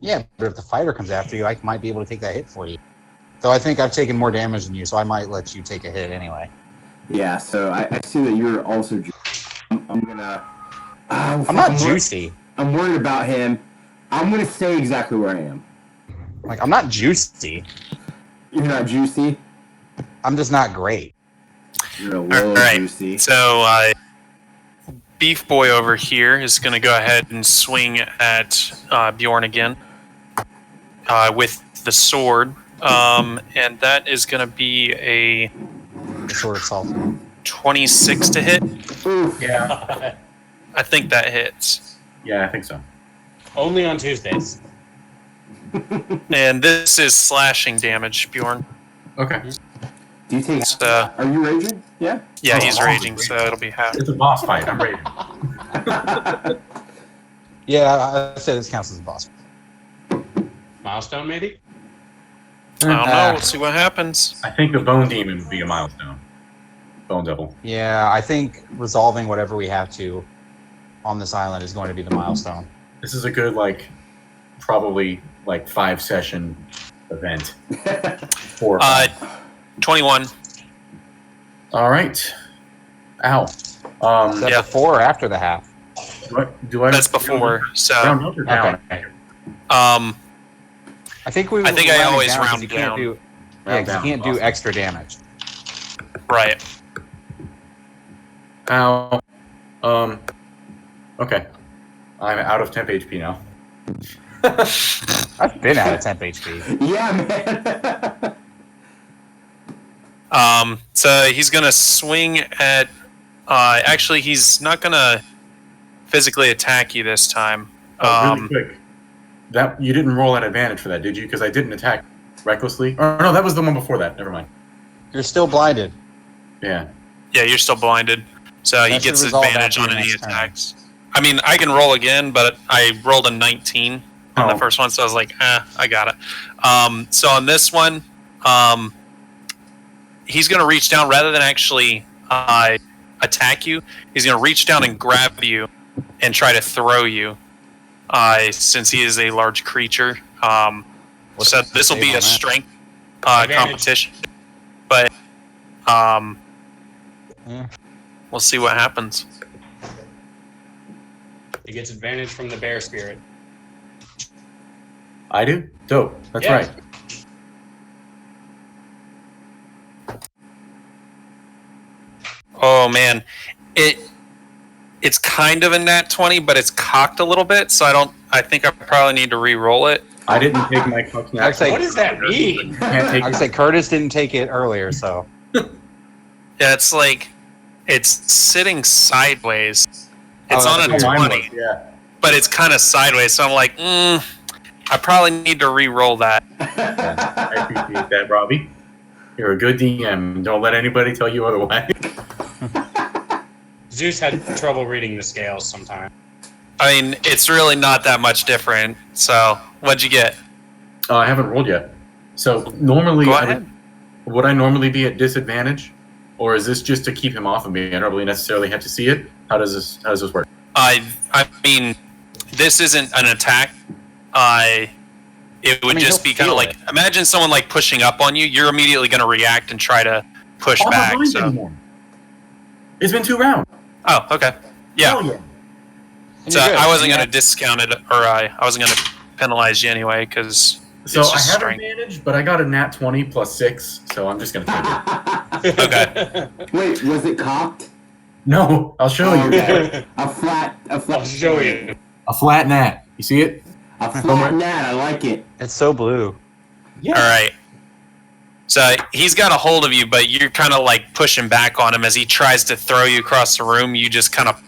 Yeah, but if the fighter comes after you, I might be able to take that hit for you. So I think I've taken more damage than you, so I might let you take a hit anyway. Yeah, so I see that you're also juicy. I'm gonna... I'm not juicy. I'm worried about him. I'm gonna say exactly where I am. Like, I'm not juicy. You're not juicy? I'm just not great. You're a little All right. juicy. So, Beef Boy over here is going to go ahead and swing at Bjorn again with the sword. And that is going to be a The sword itself. 26 to hit. Oof. Yeah. I think that hits. Yeah, I think so. Only on Tuesdays. And this is slashing damage, Bjorn. Okay. Do you take... It's, Are you raging? Yeah? yeah, Oh, he's awesome. raging, so it'll be half. It's a boss fight. I'm ready. Yeah, I said this counts as a boss. Milestone, maybe? I don't know. We'll see what happens. I think the Bone Demon would be a milestone. Bone Devil. Yeah, I think resolving whatever we have to on this island is going to be the milestone. This is a good, probably 5-session event. 4 or 5. 21. All right. Ow. Is that Yeah. before or after the half? Do I That's before. So, round up or down? Okay. um, I think we. I think we're I rounding always down 'cause round you can't down. do. Yeah, Round 'cause down. you can't do Awesome. extra damage. right. Ow. Okay. I'm out of temp HP now. I've been out of temp HP. Yeah, man. So he's gonna swing at. Actually, he's not gonna physically attack you this time. Really quick. That you didn't roll at advantage for that, did you? Because I didn't attack recklessly. Or no, that was the one before that. Never mind. You're still blinded. Yeah. Yeah, you're still blinded, so he That should gets resolve advantage after on your any next turn. attacks. I mean, I can roll again, but I rolled a 19 on the Oh. first one, so I was like, I got it. So on this one, he's gonna reach down rather than actually attack you. He's gonna reach down and grab you and try to throw you. Since he is a large creature, What's so the this will save be on a that? strength Advantage. competition. But Yeah. we'll see what happens. He gets advantage from the bear spirit. I do? Dope. That's Yeah. right. Oh man, it's kind of a nat 20, but it's cocked a little bit, so I think I probably need to re-roll it. I didn't take my cup now. I'd say- What does that mean? Can't take I would say Curtis didn't take it earlier, so Yeah, it's sitting sideways. It's Oh, on a that's Mine was, 20, yeah. but it's kind of sideways, so I'm like, I probably need to re-roll that. I appreciate that, Robbie. You're a good DM. Don't let anybody tell you otherwise. Zeus had trouble reading the scales sometimes. I mean, it's really not that much different. So, what'd you get? I haven't rolled yet. So normally, Go ahead. would I normally be at disadvantage, or is this just to keep him off of me? I don't really necessarily have to see it. How does this work? I mean, this isn't an attack. It would mean, just he'll be kind of feel like, imagine someone like pushing up on you. You're immediately going to react and try to push I'm not back. blind So, anymore. It's been 2 rounds. oh, okay, yeah. Hell yeah. And So you're good. I wasn't And going to discount it, or I wasn't going to penalize you anyway, because So it's I just have strength. advantage, but I got a nat 20 plus 6, so I'm just gonna take it. Okay. Wait, was it cocked? No, I'll show you. Okay. A flat. I'll show you. A flat gnat. You see it? A flat gnat. I like it. It's so blue. Yeah. All right. So he's got a hold of you, but you're kind of like pushing back on him as he tries to throw you across the room. You just kind of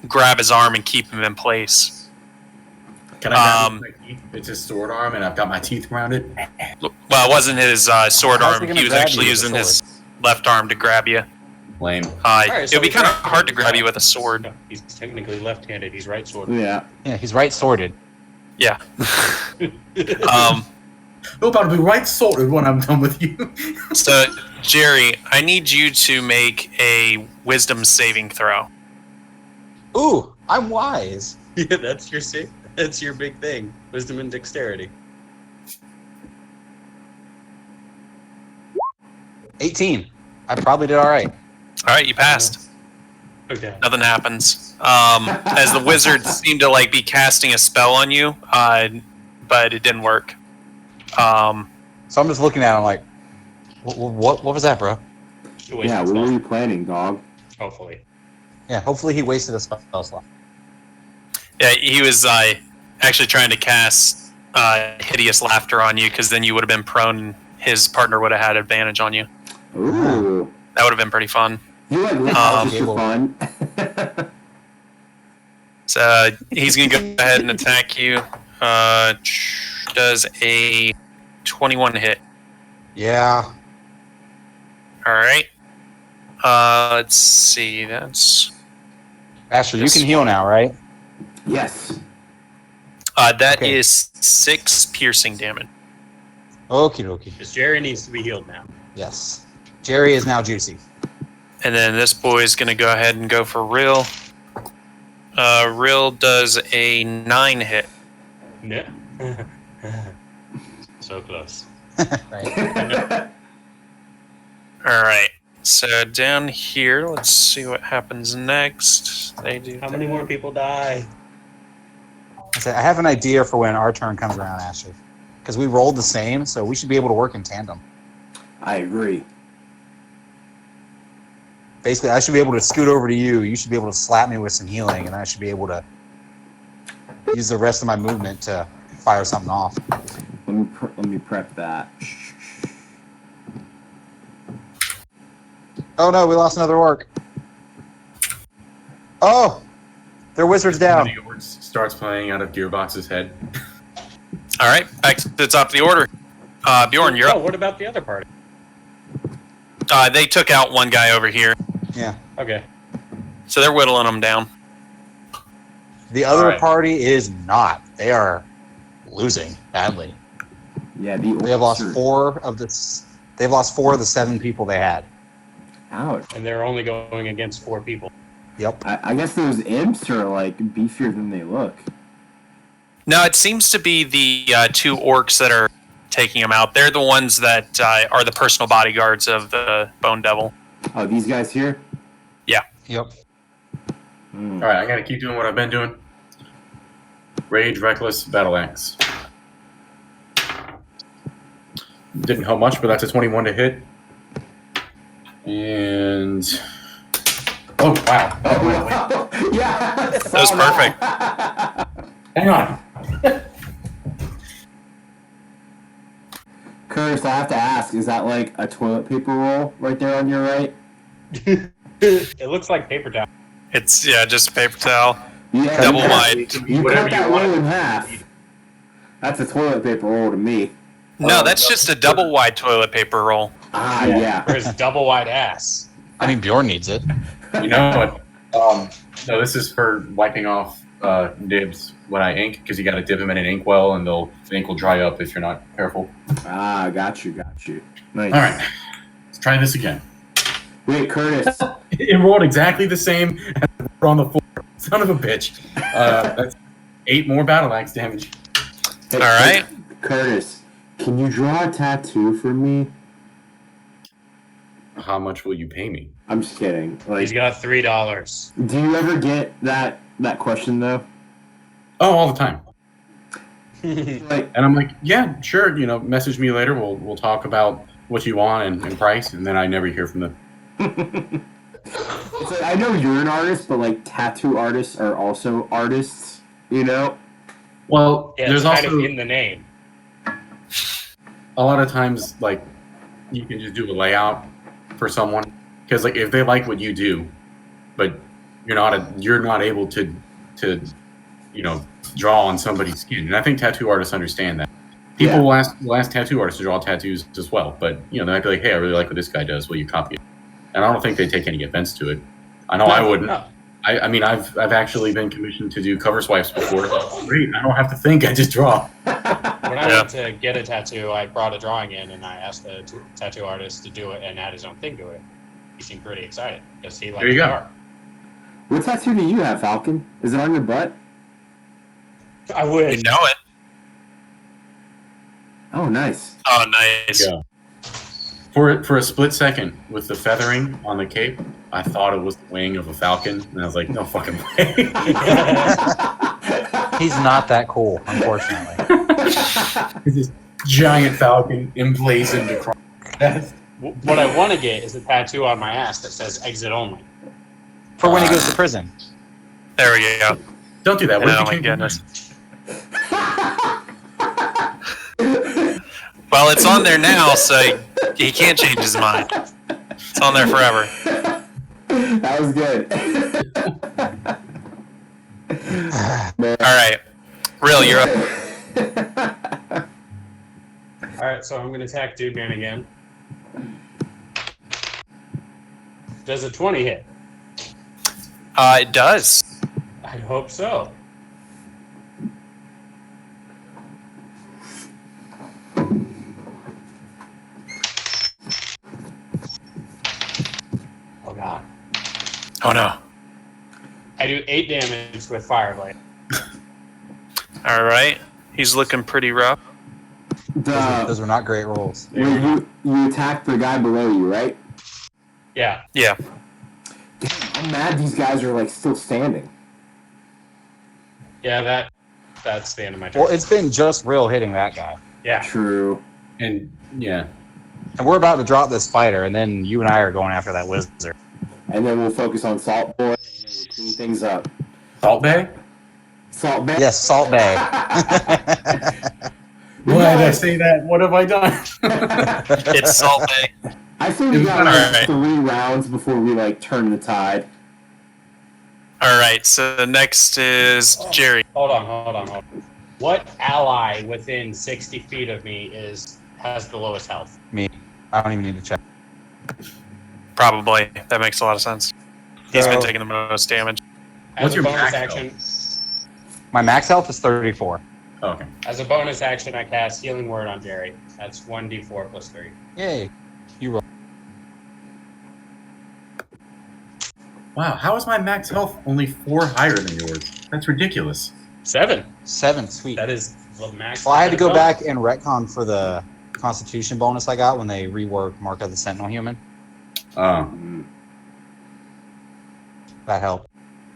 grab his arm and keep him in place. Can I grab his teeth? It's his sword arm, and I've got my teeth around it. Well, it wasn't his sword How's arm. he gonna He was grab actually you with the using his sword? left arm to grab you. Lame. Alright, It so would be we kind of got- hard to grab you with a sword. No, he's technically left-handed. He's right-sworded. Yeah. Yeah, he's right sworded. Yeah. No, but I'll be right sorted when I'm done with you. So, Jerry, I need you to make a wisdom saving throw. Ooh, I'm wise. Yeah, that's your big thing. Wisdom and dexterity. 18. I probably did all right. All right, you passed. Okay. Nothing happens. As the wizard seemed to like be casting a spell on you, but it didn't work. So I'm just looking at him like, what was that, bro? Yeah, what were you planning, dog? Hopefully. Yeah, hopefully he wasted a spell slot. Yeah, he was actually trying to cast hideous laughter on you because then you would have been prone. And his partner would have had advantage on you. Ooh. That would have been pretty fun. You like laughs just for fun? So he's gonna go ahead and attack you. Does a 21 hit? Yeah. All right. Let's see. That's Asher, you can heal now, right? Yes. that Okay. is 6 piercing damage. Okie dokie. Because Jerry needs to be healed now. Yes. Jerry is now juicy. And then this boy is going to go ahead and go for Rill. Rill does a 9 hit. No. So close. Right. All right. So down here, let's see what happens next. They do. How many more people die? I have an idea for when our turn comes around, Asher. Because we rolled the same, so we should be able to work in tandem. I agree. Basically, I should be able to scoot over to you. You should be able to slap me with some healing, and I should be able to use the rest of my movement to fire something off. Let me prep that. Oh no, we lost another orc. Oh! Their wizard's down. The orc starts playing out of Gearbox's head. All right. Back to the top of the order. Bjorn, you're Oh, up. what about the other party? They took out one guy over here, Yeah. Okay. so they're whittling them down. The other Alright. party is not. They are losing badly. Yeah, the They have lost orcs are- 4 of the. They've lost 4 of the 7 people they had. Ouch. And they're only going against 4 people. Yep. I guess those imps are like beefier than they look. No, it seems to be the 2 orcs that are taking them out. They're the ones that are the personal bodyguards of the Bone Devil. Oh, these guys here? Yep. Hmm. All right, I gotta keep doing what I've been doing. Rage, Reckless, Battle Axe. Didn't help much, but that's a 21 to hit. And oh wow! Oh, wait. Yeah. That was perfect. Hang on. Curtis, I have to ask, is that like a toilet paper roll right there on your right? It looks like paper towel. It's just a paper towel. Yeah. Double you wide. cut- You Whatever cut you that want. roll in half. That's a toilet paper roll to me. No, that's just a double wide toilet paper roll. Ah, yeah. Where's double wide ass? I mean, Bjorn needs it. You know what? No, this is for wiping off nibs when I ink, because you got to dip them in an inkwell, and the ink will dry up if you're not careful. Ah, got you. Nice. All right, let's try this again. Wait, Curtis. It rolled exactly the same as the roll on the floor. Son of a bitch. That's 8 more battle axe damage. Hey, All right. Curtis, can you draw a tattoo for me? How much will you pay me? I'm just kidding. He's Like, got $3. do you ever get that question though? Oh, all the time. Like, And I'm like, yeah, sure. You know, message me later. We'll talk about what you want and price. And then I never hear from them. It's like, I know you're an artist, but like tattoo artists are also artists, you know? Well, Yeah, there's it's kind also of in the name. a lot of times like you can just do a layout for someone because like if they like what you do, but you're not able to draw on somebody's skin, and I think tattoo artists understand that. People will ask tattoo artists to draw tattoos as well, but they might be like, hey, I really like what this guy does. Will you copy it? And I don't think they take any offense to it. I know I wouldn't. No. I mean, I've actually been commissioned to do cover swipes before. Great, I don't have to think. I just draw. When I went to get a tattoo, I brought a drawing in and I asked the tattoo artist to do it and add his own thing to it. He seemed pretty excited because he liked There you the go. art. What tattoo do you have, Falcon? Is it on your butt? I would. You know it. Oh, nice. Oh, nice. Yeah. For a split second, with the feathering on the cape, I thought it was the wing of a falcon, and I was like, no fucking way. He's not that cool, unfortunately. It's this giant falcon emblazoned across. What I want to get is a tattoo on my ass that says exit only. For when he goes to prison. There we go. Don't do that. What if Oh you my change your goodness. Well, it's on there now, so he can't change his mind. It's on there forever. That was good. All right. Rill, you're up. Alright, so I'm going to attack Dude Man again. Does a 20 hit? It does. I hope so. Oh god. Oh, no. I do 8 damage with Fireblade. All right. He's looking pretty rough. Those were not great rolls. You attacked the guy below you, right? Yeah. Yeah. Damn, I'm mad these guys are like still standing. Yeah, that's the end of my turn. Well, it's been just Rill hitting that guy. Yeah. True. And yeah, And we're about to drop this fighter, and then you and I are going after that wizard. And then we'll focus on Salt Boy and then we'll clean things up. Salt Bay. Salt Bay. Yes, Salt Bay. Why did I say that? What have I done? It's Salt Bay. I think we got like Alright. 3 rounds before we like turn the tide. All right. So the next is Jerry. Hold on. What ally within 60 feet of me has the lowest health? Me. I don't even need to check. Probably. That makes a lot of sense. He's been So- taking the most damage. As What's a your bonus max action, My max health is 34. Oh, okay. as a bonus action, I cast Healing Word on Jerry. That's 1d4 plus 3. Yay. You roll. Wow, how is my max health only 4 higher than yours? That's ridiculous. 7. 7, sweet. That is the max. Well, I had to go Oh, back and retcon for the Constitution bonus I got when they reworked Mark of the Sentinel Human. That helped.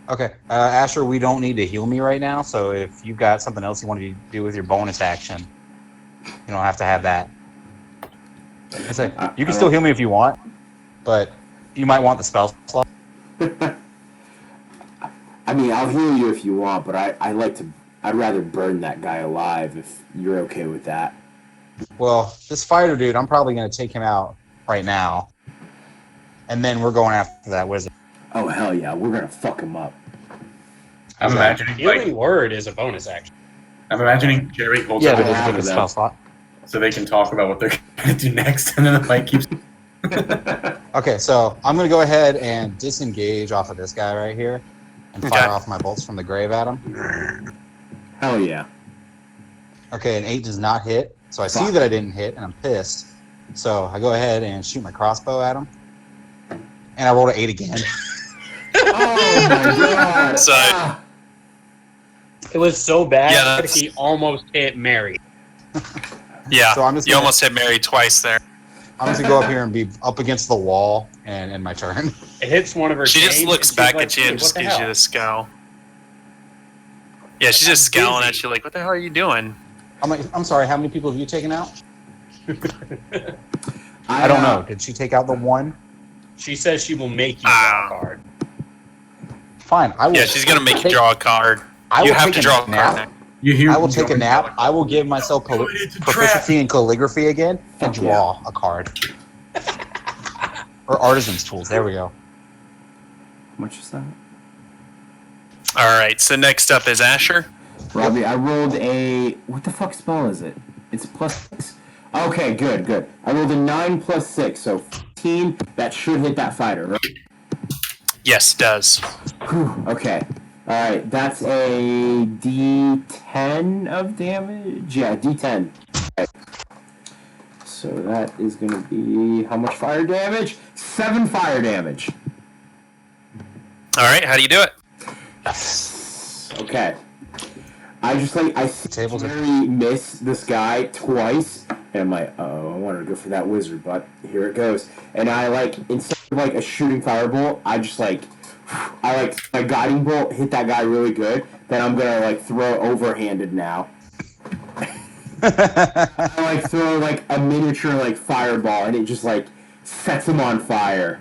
Okay, Asher, we don't need to heal me right now, so if you've got something else you want to do with your bonus action, you don't have to have that. I say, you can still heal me if you want, but you might want the spell slot. I mean, I'll heal you if you want, but I'd rather burn that guy alive if you're okay with that. Well, this fighter dude, I'm probably going to take him out right now, and then we're going after that wizard. Oh, hell yeah, we're gonna fuck him up. I'm imagining Healing Word is a bonus action. I'm imagining Jerry holds Yeah, up but his it's half a of them. spell slot. so they can talk about what they're going to do next, and then the fight keeps. Okay, so I'm going to go ahead and disengage off of this guy right here and fire Okay. off my bolts from the grave at him. Hell yeah. Okay, an 8 does not hit, so I see Fuck. that I didn't hit, and I'm pissed. So I go ahead and shoot my crossbow at him, and I rolled an 8 again. Oh my god. So- Ah. It was so bad Yeah, that that's- he almost hit Mary. Yeah. So I'm just You gonna- almost hit Mary twice there. I'm just going to go up here and be up against the wall and end my turn. It hits one of her She just chains, looks and she's back like, at you and "Dude, just what the gives you hell?" the scowl. Yeah, she's just I'm scowling busy. at you like, what the hell are you doing? I'm like, I'm sorry, how many people have you taken out? I don't know. Did she take out the one? She says she will make you draw Ah. a card. Fine. I will. Yeah, she's gonna make you take- draw a card. I You will have take to a draw a card nap. now. You hear? I will take a nap. I will give myself proficiency in calligraphy again and Fuck draw a card. Or artisan's tools. There we go. How much is that? All right. So next up is Asher. Robbie, I rolled a... What the fuck spell is it? It's +6. Okay, good. I rolled a 9 + 6, so 15. That should hit that fighter, right? Yes, it does. Whew, okay. Alright, that's a D10 of damage? Yeah, D10. Okay. So that is going to be... How much fire damage? 7 fire damage. All right. How do you do it? Okay. I see Tables are- Jerry miss this guy twice, and I'm like, oh, I wanted to go for that wizard, but here it goes. And I, instead of, a shooting firebolt, my guiding bolt hit that guy really good, then I'm gonna, throw overhanded now. I, throw, a miniature, fireball, and it just, sets him on fire.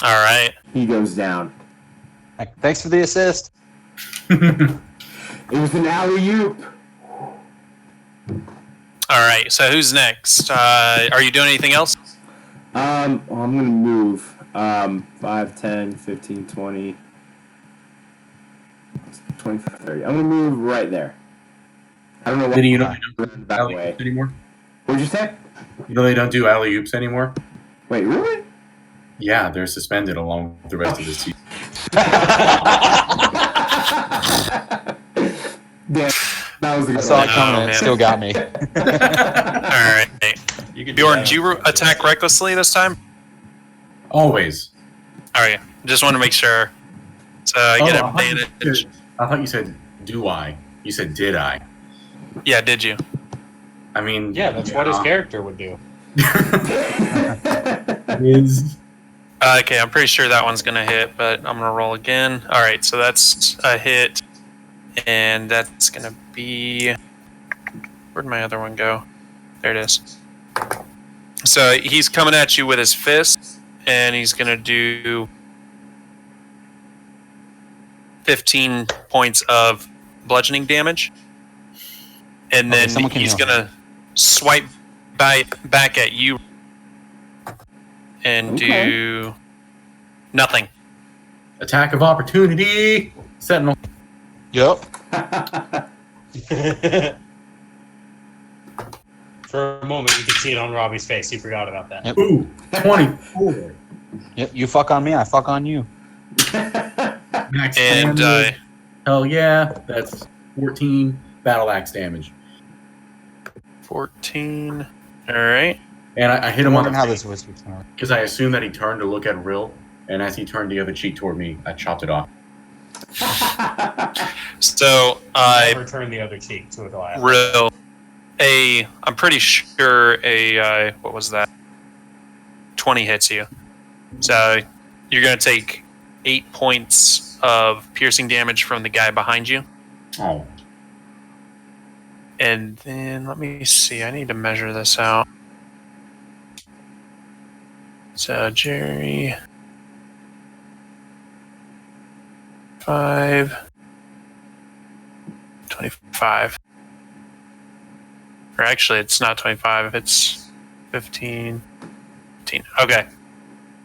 All right. He goes down. Thanks for the assist. It was an alley-oop. All right. So who's next? Are you doing anything else? I'm gonna move 5, 10, 15, 20, 25, 30. I'm gonna move right there. I don't know why. Vinny, you don't that alley way. oops anymore. What'd you say? You know they don't do alley oops anymore. Wait, really? Yeah, they're suspended along with the rest of the season. Damn, that was a I good saw one. it coming. Oh, and man. it still got me. All right. You can do Bjorn, that. did you attack recklessly this time? Always. All right. Just want to make sure. So I get advantage. I thought you said, "Do I?" You said, "Did I?" Yeah, did you? I mean, Yeah, that's what his character would do. is. Okay, I'm pretty sure that one's gonna hit, but I'm gonna roll again. All right, so that's a hit, and that's gonna be. Where'd my other one go? There it is. So he's coming at you with his fist, and he's gonna do 15 points of bludgeoning damage, and Okay, then someone can he's heal. gonna swipe back at you and Okay. do nothing. Attack of opportunity. Sentinel. Yep. For a moment, you could see it on Robbie's face. He forgot about that. Yep. Ooh, 24. Yep. You fuck on me, I fuck on you. Max And damage. Hell yeah, that's 14 battle axe damage. 14. All right. And I hit I'm him on wondering the how face this wizard's going. because I assumed that he turned to look at Rill, and as he turned the other cheek toward me, I chopped it off. So I Never turn the other cheek to a Goliath. Rill I'm pretty sure what was that? 20 hits you. So you're gonna take 8 points of piercing damage from the guy behind you. Oh, And then let me see. I need to measure this out. So Jerry, 5, 25. Or actually, it's not 25. It's 15. 15. Okay.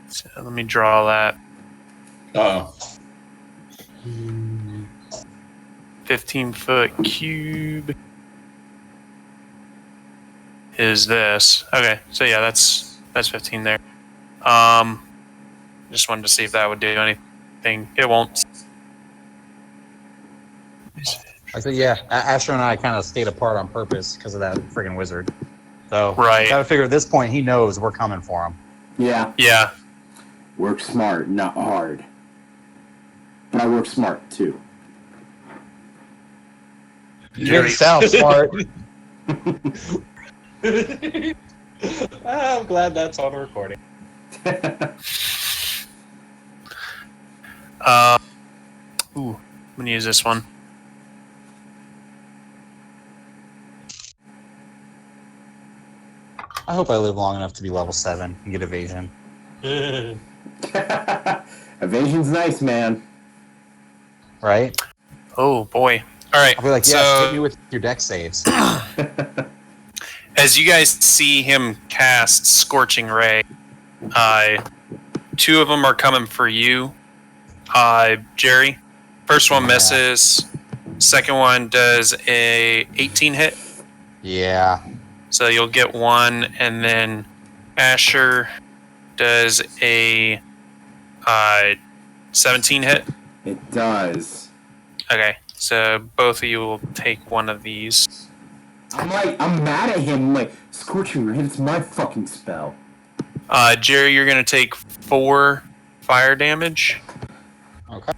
So let me draw that. uh-oh. 15-foot cube is this. Okay, so yeah, that's 15 there. Just wanted to see if that would do anything. It won't. I said, yeah. Asher and I kind of stayed apart on purpose because of that friggin' wizard. So, Right. gotta figure at this point he knows we're coming for him. Yeah, Yeah. work smart, not hard. But I work smart too. You didn't sound smart. I'm glad that's on recording. Ooh, I'm gonna use this one. I hope I live long enough to be level 7 and get evasion. Oh Evasion's nice, man. Right? Oh boy! All right. I'll be like, yes, so hit me with your deck saves. as you guys see him cast Scorching Ray, two of them are coming for you, Jerry. First one misses. Second one does a 18 hit. Yeah. So you'll get one, and then Asher does a 17 hit. It does. Okay, so both of you will take one of these. I'm mad at him. I'm like, Scorching Ray, it's my fucking spell. Jerry, you're gonna take 4 fire damage. Okay.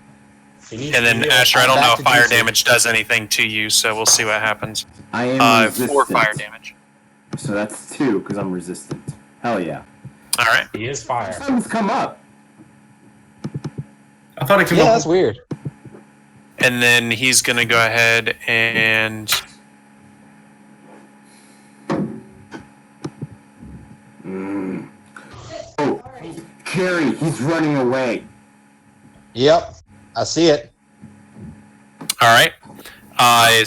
And then Asher, I don't know if fire damage does anything to you, so we'll see what happens. I am resistant. 4 fire damage. So that's 2 because I'm resistant. Hell yeah. All right. He is fire. Something's come up. I thought it came Yeah, up. that's weird. And then he's gonna go ahead and Oh, Jerry, he's running away. Yep. I see it. all right.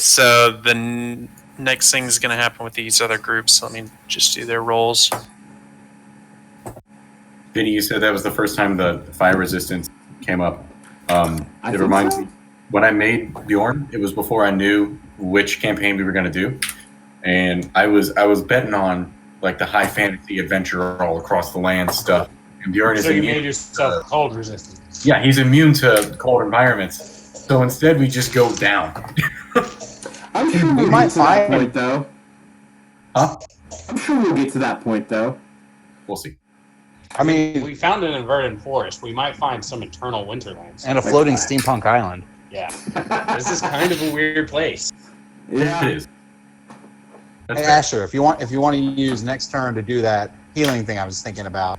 So the next thing's gonna happen with these other groups. Let me just do their rolls. Vinny, you said that was the first time the fire resistance came up. I It think reminds so. me, when I made Bjorn, it was before I knew which campaign we were going to do. And I was betting on like the high fantasy adventure all across the land stuff. And Bjorn is So you immune. made yourself cold resistant. Yeah, he's immune to cold environments. So instead, we just go down. I'm sure We we'll might get to that find- point, though. Huh? I'm sure we'll get to that point, though. We'll see. I mean, We found an inverted forest. We might find some eternal winterlands. and a floating steampunk island. Yeah. This is kind of a weird place. It is. That's Hey fair. Asher, if you want to use next turn to do that healing thing I was thinking about,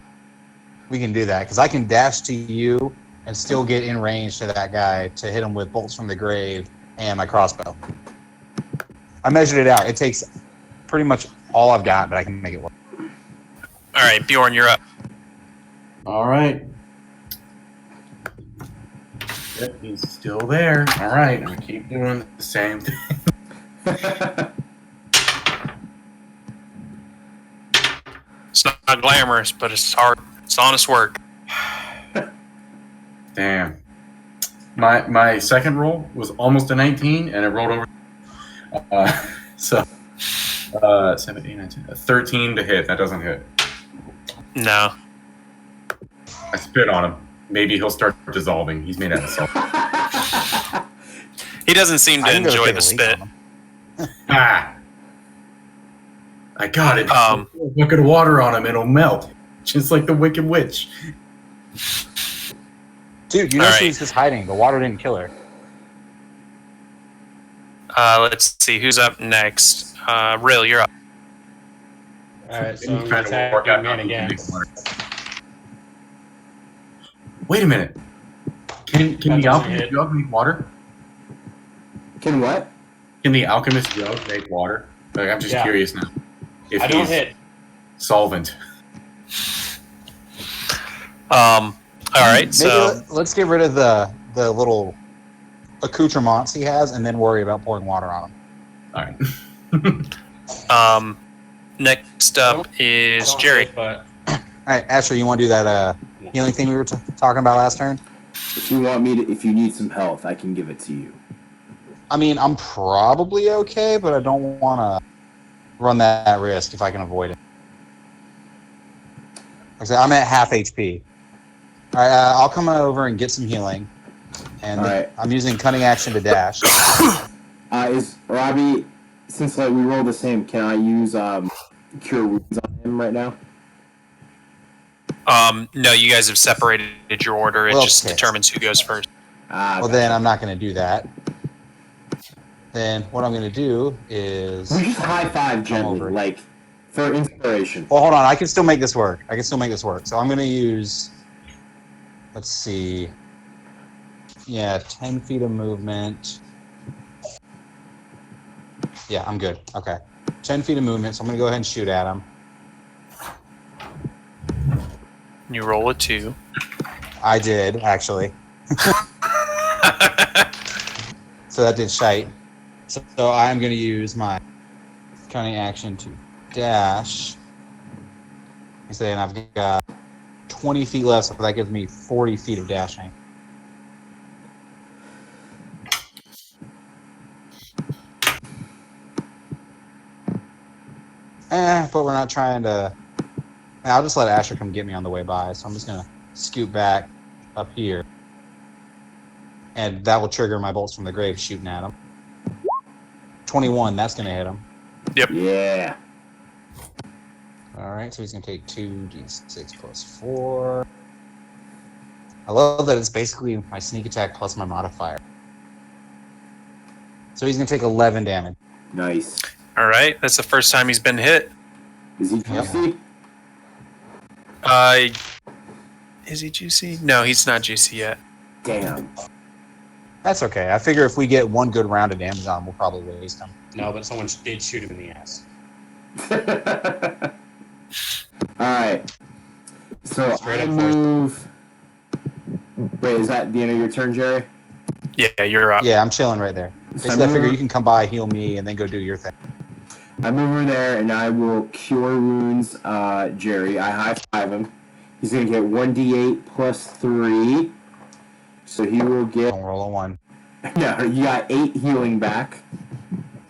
we can do that because I can dash to you and still get in range to that guy to hit him with bolts from the grave and my crossbow. I measured it out. It takes pretty much all I've got, but I can make it work. All right, Bjorn, you're up. All right. Yep, he's still there. All right, I keep doing the same thing. It's not glamorous, but it's hard. It's honest work. Damn. My second roll was almost a 19, and it rolled over. So 17, 19, 13 to hit. That doesn't hit. No. I spit on him. Maybe he'll start dissolving. He's made out of salt. He doesn't seem to I can go enjoy take the a leak spit. on him. Ah! I got it. Um, A bucket of water on him, it'll melt. Just like the Wicked Witch. Dude, you know All she right. was just hiding. The water didn't kill her. Let's see who's up next. Rill, you're up. All right, so He's I'm trying going to work to out man how he can again. make water. Wait a minute. Can That the doesn't alchemist hit. jug make water? Can what? Can the alchemist jug make water? Like, I'm just Yeah. curious now. If I don't he's hit. solvent. All right, Maybe so let's get rid of the little accoutrements he has, and then worry about pouring water on him. All right. next up I is don't Jerry. hit, but All right, Asher, you want to do that healing thing we were talking about last turn? If you want me to, if you need some health, I can give it to you. I mean, I'm probably okay, but I don't want to run that risk if I can avoid it. Like I said, I'm at half HP. All right, I'll come over and get some healing. And All right. I'm using cunning action to dash. Is Robbie, since like we rolled the same, can I use cure wounds on him right now? No, you guys have separated your order. It Well, just okay. determines who goes first. Well, then I'm not going to do that. Then what I'm going to do is... We just high five gently, over. like for inspiration. Well, hold on. I can still make this work. So I'm going to use... Let's see. Yeah, 10 feet of movement. Yeah, I'm good. Okay. 10 feet of movement, so I'm going to go ahead and shoot at him. You roll a 2. I did, actually. So that did shite. So I'm going to use my cunning action to dash. And I've got 20 feet left, so that gives me 40 feet of dashing. But we're not trying to... I'll just let Asher come get me on the way by, so I'm just going to scoot back up here. And that will trigger my bolts from the grave shooting at him. 21, that's going to hit him. Yep. Yeah. Alright, so he's going to take 2d6 plus 4. I love that it's basically my sneak attack plus my modifier. So he's going to take 11 damage. Nice. All right, that's the first time he's been hit. Is he juicy? Is he juicy? No, he's not juicy yet. Damn. That's okay. I figure if we get one good round of damage on him, we'll probably waste him. No, but someone did shoot him in the ass. Alright. So Straight I up move... Wait, is that the end of your turn, Jerry? Yeah, you're up. Yeah, I'm chilling right there. Basically, I figure you can come by, heal me, and then go do your thing. I move over there and I will cure wounds Jerry. I high five him. He's going to get 1d8 plus 3. So he will get... Don't roll a 1. No, you got 8 healing back.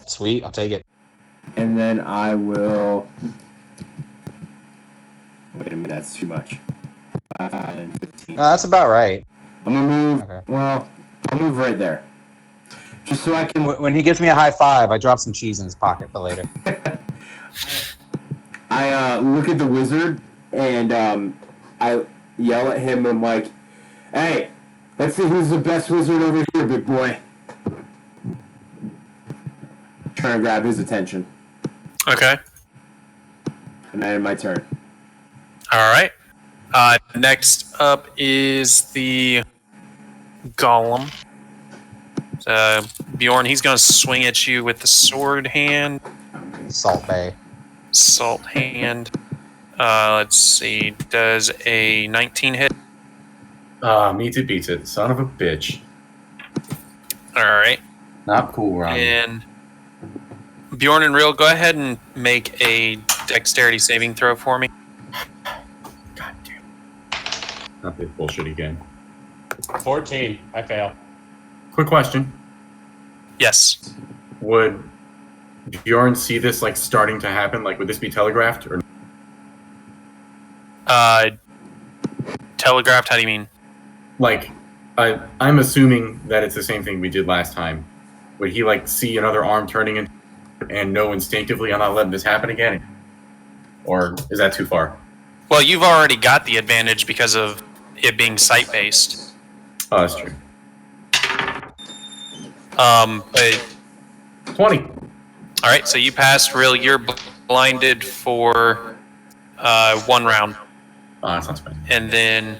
Sweet, I'll take it. And then I will... Wait a minute, that's too much. 5 and 15. No, that's about right. I'm going to move... Okay. Well, I'll move right there. Just so I can... When he gives me a high five, I drop some cheese in his pocket for later. I look at the wizard and I yell at him. I'm like, "Hey, let's see who's the best wizard over here, big boy." Trying to grab his attention. Okay. And I end my turn. All right. Next up is the golem. Bjorn, he's going to swing at you with the sword hand. Salt Bay. Salt hand. Let's see. Does a 19 hit? Meets it, beats it. Son of a bitch. All right. Not cool, Ron. And Bjorn and Rill, go ahead and make a dexterity saving throw for me. God damn. Not this bullshit again. 14. I fail. Quick question. Yes. Would Bjorn see this like starting to happen? Like, would this be telegraphed or? Telegraphed? How do you mean? Like, I'm assuming that it's the same thing we did last time. Would he like see another arm turning in and know instinctively, I'm not letting this happen again? Or is that too far? Well, you've already got the advantage because of it being sight based. Oh, that's true. But 20. all right, so you passed. Rill, you're blinded for 1 round, Oh, that's not bad. and then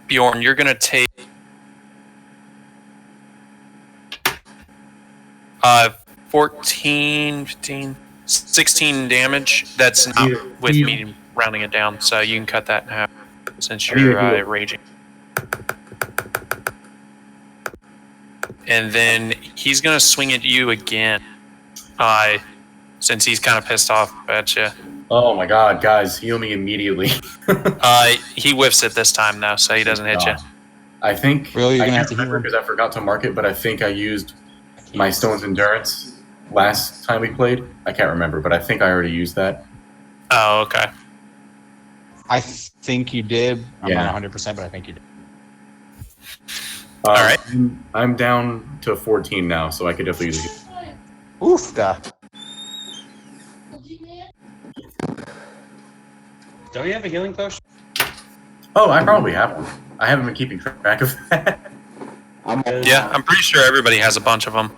Bjorn, you're gonna take 14, 15, 16 damage. That's not with me rounding it down, so you can cut that in half since you're raging. And then he's gonna swing at you again, since he's kind of pissed off at you. Oh my god, guys, heal me immediately. He whiffs it this time though, so he doesn't hit you. I think Really, you're I gonna can't have to heal remember him? because I forgot to mark it, but I think I used my Stone's Endurance last time we played. I can't remember, but I think I already used that. Oh, okay. I think you did. I'm Yeah. not 100%, but I think you did. All right. I'm down to 14 now, so I could definitely use it. Oof, da. Don't you have a healing potion? Oh, I probably have one. I haven't been keeping track of that. Yeah, I'm pretty sure everybody has a bunch of them.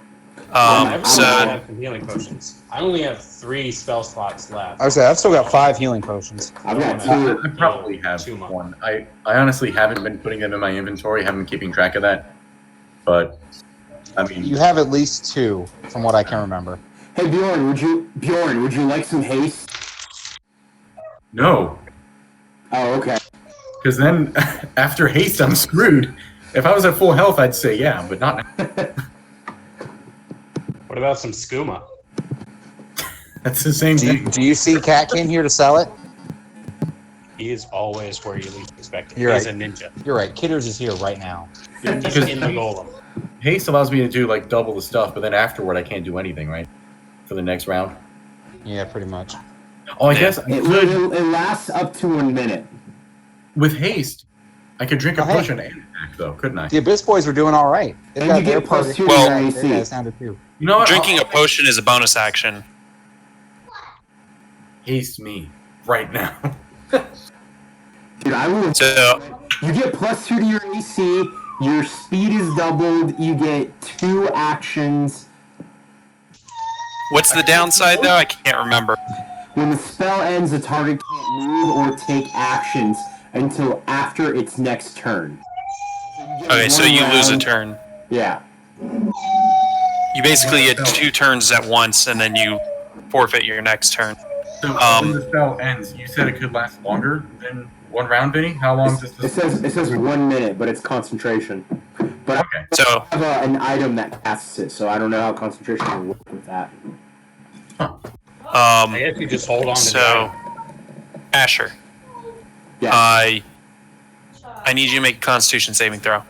I So have some healing potions. I only have 3 spell slots left. I would say I've still got 5 healing potions. I've got Yeah. 2. I probably have Too much. one. I honestly haven't been putting them in my inventory, haven't been keeping track of that. But, I mean... You have at least 2, from what I can remember. Hey Bjorn, would you like some haste? No, Oh, okay. because then after haste, I'm screwed. If I was at full health, I'd say yeah, but not. What about some skooma? That's the same thing. Do you see Cat came here to sell it? He is always where you least expect him. You're He's right. a ninja. You're right. Kidders is here right now. He's Because in the golem. haste allows me to do like double the stuff, but then afterward, I can't do anything, right? For the next round. Yeah, pretty much. Oh, I guess I It could. lasts up to 1 minute. With haste, I could drink a Oh, hey. potion and attack, though, couldn't I? The Abyss Boys were doing all right. They And got you their get plus party. 2 Well- to your They got AC. sounded too. You know what? Drinking a potion is a bonus action. Haste me right now. Dude, I will. So You get plus 2 to your AC. Your speed is doubled. You get 2 actions. what's the downside though? I can't remember. When the spell ends, the target can't move or take actions until after its next turn. Okay, so you lose a turn. Yeah. You basically get 2 turns at once, and then you forfeit your next turn. So when the spell ends, you said it could last longer than 1 round, Vinny? How long does It this? says 1 minute, but it's concentration. But Okay. So I have an item that casts it, so I don't know how concentration will work with that. I guess you just hold on to so Asher, Yeah, I need you to make a Constitution saving throw.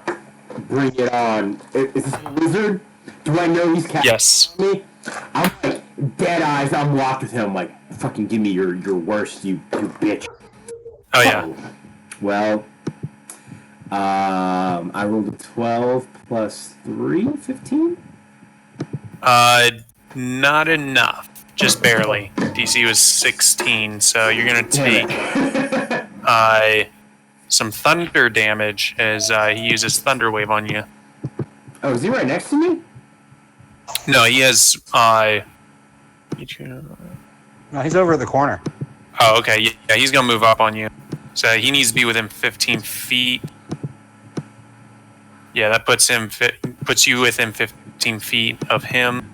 bring it on. Is this a wizard? Do I know he's casting Yes. me? I'm like dead eyes. I'm locked with him. Like fucking give me your worst, you bitch. Oh yeah. Well, I rolled a 12 plus 3, 15? Not enough. Just barely. DC was 16, so you're gonna take some thunder damage as he uses Thunder Wave on you. Oh, is he right next to me? No, he has No, he's over at the corner. Oh, okay. Yeah, he's gonna move up on you. So he needs to be within 15 feet. Yeah, that puts you within 15 feet of him.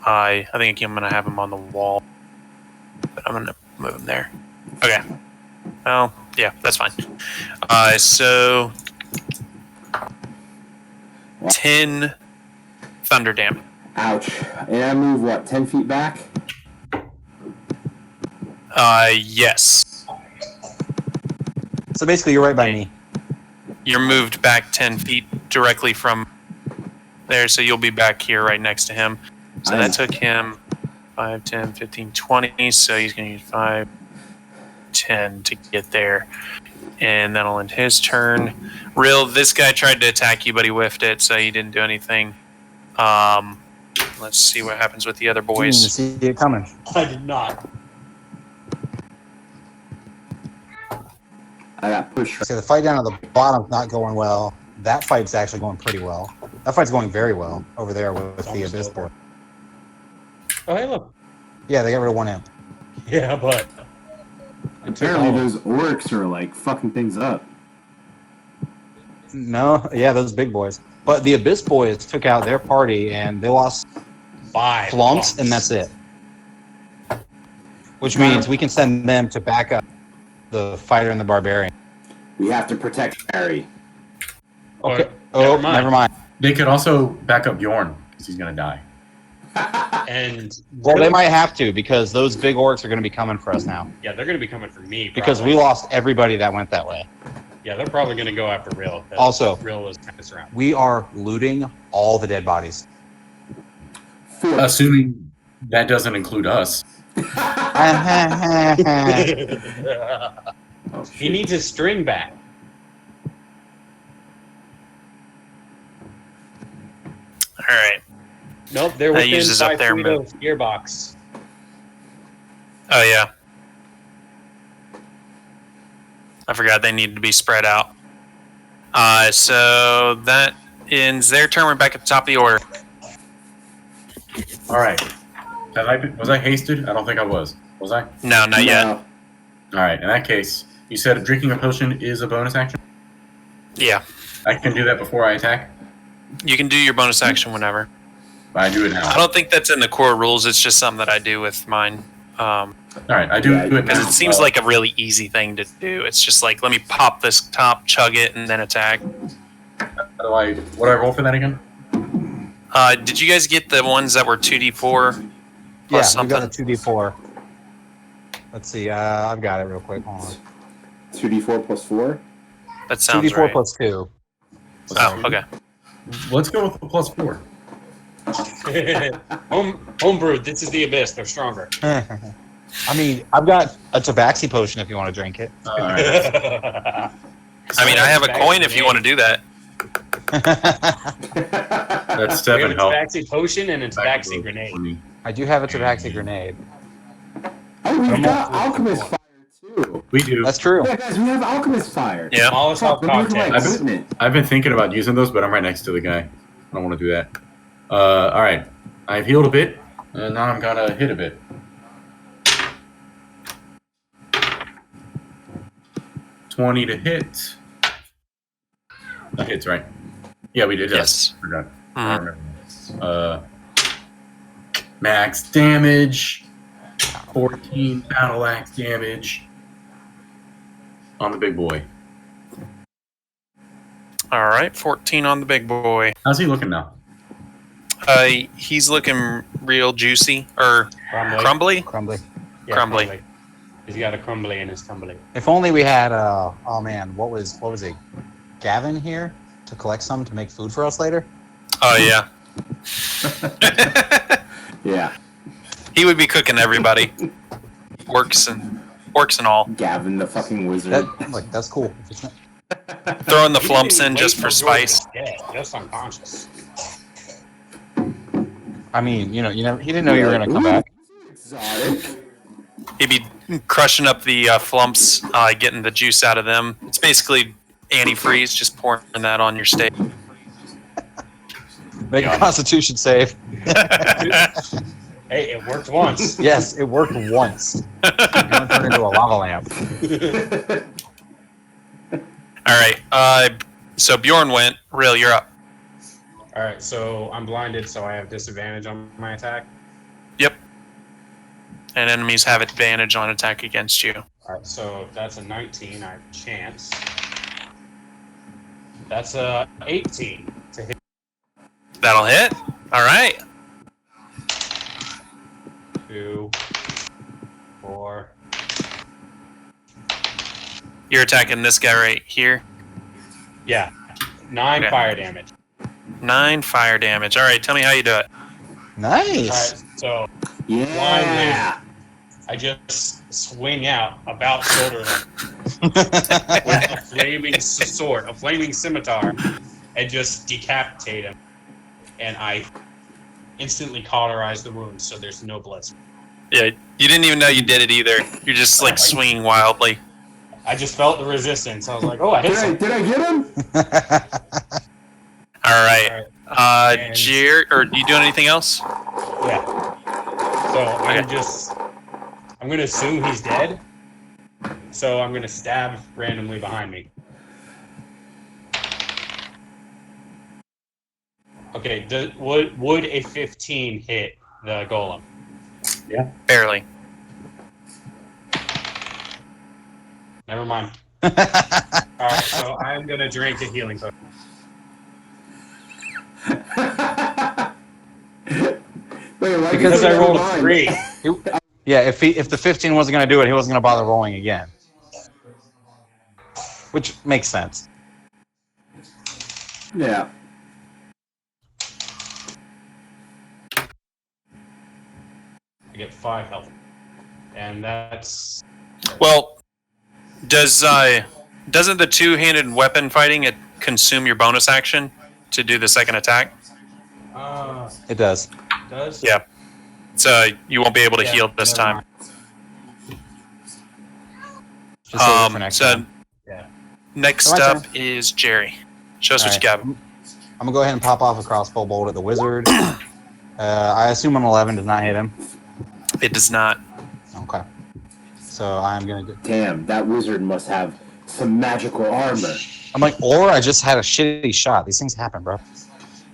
I think I'm gonna have him on the wall, but I'm gonna move him there. Okay. Oh, yeah, that's fine. So 10 thunder damage. Ouch. And I move, what, 10 feet back? Yes. So basically, you're right by me. You're moved back 10 feet directly from there, so you'll be back here right next to him. So that took him 5, 10, 15, 20, so he's going to use 5, 10 to get there. And that'll end his turn. Rill, this guy tried to attack you, but he whiffed it, so he didn't do anything. Let's see what happens with the other Didn't boys. see it coming. I did not. I got pushed. So the fight down at the bottom's not going well. That fight's actually going pretty well. That fight's going very well over there with the Almost Abyss over. Boy. Oh, hey, look. Yeah, they got rid of 1 imp. Yeah, but I took Apparently all of those orcs are like fucking things up. No, yeah, those big boys. But the Abyss Boys took out their party and they lost 5 flumps, and that's it. Which means we can send them to back up the fighter and the barbarian. We have to protect Harry. Okay. Never Oh, mind. never mind. They could also back up Bjorn because he's gonna die. And Well, they might have to because those big orcs are going to be coming for us now. yeah, they're going to be coming for me. Because probably. we lost everybody that went that way. Yeah, they're probably going to go after Rill. Also- Rill is kind of surrounded. We are looting all the dead bodies. Assuming that doesn't include us. He needs his string back. All right. Nope, they're That within uses up 5 their feet move. of gearbox. Oh, yeah. I forgot they needed to be spread out. So that ends their turn. We're back at the top of the order. All right. Was I hasted? I don't think I was. Was I? No, not yet. No. All right. In that case, you said drinking a potion is a bonus action. Yeah. I can do that before I attack. You can do your bonus action whenever. But I do it I now. don't think that's in the core rules. It's just something that I do with mine. All right, I do Yeah, it Because now. it seems like a really easy thing to do. It's just like, let me pop this top, chug it, and then attack. What do I roll for that again? Did you guys get the ones that were 2d4 Yeah, plus we got something? the 2d4. Let's see. I've got it real quick. Hold on. 2d4 plus 4? That sounds 2d4 right. plus 2. Oh, okay. Let's go with the +4. Homebrewed. This is the abyss. They're stronger. I mean, I've got a tabaxi potion if you want to drink it. All right. I mean, I have a coin if you want to do that. That's We have a Stefan help. tabaxi potion and a tabaxi grenade. I do have a tabaxi grenade. Oh, we've got Alchemist Fire, too. We do. That's true. Yeah, guys, we have Alchemist Fire. Yeah. Molotov Let me look at my cocktails. equipment. I've been thinking about using those, but I'm right next to the guy. I don't want to do that. All right. I've healed a bit, and now I'm gonna hit a bit. $20 to hit. That hits, right? Yeah, we did. Yes. Forgot. I Mhm. remember this. Max damage. 14 battle axe damage on the big boy. All right, 14 on the big boy. How's he looking now? He's looking real juicy or crumbly. Crumbly. Yeah, Crumbly. He's got a crumbly in his tumbly. If only we had oh man, what was it? Gavin here to collect some to make food for us later? Oh yeah. Yeah. He would be cooking everybody. Orcs and all. Gavin the fucking wizard. That's cool. If it's not- Throwing the He flumps didn't in wait just till for George spice. was dead, just unconscious. I mean, you know, he didn't know you were gonna come back. Exotic. He'd be crushing up the flumps, getting the juice out of them. It's basically antifreeze, just pouring that on your steak. Make a Constitution save. Hey, it worked once. Yes, it worked once. You're gonna turn into a lava lamp. All right. So Bjorn went. Rill, you're up. All right, so I'm blinded, so I have disadvantage on my attack. Yep. And enemies have advantage on attack against you. All right, so if that's a 19, I have a chance. That's a 18 to hit. That'll hit. All right. 2, 4. You're attacking this guy right here. Yeah, 9 Okay. fire damage. 9 fire damage. All right, tell me how you do it. Nice. All right, so Yeah. I just swing out about shoulder length with a flaming sword, a flaming scimitar, and just decapitate him. And I instantly cauterize the wound, so there's no blood. Yeah, you didn't even know you did it either. You're just like swinging wildly. I just felt the resistance. I was like, "Oh, I hit something." Did I get him? All right. And- Jer, or you doing anything else? Yeah. So I'm gonna assume he's dead. So I'm gonna stab randomly behind me. Okay. Would a 15 hit the golem? Barely. Never mind. All right. So I'm gonna drink a healing potion. Wait, why Because did I you rolled a mine? 3. Yeah, if the 15 wasn't gonna do it, he wasn't gonna bother rolling again. Which makes sense. Yeah. I get 5 health, and that's Well, doesn't the two-handed weapon fighting consume your bonus action to do the second attack? It does. does. Yeah. So you won't be able to Yeah, heal this never time. mind. Just save it for next So time. Yeah. next My up turn. is Jerry. Show us what All you right. got. I'm gonna go ahead and pop off a crossbow bolt at the wizard. I assume an 11 does not hit him. It does not. Okay. So I'm gonna go. Damn, that wizard must have some magical armor. I'm like, or I just had a shitty shot. These things happen, bro.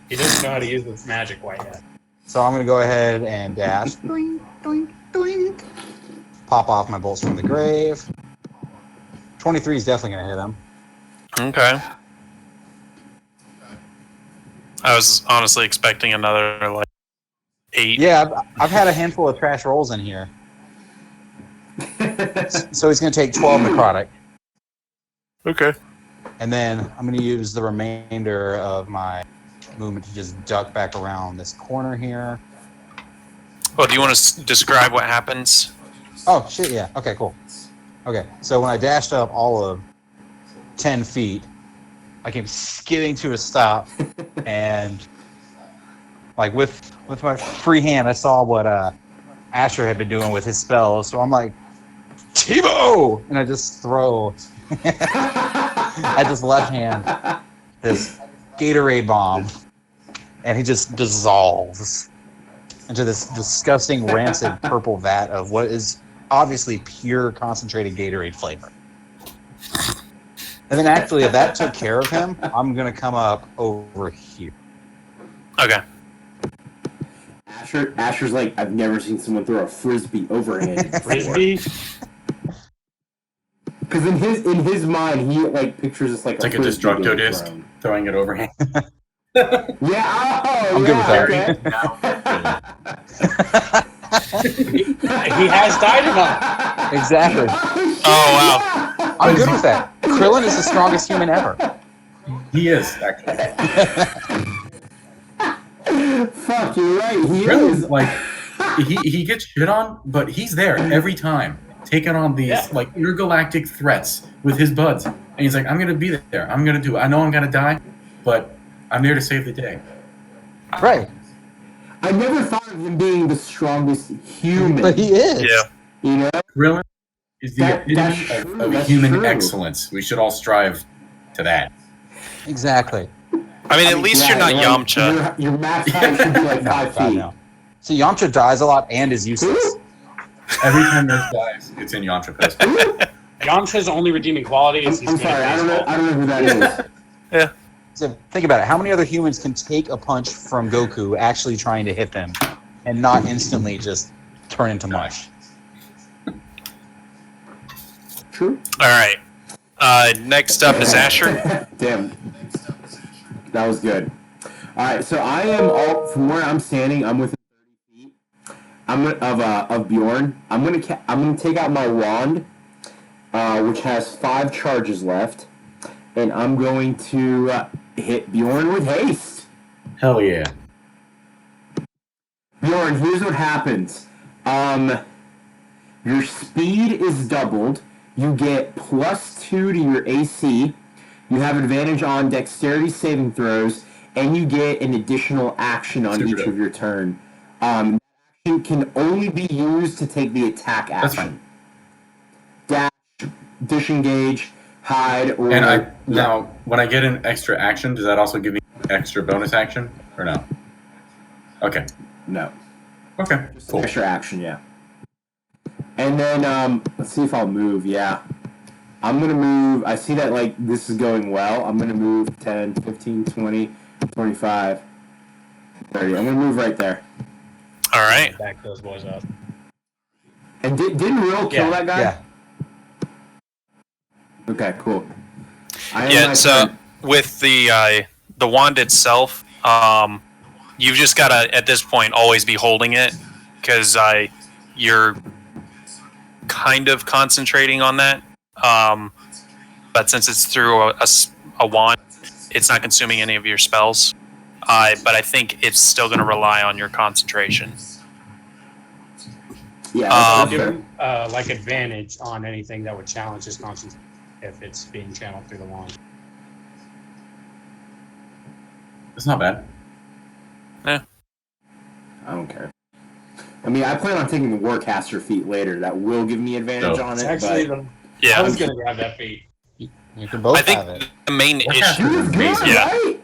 He doesn't know how to use this magic quite yet. So I'm gonna go ahead and dash. Doink, doink, doink. pop off my bolts from the grave. 23 is definitely going to hit him. Okay. I was honestly expecting another like 8. Yeah, I've had a handful of trash rolls in here. So he's going to take 12 necrotic. Okay. And then I'm going to use the remainder of my movement to just duck back around this corner here. Well, do you want to describe what happens? Oh, shit, yeah. Okay, cool. Okay, so when I dashed up all of 10 feet, I came skidding to a stop, and like with my free hand, I saw what Asher had been doing with his spells, so I'm like, Tebow! And I just throw at this left hand this Gatorade bomb, and he just dissolves into this disgusting, rancid purple vat of what is obviously pure concentrated Gatorade flavor. And then actually, if that took care of him, I'm going to come up over here. Okay. Asher's like, I've never seen someone throw a frisbee overhand before. Frisbee? Because in his mind, he like pictures this like It's like a frisbee destructo being disc, thrown. throwing it overhand. Yeah, I'm good with that. He has dynamite. Exactly. Oh wow. I'm good with that. Krillin is the strongest human ever. He is, actually. Fuck, you're right. He Rill is. is like, he gets shit on, but he's there every time, taking on these like intergalactic threats with his buds. And he's like, I'm gonna be there. I'm gonna do it. I know I'm gonna die, but I'm there to save the day. Right. I never thought of him being the strongest human. But he is. Yeah. You know? Krillin is the That's epitome true, of that's human true. excellence. We should all strive to that. Exactly. I mean, at least you're not like, Yamcha. Your max height should be like 5 God, feet. no. So Yamcha dies a lot and is useless. Every time there's dies, it's in Yamcha Post. Yamcha's only redeeming quality is he's I'm good sorry, at I don't know who that is. So think about it. How many other humans can take a punch from Goku actually trying to hit them and not instantly just turn into mush? True. All right. Next up is Asher. Damn. That was good. Alright, so I am all from where I'm standing, I'm within 30 feet. Of Bjorn. I'm gonna take out my wand, which has 5 charges left, and I'm going to hit Bjorn with haste. Hell yeah. Bjorn, here's what happens. Your speed is doubled. You get +2 to your AC. You have advantage on dexterity saving throws, and you get an additional action on each of your turn. Action can only be used to take the attack That's action. Dash, disengage, hide, or... And now, when I get an extra action, does that also give me extra bonus action, or no? Okay. No. Okay, cool. Extra action, yeah. And then, let's see if I'll move, yeah. I'm going to move, I see that, like, this is going well. I'm going to move 10, 15, 20, 25, 30. I'm going to move right there. All right. Back those boys up. And didn't Rill kill that guy? Yeah. Okay, cool. Yeah. So with the wand itself, you've just gotta at this point always be holding it because you're kind of concentrating on that. But since it's through a wand, it's not consuming any of your spells. But I think it's still going to rely on your concentration. Yeah. Give him like advantage on anything that would challenge his concentration if it's being channeled through the wand. It's not bad. I don't care. I mean, I plan on taking the Warcaster feat later. That will give me advantage on It's it. actually But... I was going to grab that feat. You can both I think have it. the main issue. It's good, Yeah. right?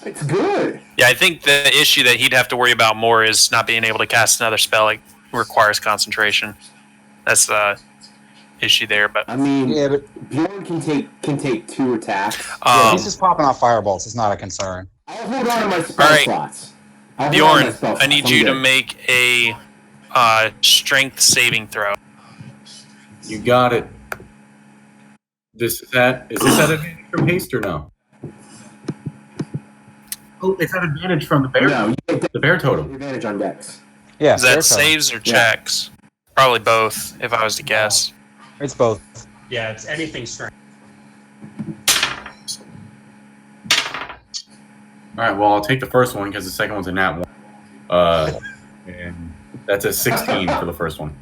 It's good. Yeah, I think the issue that he'd have to worry about more is not being able to cast another spell. It requires concentration. That's the issue there. But I mean, Yeah, but Bjorn can take 2 attacks. he's just popping off fireballs. It's not a concern. I'll hold on to my spell Alright. slots. I'll hold on to my Bjorn, spell I need slots. you I'm to good. make a strength saving throw. You got it. Is this at advantage from haste or no? Oh, it's at advantage from the bear. No, you get The bear totem. advantage on decks. Yeah, Is fair that totem. saves or checks? Probably both, if I was to guess. It's both. Yeah, it's anything strength. All right. Well, I'll take the first one because the second one's a nat 1. And that's a 16 for the first one.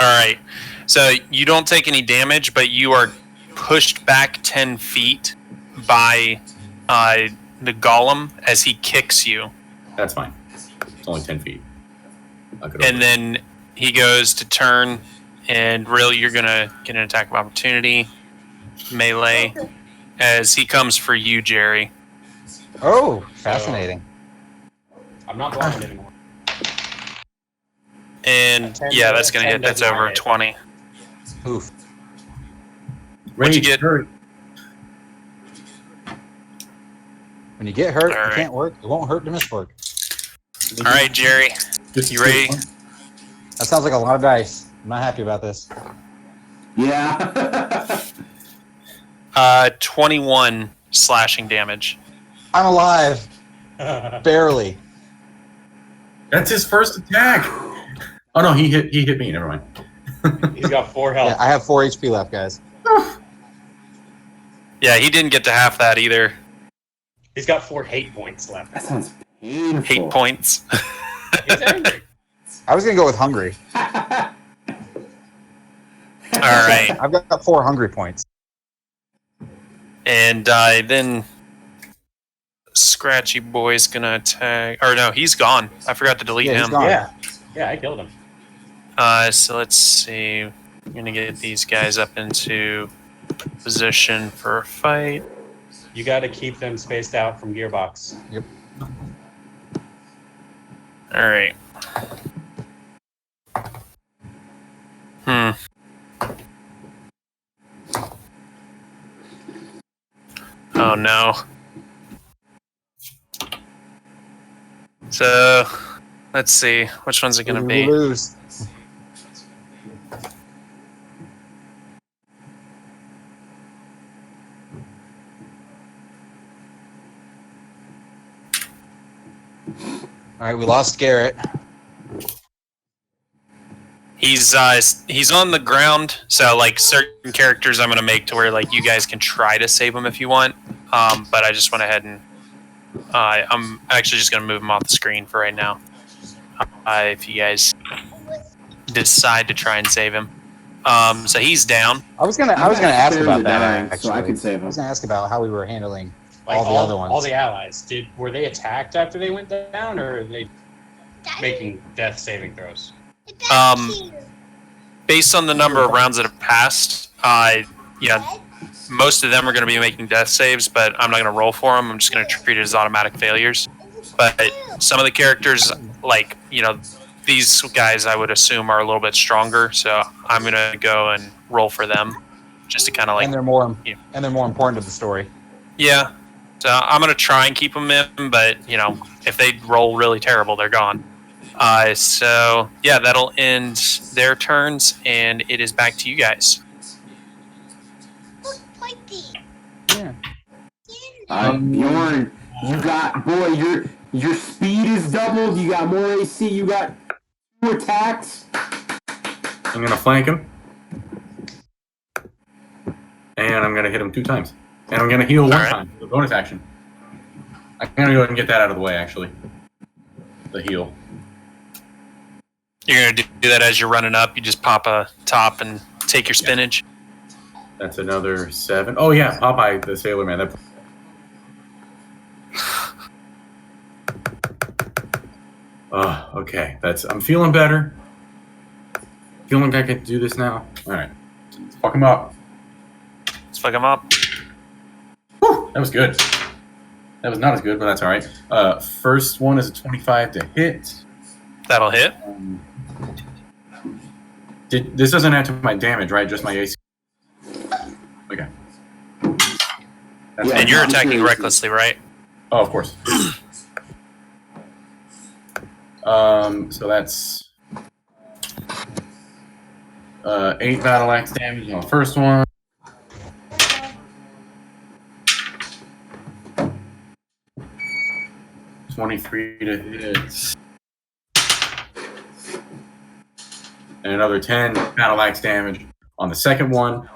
All right. So you don't take any damage, but you are pushed back 10 feet by the golem as he kicks you. That's fine. It's only 10 feet. And then he goes to turn, and Rill, you're going to get an attack of opportunity, melee, as he comes for you, Jerry. Oh, fascinating. I'm not blind anymore. And 10 yeah, that's going to 10 hit. That's does not over hit. 20. Oof. What'd you get? Hurry. When you get hurt, All right. it can't work. It won't hurt to miss work. All right, Jerry. You ready? That sounds like a lot of dice. I'm not happy about this. Yeah. 21 slashing damage. I'm alive. Barely. That's his first attack. Oh no, he hit me. Never mind. He's got 4 health. Yeah, I have 4 HP left, guys. Yeah, he didn't get to half that either. He's got 4 hate points left. That sounds painful. 8 points. He's angry. I was gonna go with hungry. All right. I've got 4 hungry points. And then Scratchy Boy's gonna attack. Or no, he's gone. I forgot to delete Yeah, he's him. gone. Yeah, I killed him. So let's see. I'm gonna get these guys up into position for a fight. You got to keep them spaced out from Gearbox. Yep. All right. Oh no. So, let's see. Which one's it gonna We be? lose. All right, we lost Garrett. He's on the ground, so like certain characters I'm gonna make to where like you guys can try to save him if you want. But I just went ahead and I'm actually just gonna move him off the screen for right now. If you guys decide to try and save him. So he's down. I was gonna ask about that. Dying, Actually, so I can save I him. was gonna ask about how we were handling Like all the other ones. All the allies. Were they attacked after they went down, or are they making death saving throws? Based on the number of rounds that have passed, yeah, most of them are going to be making death saves, but I'm not going to roll for them. I'm just going to treat it as automatic failures. But some of the characters, like, you know, these guys I would assume are a little bit stronger, so I'm going to go and roll for them just to kind of like... and they're more yeah. and they're more important to the story. Yeah, so I'm going to try and keep them in, but, you know, if they roll really terrible, they're gone. So, yeah, that'll end their turns, and it is back to you guys. Yeah. Bjorn, you got, boy, your speed is doubled, you got more AC, you got 2 attacks. I'm gonna flank him, and I'm gonna hit him 2 times, and I'm gonna heal 1 right. time. The bonus action. I'm gonna go ahead and get that out of the way. Actually, the heal. You're going to do that as you're running up. You just pop a top and take your spinach. That's another 7. Oh yeah, Popeye the Sailor Man. That. Okay. I'm feeling better. Feeling like I can do this now. All right, let's fuck him up. Let's fuck him up. Whew, that was good. That was not as good, but that's all right. First one is a 25 to hit. That'll hit. This doesn't add to my damage, right? Just my AC. Okay. That's Yeah. And you're I'm attacking curious. recklessly, right? Oh, of course. So that's 8 battle axe damage on the first one. $23 to hit. And another 10 battle axe damage on the second one.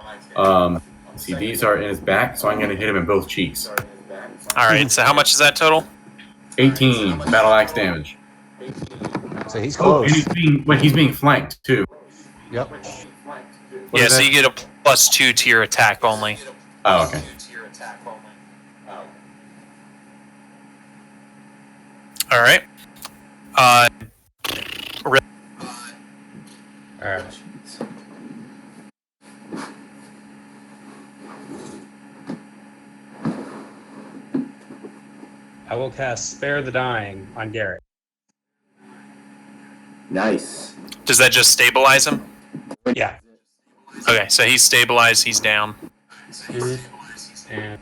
See, these are in his back, so I'm going to hit him in both cheeks. All right. So how much is that total? 18 battle axe damage. So he's Oh, close. and he's being flanked too. Yep. Yeah. So you get a +2 to your attack only. Oh, okay. All right. Rill. All right. I will cast Spare the Dying on Garrett. Nice. Does that just stabilize him? Yeah. Okay. So he's stabilized. He's down. And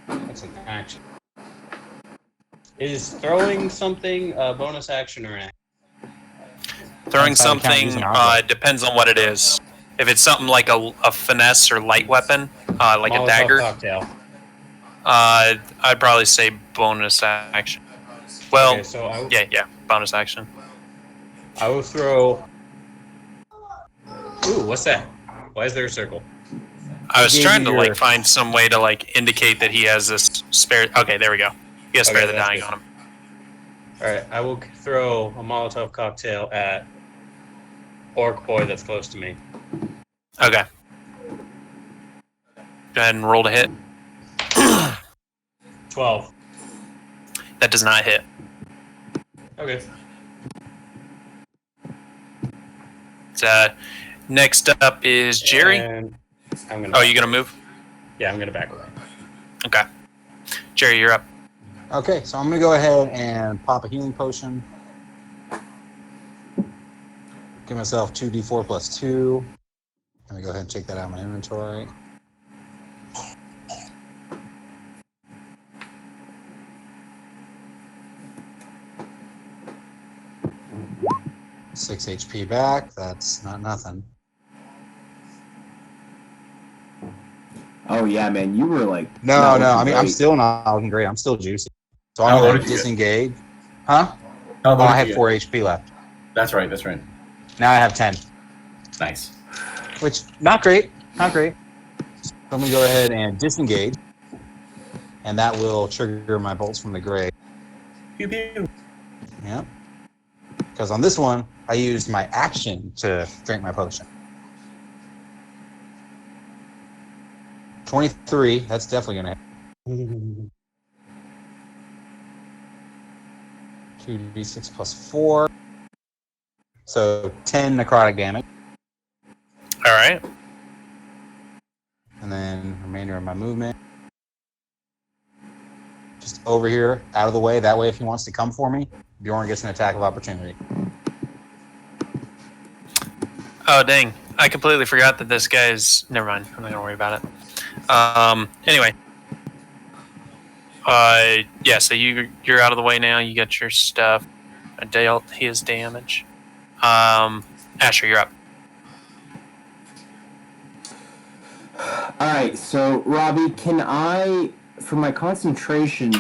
that's an action. Is throwing something a bonus action or an action? Throwing That's how we count something using object. depends on what it is. If it's something like a finesse or light weapon, like a Molotov dagger, cocktail. I'd probably say bonus action. Well, Okay, so yeah, bonus action. I will throw. Ooh, what's that? Why is there a circle? I was Gave trying to you like your- find some way to like indicate that he has this spare. Okay, there we go. He has spare Okay, the that's dying good. on him. All right, I will throw a Molotov cocktail at Orc Boy that's close to me. Okay. Go ahead and roll to hit. 12. That does not hit. Okay. Next up is Jerry. And I'm gonna. Oh, you gonna move? Yeah, I'm gonna back away. Okay. Jerry, you're up. Okay, so I'm gonna go ahead and pop a healing potion. Give myself 2d4 plus 2. Let me go ahead and check that out of my inventory. Six HP back. That's not nothing. Oh yeah, man, you were like No. not I looking mean, I'm great. still not looking great. I'm still juicy. So How I'm low going did to you get? disengage. Huh? How Oh, low I did had you 4 HP left. get? That's right. That's right. Now I have 10. Nice. Which, not great. Not great. So I'm going to go ahead and disengage. And that will trigger my bolts from the grave. Pew pew. Yep. Because on this one, I used my action to drink my potion. 23. That's definitely going to hit. 2d6 plus 4. So 10 necrotic damage. All right. And then remainder of my movement. Just over here, out of the way. That way, if he wants to come for me, Bjorn gets an attack of opportunity. Oh dang! I completely forgot that this guy's. Never mind. I'm not gonna worry about it. Anyway. Yeah. So you're out of the way now. You got your stuff. I dealt his damage. Asher, you're up. All right, so Robbie, can I, for my concentration,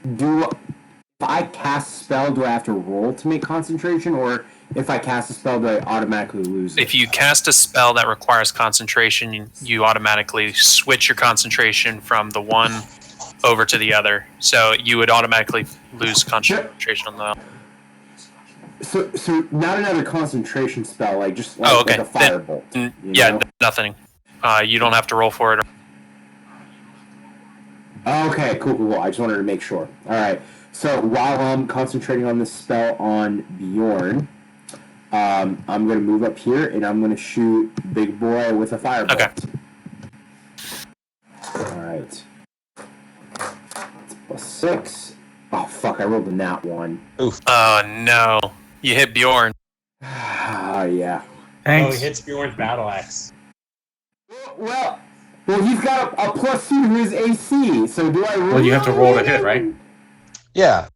if I cast a spell, do I have to roll to make concentration, or if I cast a spell, do I automatically lose it? If you cast a spell that requires concentration, you automatically switch your concentration from the one over to the other. So you would automatically lose concentration on the. So not another concentration spell, like just like, Oh, okay. like a firebolt. Yeah, know? nothing. You don't have to roll for it. Okay, cool. I just wanted to make sure. All right. So while I'm concentrating on this spell on Bjorn, I'm going to move up here and I'm going to shoot Big Boy with a firebolt. Okay. All right. That's +6. Oh fuck! I rolled a nat 1. Oh no! You hit Bjorn. Ah, yeah. Oh, Thanks. he hits Bjorn's battle axe. Well, he's got a +2 to his AC. So do I roll? Well, you have to roll to hit, right? Yeah.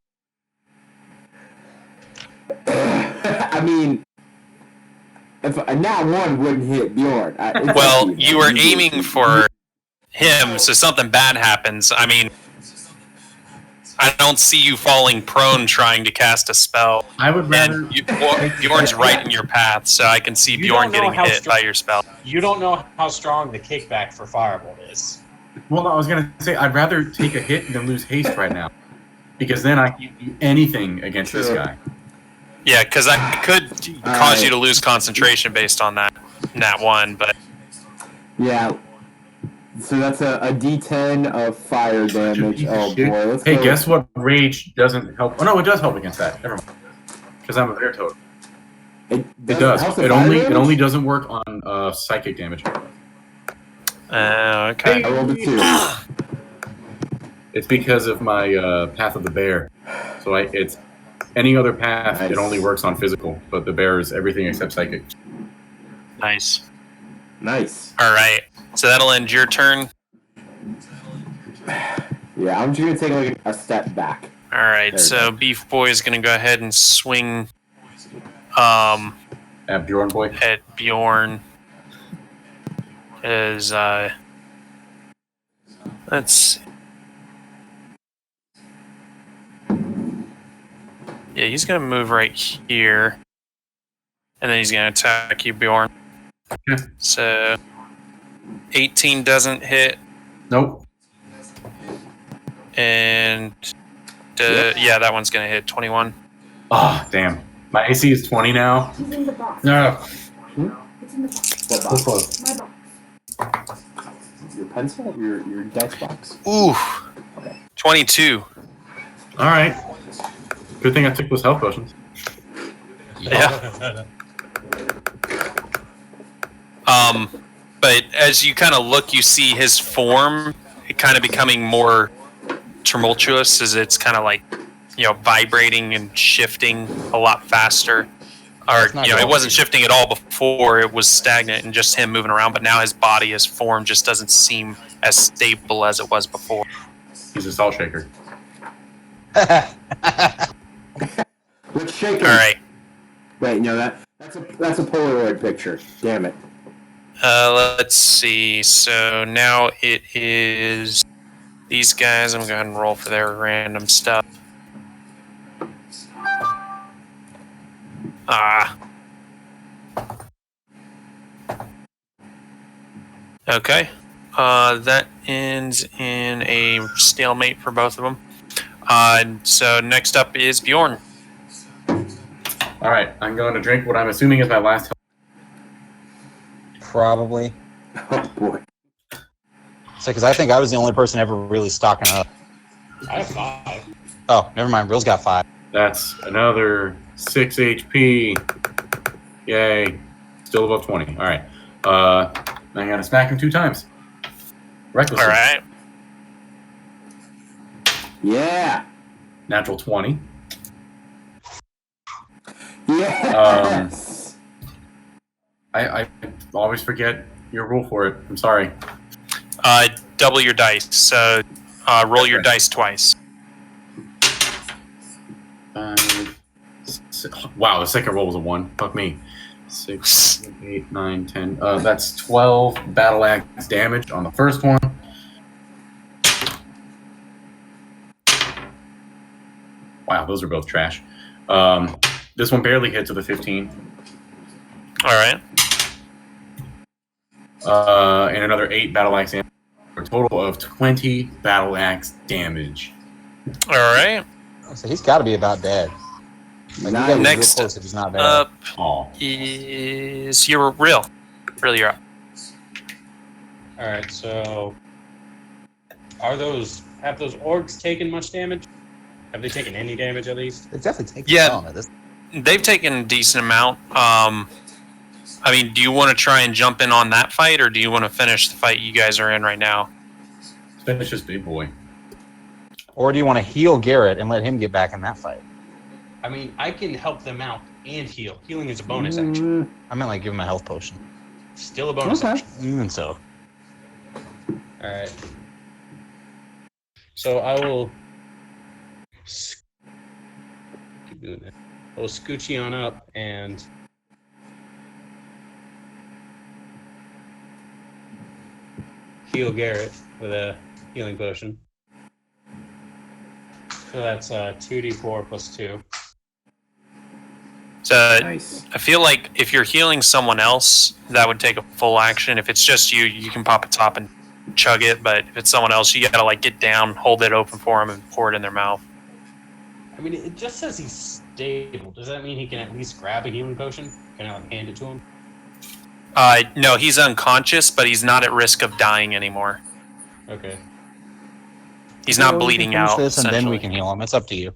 I mean, if a nat 1 wouldn't hit Bjorn. Well, you were aiming for him, so something bad happens. I mean, I don't see you falling prone trying to cast a spell. I would rather. Bjorn's right in your path, so I can see You Bjorn don't know getting how hit by your spell. You don't know how strong the kickback for Firebolt is. Well, I was gonna say I'd rather take a hit than lose haste right now, because then I can't do anything against this guy. Yeah, because I could cause you to lose concentration based on that nat 1, but Yeah. So that's a D10 of fire damage. Oh boy. Let's Hey, go. guess what? Rage doesn't help. Oh no, it does help against that. Never mind. Because I'm a bear toad. It does. help the It fire only damage? doesn't work on psychic damage. okay. I rolled a 2. It's because of my path of the bear. So it's any other path. Nice. It only works on physical, but the bear is everything except psychic. Nice. Nice. All right. So that'll end your turn. Yeah, I'm just gonna take like a step back. All right. There So you go. Beef Boy is going to go ahead and swing At Bjorn boy. at Bjorn. Is let's see. Yeah, he's going to move right here. And then he's going to attack you, Bjorn. Yeah. So 18 doesn't hit. Nope. And yeah, that one's going to hit 21. Oh damn. My AC is 20 now. It's in the box. No. It's in the box. What What's box? close? My box. Your pencil? Your dice box? Ooh. 22. All right. Good thing I took those health potions. Yeah. But as you kind of look, you see his form kind of becoming more tumultuous as it's kind of like, vibrating and shifting a lot faster. Or, it wasn't shifting at all before. It was stagnant and just him moving around. But now his body, his form just doesn't seem as stable as it was before. He's a salt shaker. Let's shake him. All right. Wait, no, that's a Polaroid picture. Damn it. Let's see. So now it is these guys. I'm going to go ahead and roll for their random stuff. Okay. That ends in a stalemate for both of them. So next up is Bjorn. All right. I'm going to drink what I'm assuming is my last health. Probably. Oh boy. So, because I think I was the only person ever really stocking up. I have 5. Oh, never mind. Rill's got 5. That's another 6 HP. Yay. Still above 20. All right. I got to smack him 2 times. Recklessly. All right. Yeah. Natural 20. Yes. I always forget your rule for it. I'm sorry. Double your dice. So roll your dice twice. 5, 6. Wow, the second roll was a 1. Fuck me. 6, 8, 9, 10. That's 12 battle axe damage on the first one. Wow, those are both trash. This one barely hits with a 15. All right. And another 8 battle axe damage. For a total of 20 battle axe damage. All right. So he's got to be about dead. Like, Nice. you gotta be real Next close if he's not dead. up Aw. is your Rill. Rill, you're up. All right, so have those orcs taken much damage? Have they taken any damage at least? It's definitely taking Yeah. down at this. They've taken a decent amount. I mean, do you want to try and jump in on that fight, or do you want to finish the fight you guys are in right now? Finish this big boy. Or do you want to heal Garrett and let him get back in that fight? I mean, I can help them out and heal. Healing is a bonus action. I meant like give him a health potion. Still a bonus Okay. action. Even so. All right. So I will keep doing that. I will scooch you on up and heal Garrett with a healing potion. So that's 2d4 plus 2. So Nice. I feel like if you're healing someone else, that would take a full action. If it's just you, you can pop a top and chug it. But if it's someone else, you gotta like get down, hold it open for them, and pour it in their mouth. I mean, it just says he's stable. Does that mean he can at least grab a healing potion? Can I like, hand it to him? No, he's unconscious, but he's not at risk of dying anymore. Okay. He's Well, not we bleeding can finish out. this and then we essentially. can heal him. It's up to you.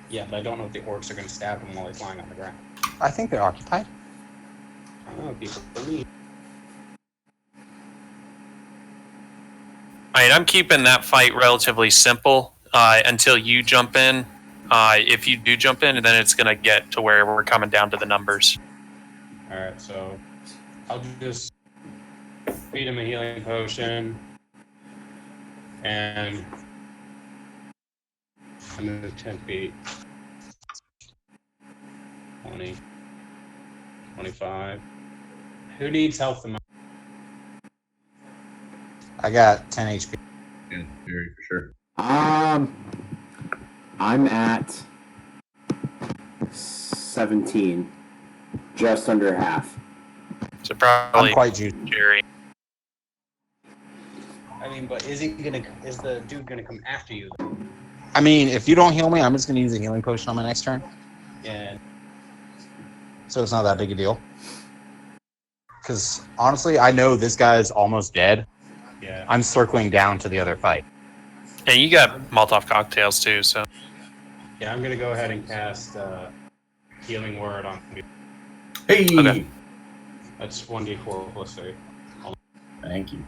Yeah, but I don't know if the orcs are going to stab him while he's lying on the ground. I think they're occupied. I don't know, people believe. All right, I'm keeping that fight relatively simple until you jump in. If you do jump in, then it's going to get to where we're coming down to the numbers. Alright, so I'll just feed him a healing potion. And I'm going to 10 feet. 20. 25. Who needs health the most? I got 10 HP. Yeah, Jerry, for sure. I'm at 17, just under half. So probably I'm quite juiced. Jerry. I mean, but is the dude gonna come after you? I mean, if you don't heal me, I'm just gonna use a healing potion on my next turn. Yeah. So it's not that big a deal. Because honestly, I know this guy's almost dead. Yeah. I'm circling down to the other fight. And you got Molotov cocktails too, so. Yeah, I'm gonna go ahead and cast Healing Word on you. Hey! Okay. That's 1d4 plus 3. Thank you.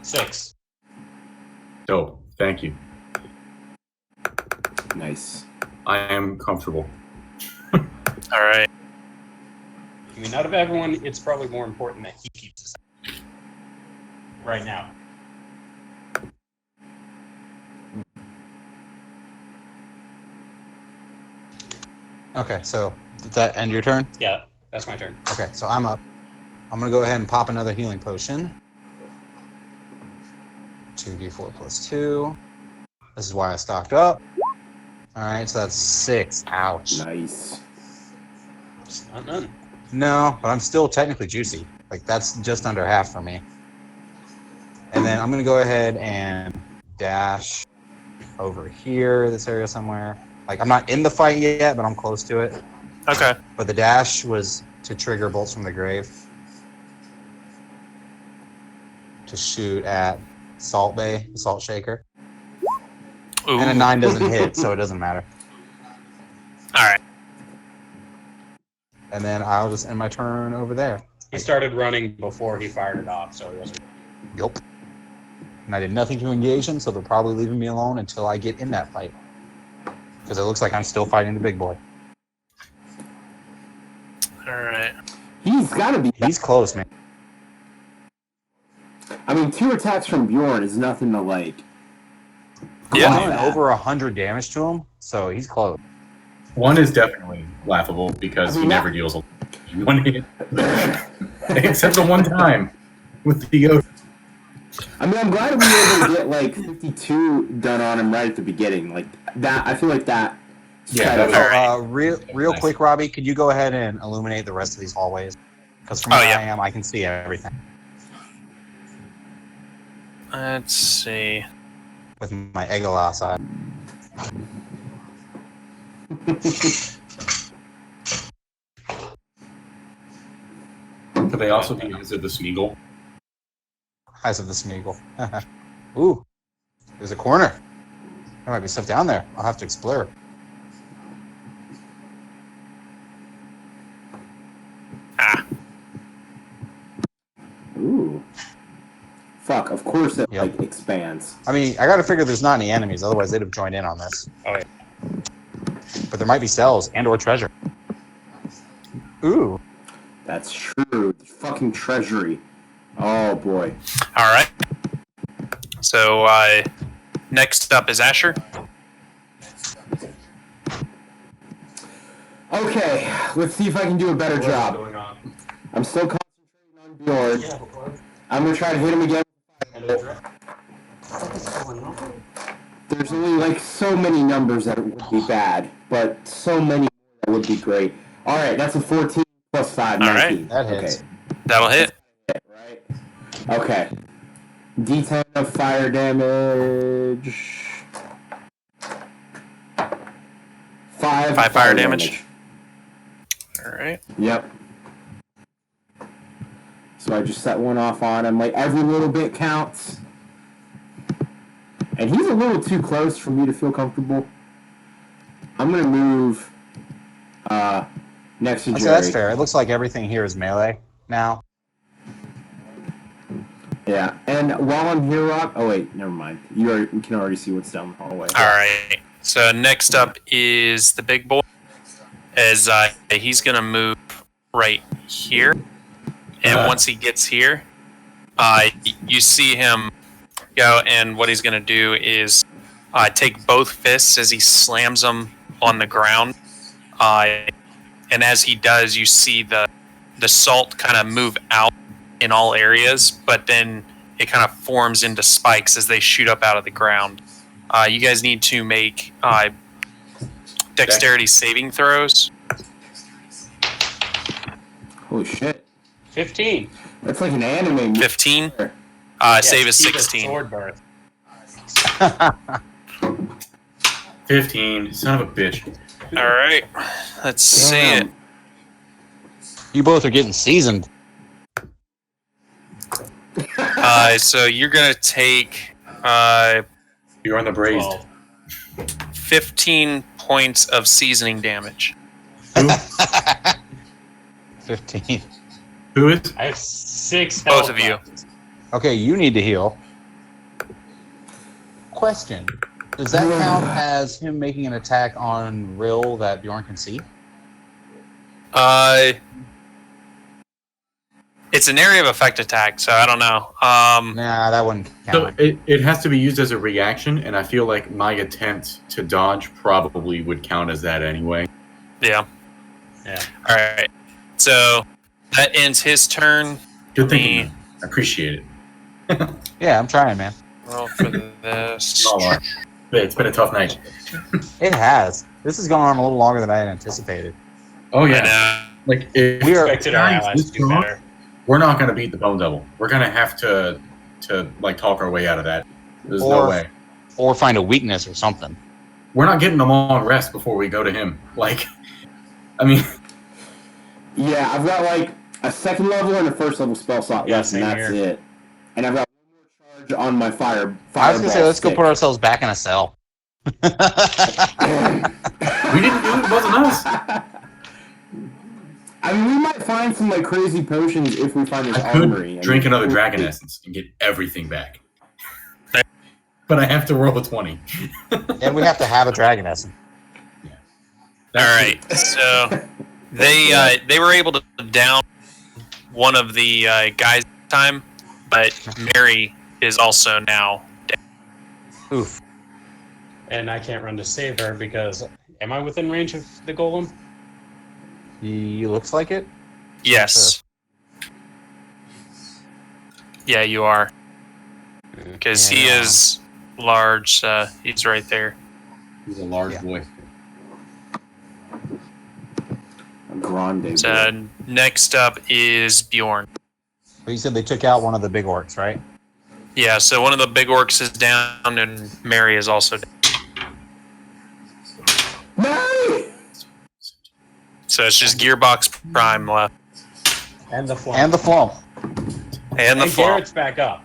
Six. Dope. Thank you. Nice. I am comfortable. All right. I mean, out of everyone, it's probably more important that he keeps us right now. Okay, so did that end your turn? Yeah, that's my turn. Okay, so I'm up. I'm gonna go ahead and pop another healing potion. 2d4 plus 2. This is why I stocked up. Alright, so that's 6. Ouch. Nice. It's not none. No, but I'm still technically juicy. Like, that's just under half for me. And then I'm gonna go ahead and dash over here, this area somewhere. Like, I'm not in the fight yet, but I'm close to it. Okay. But the dash was to trigger bolts from the grave. To shoot at Salt Bay, the Salt Shaker. Ooh. And a 9 doesn't hit, so it doesn't matter. All right. And then I'll just end my turn over there. He started running before he fired it off, so he wasn't. Yup. And I did nothing to engage him, so they're probably leaving me alone until I get in that fight. Because it looks like I'm still fighting the big boy. All right. He's got to be. He's close, man. I mean, 2 attacks from Bjorn is nothing to like. Yeah. I'm doing over 100 damage to him, so he's close. One is definitely laughable because he never deals a one hit. Except the one time with the Yoda. I mean, I'm glad we were able to get like 52 done on him right at the beginning. Like that, I feel like that. Yeah, kind that of- was- Real quick, Robbie, could you go ahead and illuminate the rest of these hallways? Because from where I am, I can see everything Let's see. with my Eggolas eye. Could they also be Eyes of the Smeagol? Eyes of the Smeagol. Ooh, there's a corner. There might be stuff down there. I'll have to explore. Ah. Ooh. Fuck, of course it Yep. like expands. I mean, I gotta figure there's not any enemies, otherwise they'd have joined in on this. Oh, yeah. But there might be cells and or treasure. Ooh. That's true. The fucking treasury. Oh boy. All right. So next up is Asher. Okay, let's see if I can do a better What's job. going on? I'm still concentrating on Bjorn. Yeah, but what? I'm gonna try to hit him again. And the dra- What is going on? There's only like so many numbers that would be bad, but so many that would be great. All right, that's a 14 plus 5, All right. 19. That hits. Okay. That'll hit. Right. Okay. D10 of fire damage. 5 fire damage. All right. Yep. So I just set one off on him. Like, every little bit counts. And he's a little too close for me to feel comfortable. I'm going to move next to Jerry. Okay, that's fair. It looks like everything here is melee now. Yeah. And while I'm here, Rob... Oh, wait. Never mind. You can already see what's down the hallway. All right. So next up is the big boy. As he's going to move right here. And once he gets here, you see him go, and what he's going to do is take both fists as he slams them on the ground. And as he does, you see the salt kind of move out in all areas, but then it kind of forms into spikes as they shoot up out of the ground. You guys need to make dexterity saving throws. Holy shit. 15. That's like an anime. 15. Save is keep it 16. Sword birth. 15. Son of a bitch. All right. Let's see it. You both are getting seasoned. So you're going to take You're on the braised. 12. 15 points of seasoning damage. 15. Who is? I have 6 Both health of you. left. Okay, you need to heal. Question. Does that count as him making an attack on Rill that Bjorn can see? It's an area of effect attack, so I don't know. Nah, that wouldn't So count. it has to be used as a reaction, and I feel like my attempt to dodge probably would count as that anyway. Yeah. Yeah. All right. So that ends his turn. Good thinking. Man. I appreciate it. Yeah, I'm trying, man. Roll for this. All right. It's been a tough night. It has. This has gone on a little longer than I had anticipated. Oh I yeah. know. Like if We are- Expected our guys, allies this to do strong, better. we're not going to beat the Bone Devil. We're going to have to like talk our way out of that. There's no Or- way. Or find a weakness or something. We're not getting a long rest before we go to him. Like, I mean, Yeah, I've got like a second level and a first level spell slot Yeah, left, and same that's here. it. And I've got one more charge on my fire. I was gonna say, fireball let's go stick. put ourselves back in a cell. we didn't do it. It wasn't us. I mean, we might find some like crazy potions if we find this I could armory. drink another dragon essence and get everything back. But I have to roll a 20. And we have to have a dragon essence. All right. So they were able to down one of the guys this time, but Mary is also now dead. Oof. And I can't run to save her because am I within range of the golem? He looks like it. Yes. Yeah, you are. Because he Yeah. is large. He's right there. He's a large Yeah. boy. A grande. So next up is Bjorn. But you said they took out one of the big orcs, right? Yeah, so one of the big orcs is down, and Mary is also down. Mary! So it's just Gearbox Prime left. And the flump. And the flump. And the And flump. Garrett's back up.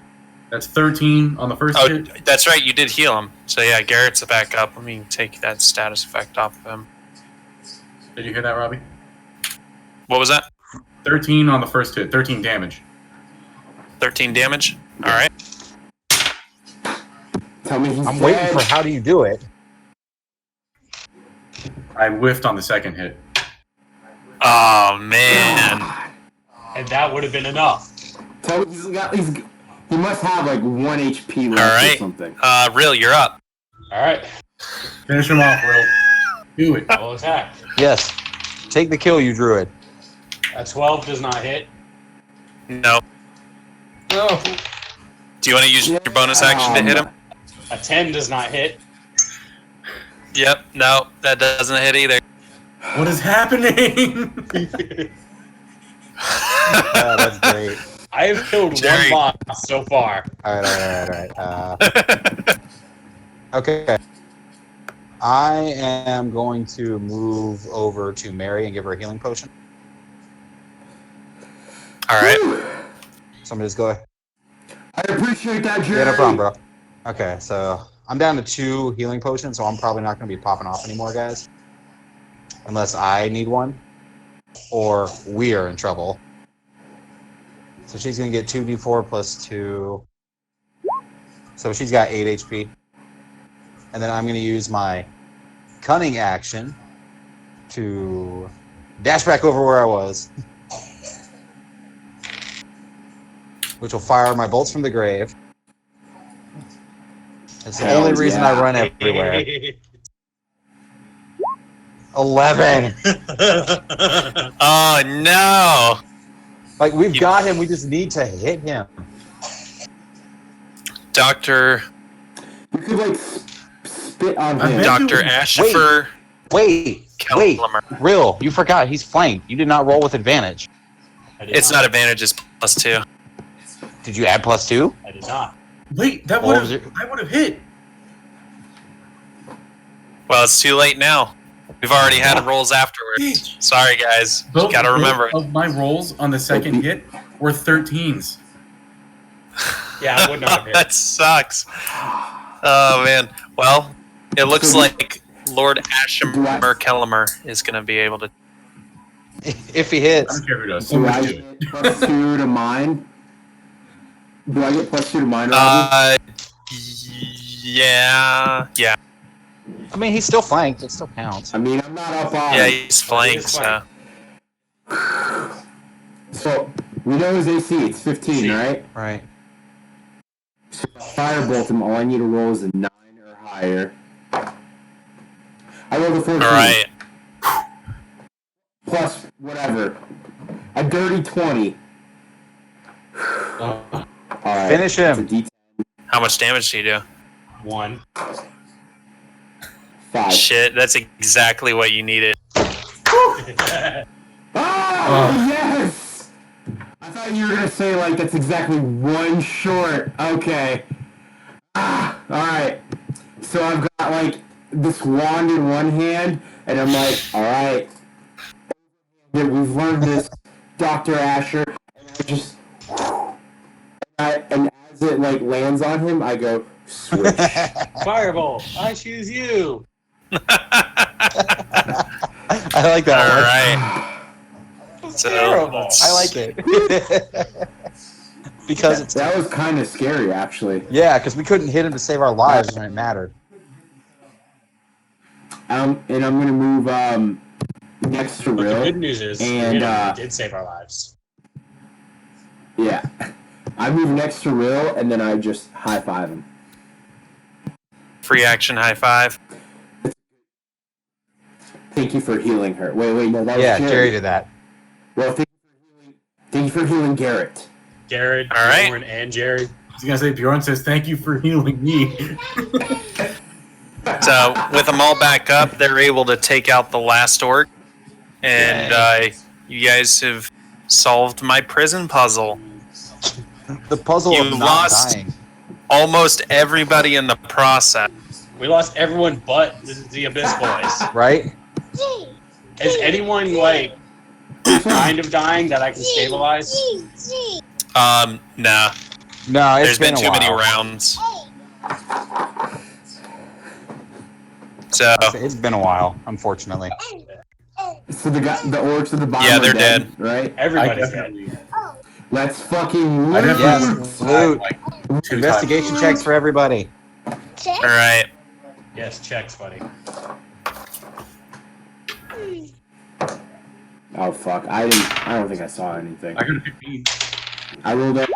That's 13 on the first Oh, hit. that's right, you did heal him. So yeah, Garrett's back up. Let me take that status effect off of him. Did you hear that, Robbie? What was that? 13 on the first hit. 13 damage. 13 damage? Alright. Tell me he's I'm dead. waiting for how do you do it? I whiffed on the second hit. Oh, man. And that would have been enough. Tell me he must have like 1 HP left All right. or something. Rill, you're up. All right. Finish him off, Will. Do it. Double attack. Yes. Take the kill, you druid. A 12 does not hit. No. No. Do you want to use your bonus action to hit him? A 10 does not hit. Yep. No, that doesn't hit either. What is happening? That's great. I have killed Jerry. one boss so far. All right. Okay. I am going to move over to Mary and give her a healing potion. All right. Somebody just go ahead. I appreciate that, Jerry. Yeah, no problem, bro. Okay, so I'm down to 2 healing potions, so I'm probably not going to be popping off anymore, guys. Unless I need one. Or we are in trouble. So she's going to get 2d4 plus 2. So she's got 8 HP. And then I'm going to use my cunning action to dash back over where I was. Which will fire my bolts from the grave. That's the only reason I run everywhere. 11! Oh no! Like, we've got him, we just need to hit him. Dr. You could, like, spit on him. Dr. Ashifer Wait! Kellum. Rill, you forgot, he's flanked. You did not roll with advantage. It's not advantage, it's +2. Did you add +2? I did not. Wait, that What would was have. I would have hit. Well, it's too late now. We've already had rolls afterwards. Sorry, guys. You gotta remember it. Of my rolls on the second hit were 13s. Yeah, I would not have hit. That sucks. Oh man. Well, it looks like Lord Ashimer Kellumer is gonna be able to. If he I hits. don't care who does. Do I Somebody do it. get +2 to mine? Do I get +2 to mine, Robbie? Yeah. I mean, he's still flanked. It still counts. I mean, I'm not up on Yeah, him. he's flanked, so. So, we know his AC. It's 15, right? Right. So Firebolt him. All I need to roll is a 9 or higher. I rolled a 14. Alright. Plus whatever. A dirty 20. Alright. Finish him. It's a D10. How much damage do you do? 1. 5. Shit, that's exactly what you needed. Oh, yes! I thought you were going to say, like, that's exactly 1 short. Okay. Alright. So I've got, like, this wand in one hand, and I'm like, alright. We've learned this, Dr. Asher. And I just... and as it, like, lands on him, I go, switch. Fireball, I choose you. I like that. Alright. So, Terrible. I like it. Because it's... That was kind of scary, actually. Yeah, because we couldn't hit him to save our lives when it mattered. And I'm gonna move next to But the Rill. good news is, And, it did save our lives. Yeah. I move next to Rill, and then I just high-five him. free action high five. Thank you for healing her. Wait, no, that was Yeah, Jerry. Jerry did that. Well, thank you for healing Garrett. Garrett, All right. Bjorn, and Jerry. I was gonna say Bjorn says thank you for healing me. So, with them all back up, they're able to take out the last orc. And you guys have solved my prison puzzle. The puzzle You of not lost- dying. Almost everybody in the process. We lost everyone but the Abyss Boys. Right? Is anyone, like, kind of dying that I can stabilize? Nah. No, it's There's been a too many while. rounds. So, It's been a while, unfortunately. So the orcs at the bottom Yeah, are they're dead. right? Everybody's dead. Let's fucking I loot. definitely Yes, loot. like 2 Investigation checks for everybody. alright. Yes, checks, buddy. Oh fuck! I don't think I saw anything. I got a 15. I rolled a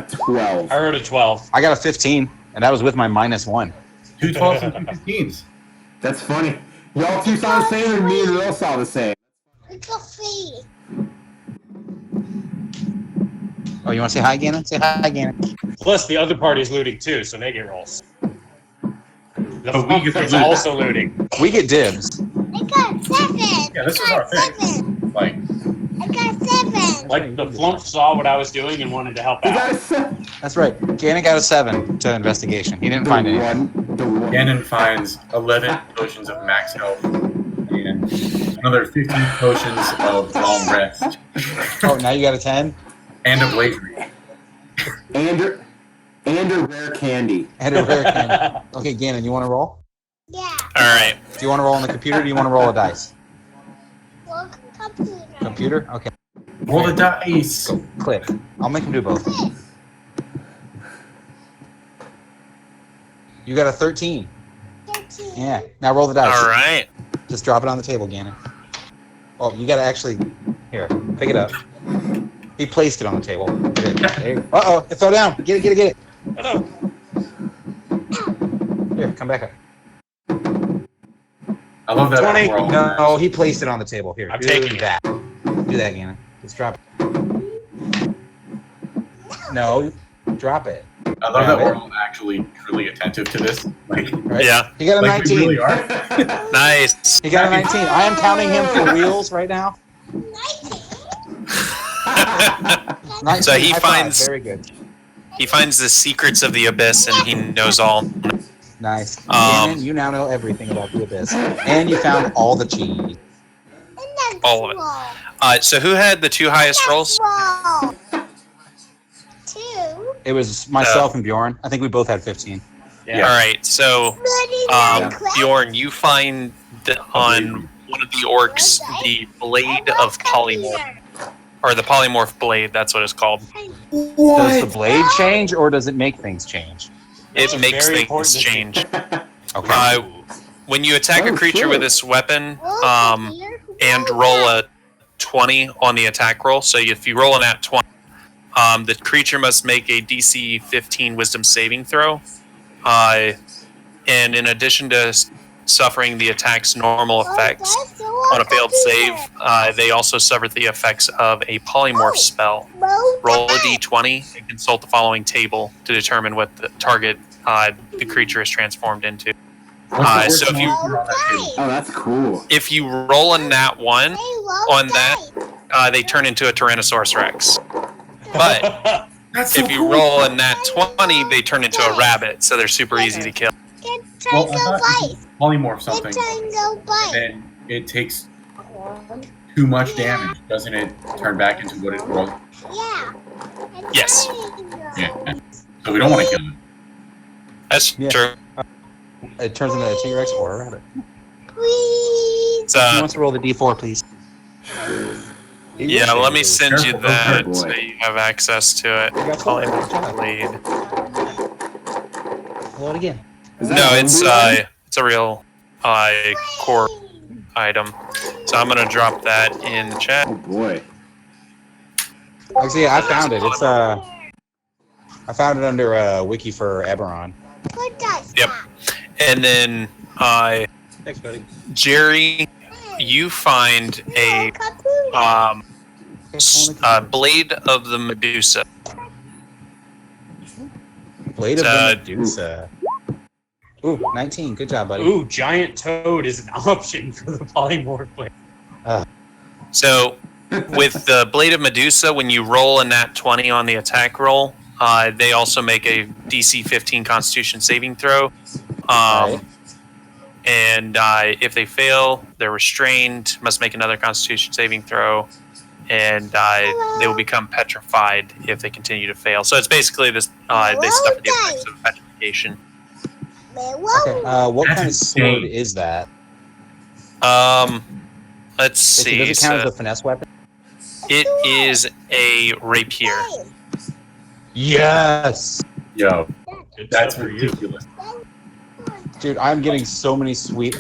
12. I wrote a 12. I got a 15, and that was with my -1. 2 12s and 2 15s. That's funny. Y'all two saw the same, and me and Rill saw the same. Oh, you want to say hi, Gannon? Say hi, Gannon. Plus, the other party's looting too, so they get rolls. The Oh, we get to is loot. also looting. We get dibs. I got 7. Yeah, this is our thing. Like, I got 7. Like the flump saw what I was doing and wanted to help You out. got a 7. That's right. Gannon got a 7 to investigation. He didn't find anything. Gannon finds 11 potions of max health and another 15 potions of long rest Oh, now you got a 10? and a blazery. And a rare candy. And a rare candy. Okay, Gannon, you want to roll? Yeah. All right. Do you want to roll on the computer or do you want to roll a dice? Well, computer. Computer? Okay. Roll the dice. Go. Click. I'll make him do both. You got a 13. 13. Yeah. Now roll the dice. All right. Just drop it on the table, Gannon. Oh, you got to actually... Here, pick it up. He placed it on the table. Uh-oh, it fell down. Get it. Here, come back up. I love that. 20. we're all- No, he placed it on the table. Here, I'm do taking that. Do that, Gannon. Just drop it. No, drop it. I love that we're all actually truly attentive to this. Like, Right? Yeah. He got a like 19. we really are. Nice. He got a 19. I am counting him for reals right now. 19. So he High five. finds- Very good. He finds the secrets of the abyss, and he knows all. Nice. Gannon, you now know everything about the abyss, and you found all the cheese. All of it. So who had the 2 highest rolls? 2. It was myself and Bjorn. I think we both had 15. Yeah. All right. So Bjorn, you find on one of the orcs the blade of polymorph, or the polymorph blade. That's what it's called. Does the blade change, or does it make things change? It a makes very things important change. Okay. When you attack a creature shit. with this weapon, and roll a 20 on the attack roll. So if you roll an at 20, the creature must make a DC 15 Wisdom saving throw. And in addition to suffering the attack's normal effects on a failed save, they also suffer the effects of a polymorph spell. Roll a d20 and consult the following table to determine what the target the creature is transformed into. What's the So worst if you monster on that table? Oh, that's cool. if you roll a nat 1 on that, they turn into a Tyrannosaurus Rex. But That's so if you cool. roll a nat 20, they turn into a rabbit, so they're super easy to kill. Well, I thought you could polymorph something, Triangle bite. then it takes too much damage, doesn't it? Turn back into what it was. Yeah. Yes. Yeah. So we don't want to kill it. That's Yeah. true. It turns into a T-Rex or a rabbit. Please. So, Who wants to roll the D4, please? yeah, let me send you Careful, that boy. so you have access to it. got Polymorph blade. Roll it again. Is that No, homebrew? it's a real core item. So I'm gonna drop that in the chat. Oh boy. Actually, yeah, I found it. It's I found it under wiki for Eberron. What does Yep. And then Thanks, buddy. Jerry, you find a blade of the Medusa. Blade of Uh, the Medusa. Ooh, 19. Good job, buddy. Ooh, giant toad is an option for the polymorph blade. So with the blade of Medusa, when you roll a nat 20 on the attack roll, they also make a DC 15 Constitution saving throw. Right. And if they fail, they're restrained, must make another Constitution saving throw, and they will become petrified if they continue to fail. So it's basically this: they suffer the effects of petrification. Okay. What kind of sword is that? Let's see. Does it count So as a finesse weapon? it is a rapier. Yes. Yo, Good that's stuff for you. ridiculous. Dude, I'm getting so many sweet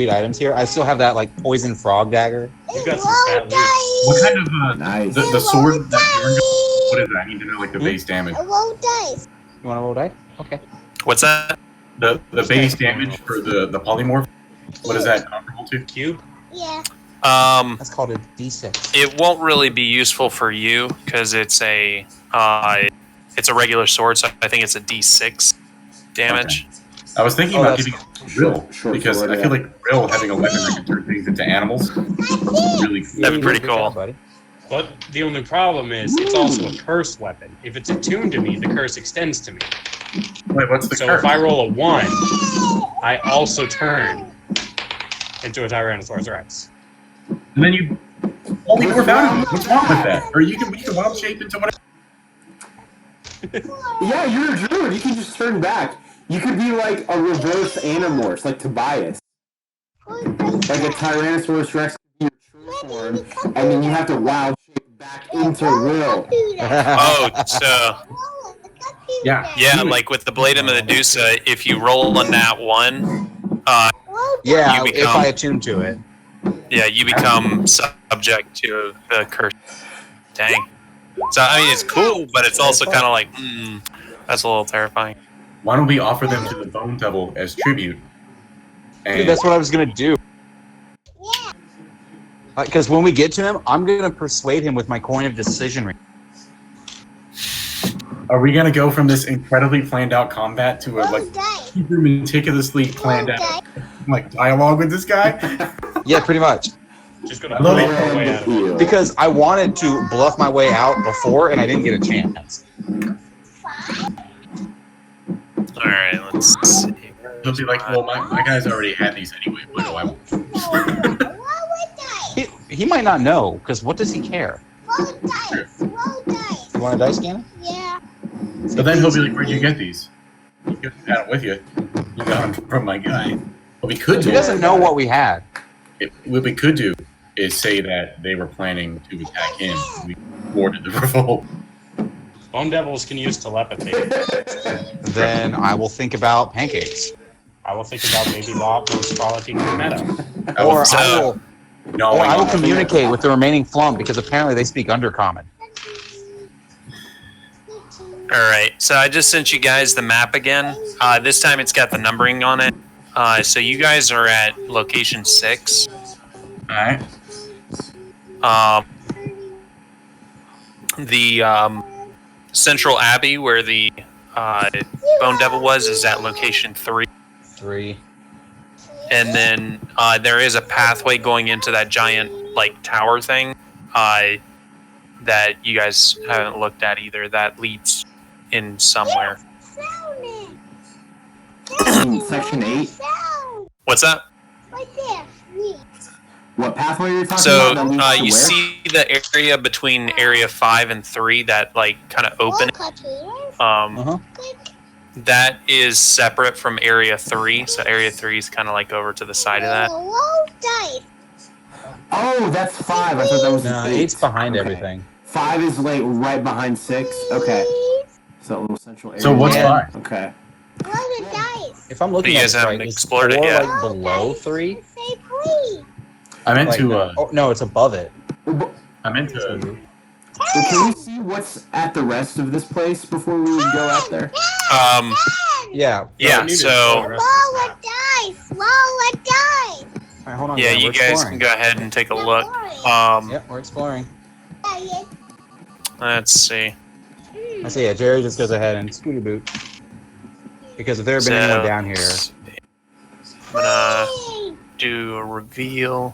items here. I still have that like poison frog dagger. You got some fat loot. What kind of Nice. the sword that Bjorn got, what is that? I need to know like the base damage. You want to roll die? Okay. What's that? The base damage for the polymorph. What is that comparable to? Q? Yeah. That's called a D6. It won't really be useful for you because it's a regular sword, so I think it's a D6 damage. I was thinking Oh, about that's giving it Rill short because sword, I feel yeah. like Rill having a weapon that can turn things into animals. Really cool. That'd be pretty Good cool. job, buddy. But the only problem is it's also a curse weapon. If it's attuned to me, the curse extends to me. Wait, what's the So curse? if I roll a 1, I also turn into a Tyrannosaurus Rex. And then you only morph out of it. What's wrong with that? Or you can wild shape into whatever. Yeah, you're a druid. You can just turn back. You could be like a reverse Animorphs, like Tobias. Like a Tyrannosaurus Rex could be your true form, and then you have to wild shape back into Rill. Oh, so Yeah. yeah, like with the Blade of Medusa, if you roll a nat 1, Yeah, You if become- I attune to it. yeah, you become subject to the curse. Dang. So I mean, it's cool, but it's also kind of like, that's a little terrifying. Why don't we offer them to the Bone Devil as tribute? And Dude, that's what I was gonna do. Because when we get to him, I'm gonna persuade him with my coin of decision. are we gonna go from this incredibly planned out combat to a like super meticulously planned out like dialogue with this guy? Yeah, pretty much. Just gonna I love play it. our way out of it. Because I wanted to bluff my way out before, and I didn't get a chance. All right, let's see. He'll be like, well, my guys already had these anyway. What do I want? He might not know, because what does he care? You want a dice cannon? Yeah. But then he'll be like, where'd you get these? You could have had them with you. You got them from my guy. What we could He do, doesn't know what we had. what we could do is say that they were planning to attack him. We thwarted the revolt. Bone Devils can use telepathy. Then I will think about pancakes. I will think about maybe Robb was frolicking in the meadow. Or So- I will communicate with the remaining flump, because apparently they speak Undercommon. All right, so I just sent you guys the map again. This time it's got the numbering on it. So you guys are at location 6. Alright. The Central Abbey, where the Bone Devil was, is at location 3. 3. And then there is a pathway going into that giant like tower thing that you guys haven't looked at either. That leads in somewhere. Section 8? What's that? Right there. Me. What pathway are you talking So about? That leads to you where? see the area between area 5 and 3, that like kind of open. Uh-huh. That is separate from area 3. So area 3 is kind of like over to the side of that. Oh, that's 5. I thought that was No, 8. 8's behind Okay. everything. 5 is like right behind 6. Okay. So that little central area. So what's Yeah. 5? Okay. If I'm looking You at guys it right, haven't is explored it 4 yet. like below 3? I meant Like, to. oh, no, it's above it. I meant to. Well, can we see what's at the rest of this place before we go out there? Yeah. Yeah, We need to so explore the rest of the map. All right, hold on. yeah, man, you we're guys exploring. can go ahead and take a look. Yep, we're exploring. Let's see. I see. Yeah, Jerry just goes ahead and scooter boot. Because if there had been anyone down here, I'm gonna do a reveal.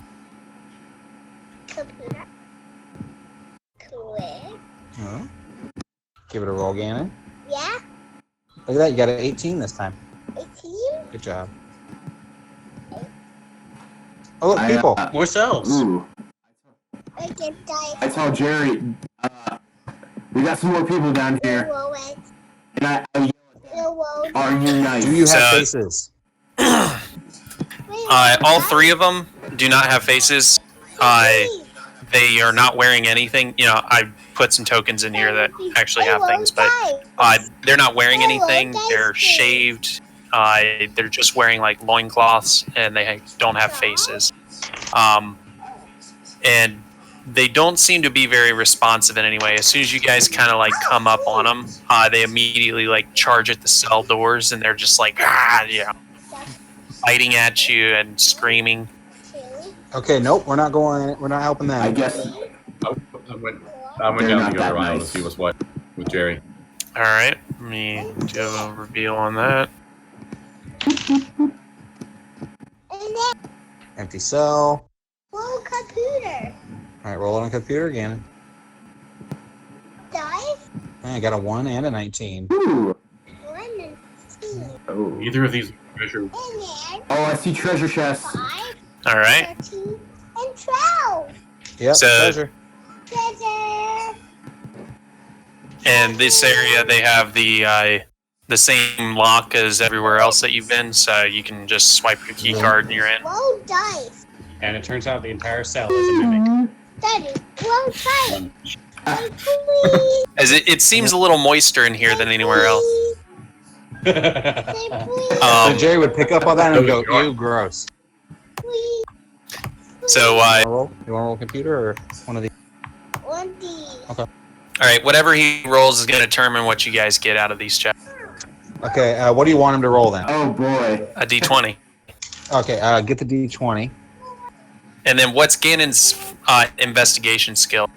give it a roll, Gannon. Yeah. Look at that, you got an 18 this time. 18. Good job. Oh, look, people. More cells. Ooh. I can die. I told Jerry, we got some more people down here, and I yell at them, are you nice? Do you have So- faces? All 3 of them do not have faces. They are not wearing anything. You know, I put some tokens in here that actually have things, but they're not wearing anything. They're shaved. They're just wearing like loincloths, and they don't have faces. And they don't seem to be very responsive in any way. As soon as you guys kind of like come up on them, they immediately like charge at the cell doors, and they're just like, biting at you and screaming. Okay, nope, we're not going. We're not helping them. I guess. I went They're down not the that other aisle nice. to see what's what with Jerry. All right, let me do a reveal on that. Empty cell. Whoa, computer. All right, roll it on computer again. Dice. I got a 1 and a 19. Ooh. 1 and 2. Oh. Neither of these treasure. And then Oh, I see treasure chests. 5, All right. 13, and 12. Yep, So- treasure. Treasure. And this area, they have the same lock as everywhere else that you've been, so you can just swipe your key card and you're in. Whoa, dice. And it turns out the entire cell is a mimic. Daddy, whoa, dice. One. Please. As it seems a little moister in here than anywhere else. Say please. So Jerry would pick up on that and go, ew, gross. Please. So, You want to roll computer or one of these? 1D. Okay. all right, whatever he rolls is going to determine what you guys get out of these checks. Okay, what do you want him to roll then? Oh boy. A d20. Okay, get the D20. And then what's Gannon's investigation skill?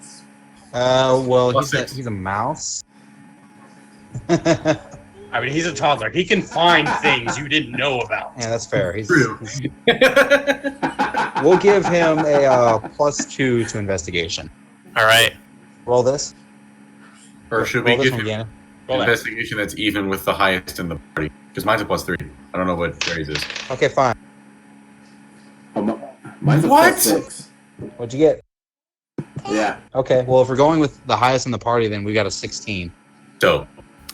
Well, Plus 6. he's a mouse. I mean, he's a toddler. He can find things you didn't know about. Yeah, that's fair. True. We'll give him a +2 to investigation. All right. Roll this. Or should we Roll this give one, him Gannon. Roll that. investigation that's even with the highest in the party? Because mine's a +3. I don't know what Jerry's is. Okay, fine. Oh, mine's a What? +6. What'd you get? Yeah. Okay, well, if we're going with the highest in the party, then we got a 16. So,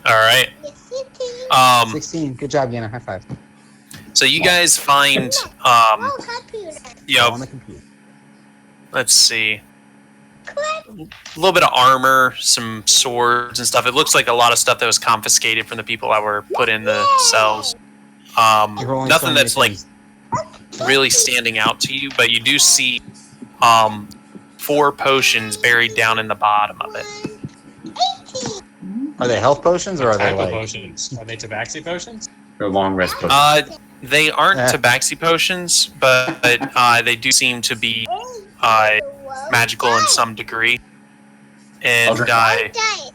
All right. Yes, you can. 16. Good job, Gannon. High five. So you guys find Whoa, computer. you On know, the computer. let's see, a little bit of armor, some swords and stuff. It looks like a lot of stuff that was confiscated from the people that were put in the cells. You're rolling so Nothing many that's like things. really standing out to you, but you do see 4 potions buried down in the bottom of it. 18. Are they health potions or are they Type of like? potions. Are they tabaxi potions? they're long rest potions. They aren't Eh. tabaxi potions, but they do seem to be magical in some degree. And drink Dice.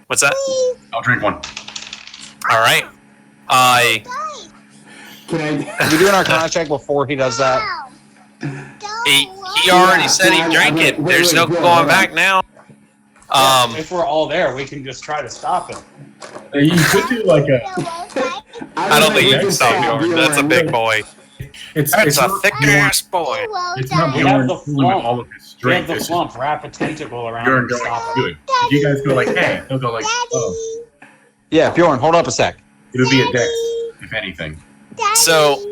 what's that? Please. I'll drink one. All right. Dice. Can I? Can we do an Arcana check before he does that? He already said he drank it. Wait, There's no wait, going wait. back now. If we're all there, we can just try to stop him. You could do like a. I don't think you can stop Bjorn. Bjorn. That's a big boy. It's That's a not thick Bjorn- ass boy. It's not We have Bjorn the fooling with flump. all of his We have strength. the It's just flump wrap a tentacle around Bjorn him going and stop to him. do it. If you guys go like, hey, he'll go like, oh. Yeah, Bjorn, hold up a sec. It'll be a dex, if anything. So-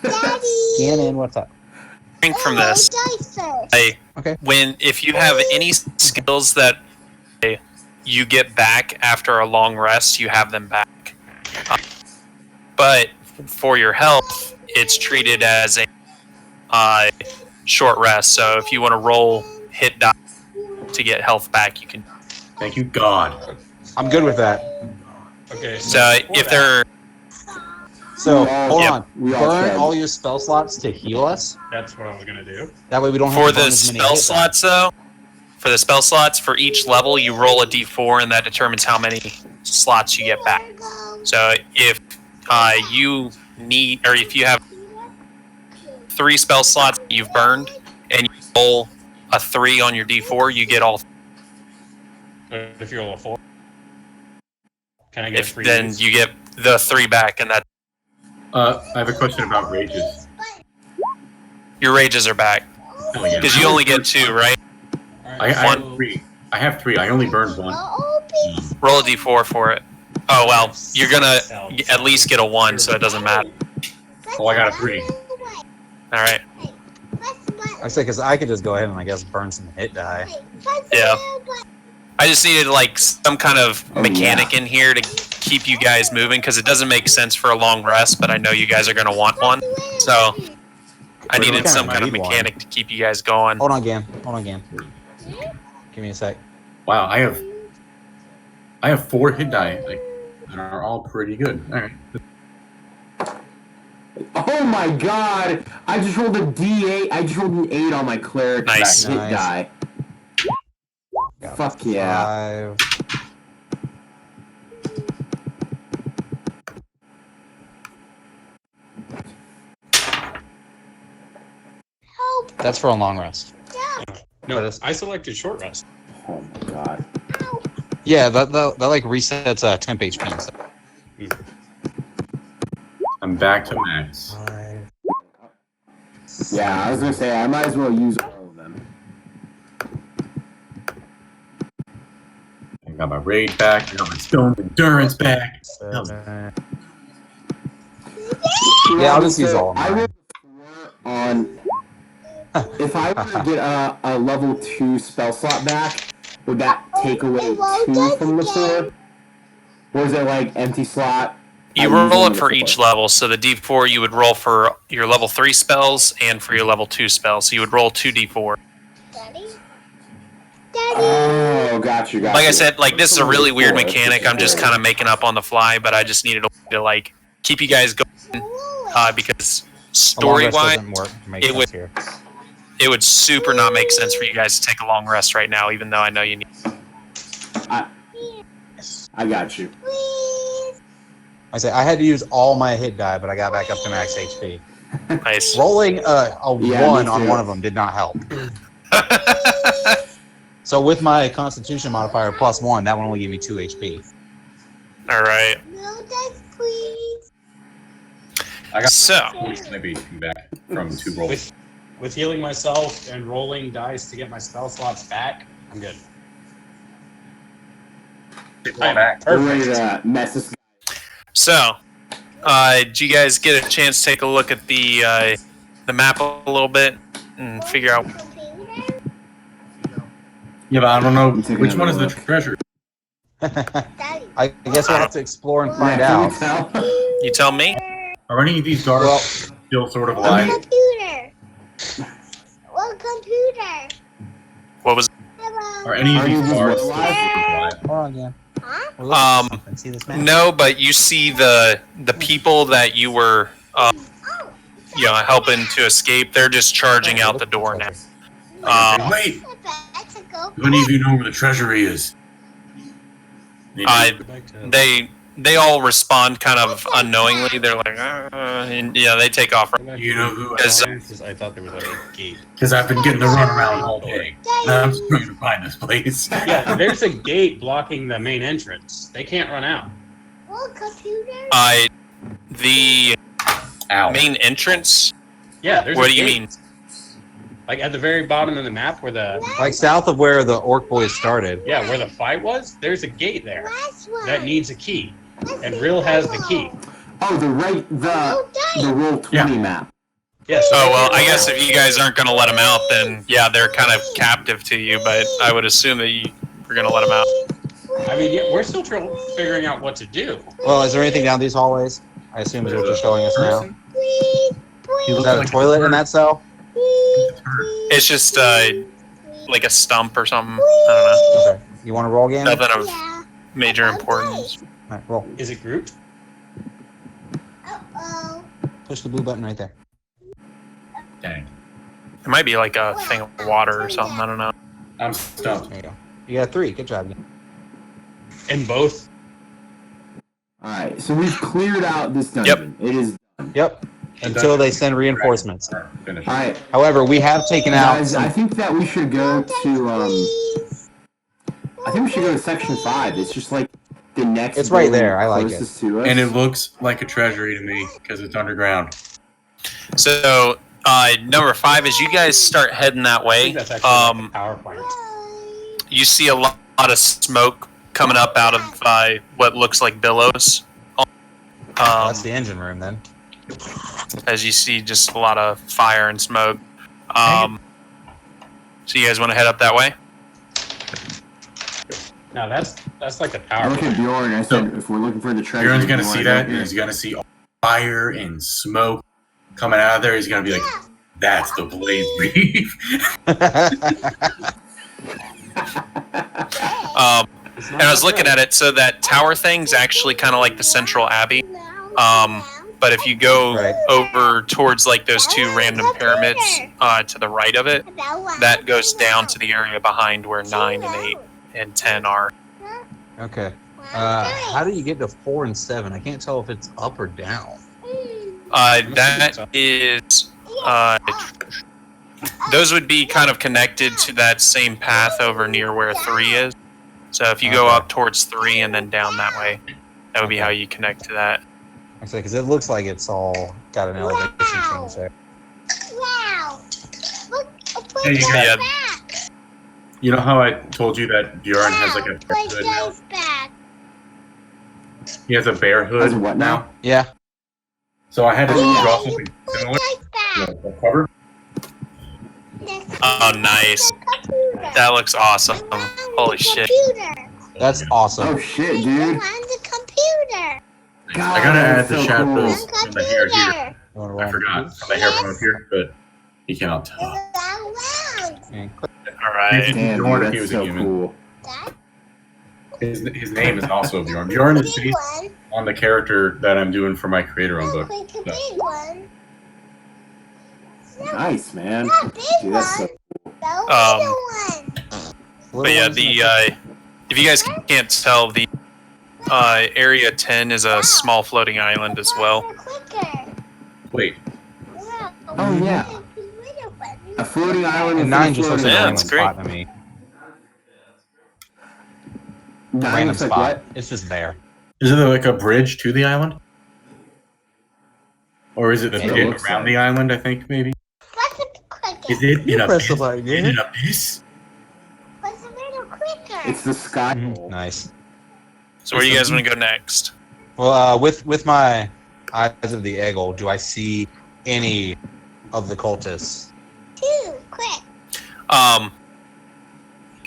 Daddy. Gannon, what's up? Drink from this. Dice first. Okay. If you have any skills that you get back after a long rest, you have them back. But for your health, it's treated as a short rest. So if you want to roll hit die to get health back, you can. Thank you, God. I'm good with that. Okay. So if they're So, Yeah. hold Yep. on. We all Burn tried. all your spell slots to heal us. That's what I was gonna do. That way we don't have for to burn the as many spell hit dice. slots, though, for the spell slots for each level, you roll a d4, and that determines how many slots you get back. So if you need, or if you have 3 spell slots that you've burned, and you roll a 3 on your d4, you get all. If you're level 4, can I get If 3? then units? you get the 3 back, and that I have a question about rages. your rages are back Oh, yeah. because you only get 2, right? I have 3. I have 3. I only burned 1. Roll a d4 for it. Oh well, you're gonna at least get a 1, so it doesn't matter. Oh, I got a 3. All right. I say because I could just go ahead and I guess burn some hit die. Yeah. I just needed like some kind of Oh, mechanic in here to keep you guys moving because it doesn't make sense for a long rest, but I know you guys are gonna want one. So I We needed kinda some kind of need one. mechanic to keep you guys going. Hold on, Gan. Hold on, Gan. Give me a sec. Wow, I have 4 hit die, like, and are all pretty good. All right. Oh my god! I just rolled a D8. I just rolled an 8 on my cleric Nice. hit Nice. die. Got Fuck yeah. 5. Help! That's for a long rest. No, I selected short rest. Oh my god. Yeah, that like resets temp HP and stuff. I'm back to max. 5. Yeah, I was gonna say, I might as well use all of them. I got my rage back. I got my stone endurance back. 7. Yeah, I'll just use all of them. I rolled a 4 on... If I were to get a level 2 spell slot back, would that take away 2 from the 4? Or is it like empty slot? You roll it for each level. So the D4 you would roll for your level 3 spells and for your level 2 spells. So you would roll 2 D4. Daddy? Oh, gotcha. Like I said, like this is a really weird mechanic. I'm just kind of making up on the fly, but I just needed a way to like keep you guys going because A long rest story-wise, doesn't work. Make it sense would- here. it would super not make sense for you guys to take a long rest right now, even though I know you need. I got you. Please. I say I had to use all my hit die, but I got back up to max HP. Nice. Rolling a Yeah, 1 me on too. one of them did not help. So with my Constitution modifier +1, that one only gave me 2 HP. All right. No, Dad, please. I got So, 25 HP back from 2 rolls. With healing myself and rolling dice to get my spell slots back, I'm good. We're ready to mess this so, did you guys get a chance to take a look at the map a little bit and figure out? Yeah, but I don't know I'm taking which one is the another look. treasure. Daddy. I guess we'll have to explore and find Yeah, out. can you tell? You tell me. Are any of these guards Well- still sort of What alive? computer? What computer? What was? Hello. Are any of Are these these guards alive? still alive? Hold on, again. Huh? We're looking at something. See this map? No, but you see the people that you were, helping to escape. They're just charging out the door now. Wait! That's a go. Do any of you know where the treasury is? They all respond kind of unknowingly. They're like, and they take off. You know who? Because I thought there was like a gate. Because I've been getting to run around all day. And I'm just trying to find this place. Yeah, there's a gate blocking the main entrance. They can't run out. What computer? The Ow. main entrance. Yeah, there's What a do you gate. mean? Like at the very bottom of the map where the Like south of where the orc boys started. where the fight was, there's a gate there Last one. that needs a key. And Rill has the key. Oh, the roll 20 map. Yeah, so Oh they well, can't I run guess out. if you guys aren't going to let them out, then yeah, they're kind of captive to you. But I would assume that you were going to let them out. I mean, yeah, we're still figuring out what to do. Well, is there anything down these hallways? I assume is what you're showing us now. Please, please, Is that a toilet in that cell? please, It's just like a stump or something. I Okay. You want to roll again? don't know. Nothing of Yeah. major importance. All right, roll. Is it grouped? Uh-oh. Push the blue button right there. Dang. It might be like a thing of water or something. I don't know. I'm stumped. There you go. You got 3. Good job. In both? Alright, so we've cleared out this dungeon. It is. Yep. Until they send reinforcements. Finish. Alright, However, we have taken out guys, some. I think that we should go to, Please. I think we should go to section 5. It's just like the next. It's right building there. I like it. closest to us. And it looks like a treasury to me because it's underground. So number 5 is you guys start heading that I way. think that's actually like a power plant. You see a lot of smoke coming up out of what looks like billows. That's the engine room then. As you see, just a lot of fire and smoke. So you guys want to head up that way? Now that's like a I power look at plant. Bjorn. I said, if we're looking for the treasure, Bjorn's gonna we wanna see go that, and here. he's gonna see fire and smoke coming out of there. He's gonna be like, "That's the Blaze Reef." And I was looking at it, so that tower thing's actually kind of like the Central Abbey. But if you go Right. over towards like those two random pyramids to the right of it, that goes down to the area behind where 9 and 8 and 10 are. Okay. How do you get to 4 and 7? I can't tell if it's up or down. That is, those would be kind of connected to that same path over near where 3 is. So if you go Okay. up towards 3 and then down that way, that would be how you connect to that. Actually, because it looks like it's all got an elevation change there. Wow. Look, Hey, you Yeah. back. You know how I told you that Bjorn has like a bear Place hood now? goes back. He has a bear hood Has what now? Yeah. So I had to Yeah. draw something similar. Place back. A cover. Oh, nice. That looks awesome. Holy shit. Computer. That's awesome. Oh shit, dude! On the computer. God, I gotta add that's the so shadows cool. from the hair here. Computer. You wanna I run? forgot from the hair from up here, but he cannot tell. Around. And click. All right. Damn, Bjorn dude, if he that's was a so human. cool. That His name is also Bjorn. Bjorn is big based one. on the character that I'm doing for my creator own No, book. click a big one. Nice, man. Not big Dude, that's so one. The little one. But yeah, the if you guys can't tell, the area 10 is a small floating island as well. Quicker. Wait, Wow. Oh, yeah. The little one. A floating island. And with 9 just looks like Yeah, a floating random it's great. spot to me. Nine Random looks like spot. what? It's just there. is it like a bridge to the island? Or is it the It bit looks around like- the island, I think, maybe? Press it quicker. Is it in a press the abyss? button, In yeah. an abyss? Press a little quicker. It's the sky. Nice. So where do you guys want to go next? Well, with my eyes of the eagle, do I see any of the cultists? 2, quick.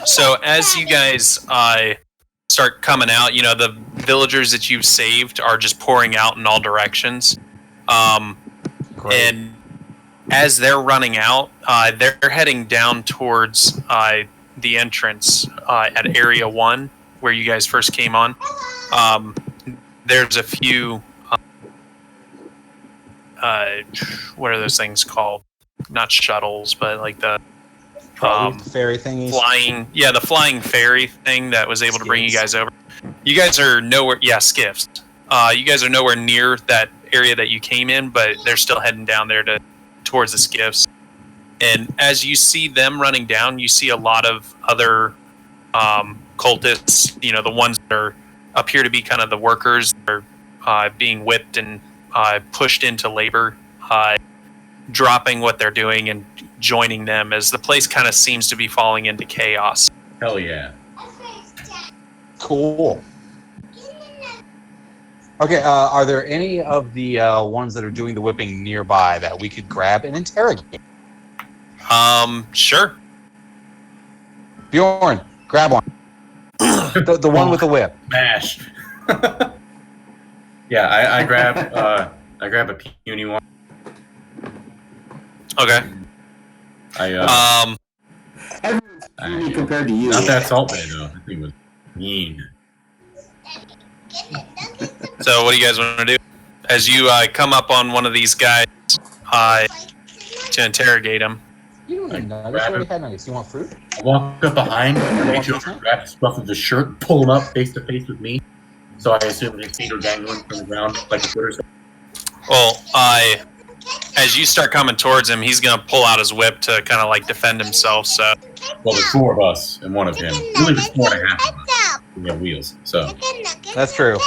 So as you guys start coming out, you know, the villagers that you've saved are just pouring out in all directions. And as they're running out, they're heading down towards the entrance at Area 1, where you guys first came on. There's a few, what are those things called? Not shuttles, but like the fairy thingies. the flying ferry thing that was able to bring you guys over. You guys are nowhere, skiffs. You guys are nowhere near that area that you came in, but they're still heading down there towards the skiffs. And as you see them running down, you see a lot of other cultists, you know, the ones that appear to be kind of the workers that are being whipped and pushed into labor, dropping what they're doing and joining them as the place kind of seems to be falling into chaos. Hell yeah. Cool. Okay, are there any of the ones that are doing the whipping nearby that we could grab and interrogate? Sure. Bjorn, grab one. The one with the whip. Smash. Yeah, I grab a puny one. Okay. Everyone's puny compared to you. Not that salt bay though. That thing was mean. So what do you guys want to do? As you come up on one of these guys to interrogate him. You don't need nuggets. grab You already him. had nuggets. You want fruit? I walk up behind, reach over, grab the scruff of the shirt, pull him up face to face with me. So I assume his feet are dangling from the ground like a foot or so. Well, as you start coming towards him, he's gonna pull out his whip to kind of like defend himself. So Well, there's 4 of us and one of him. Really, there's 4.5 of us. We have wheels, so. That's true.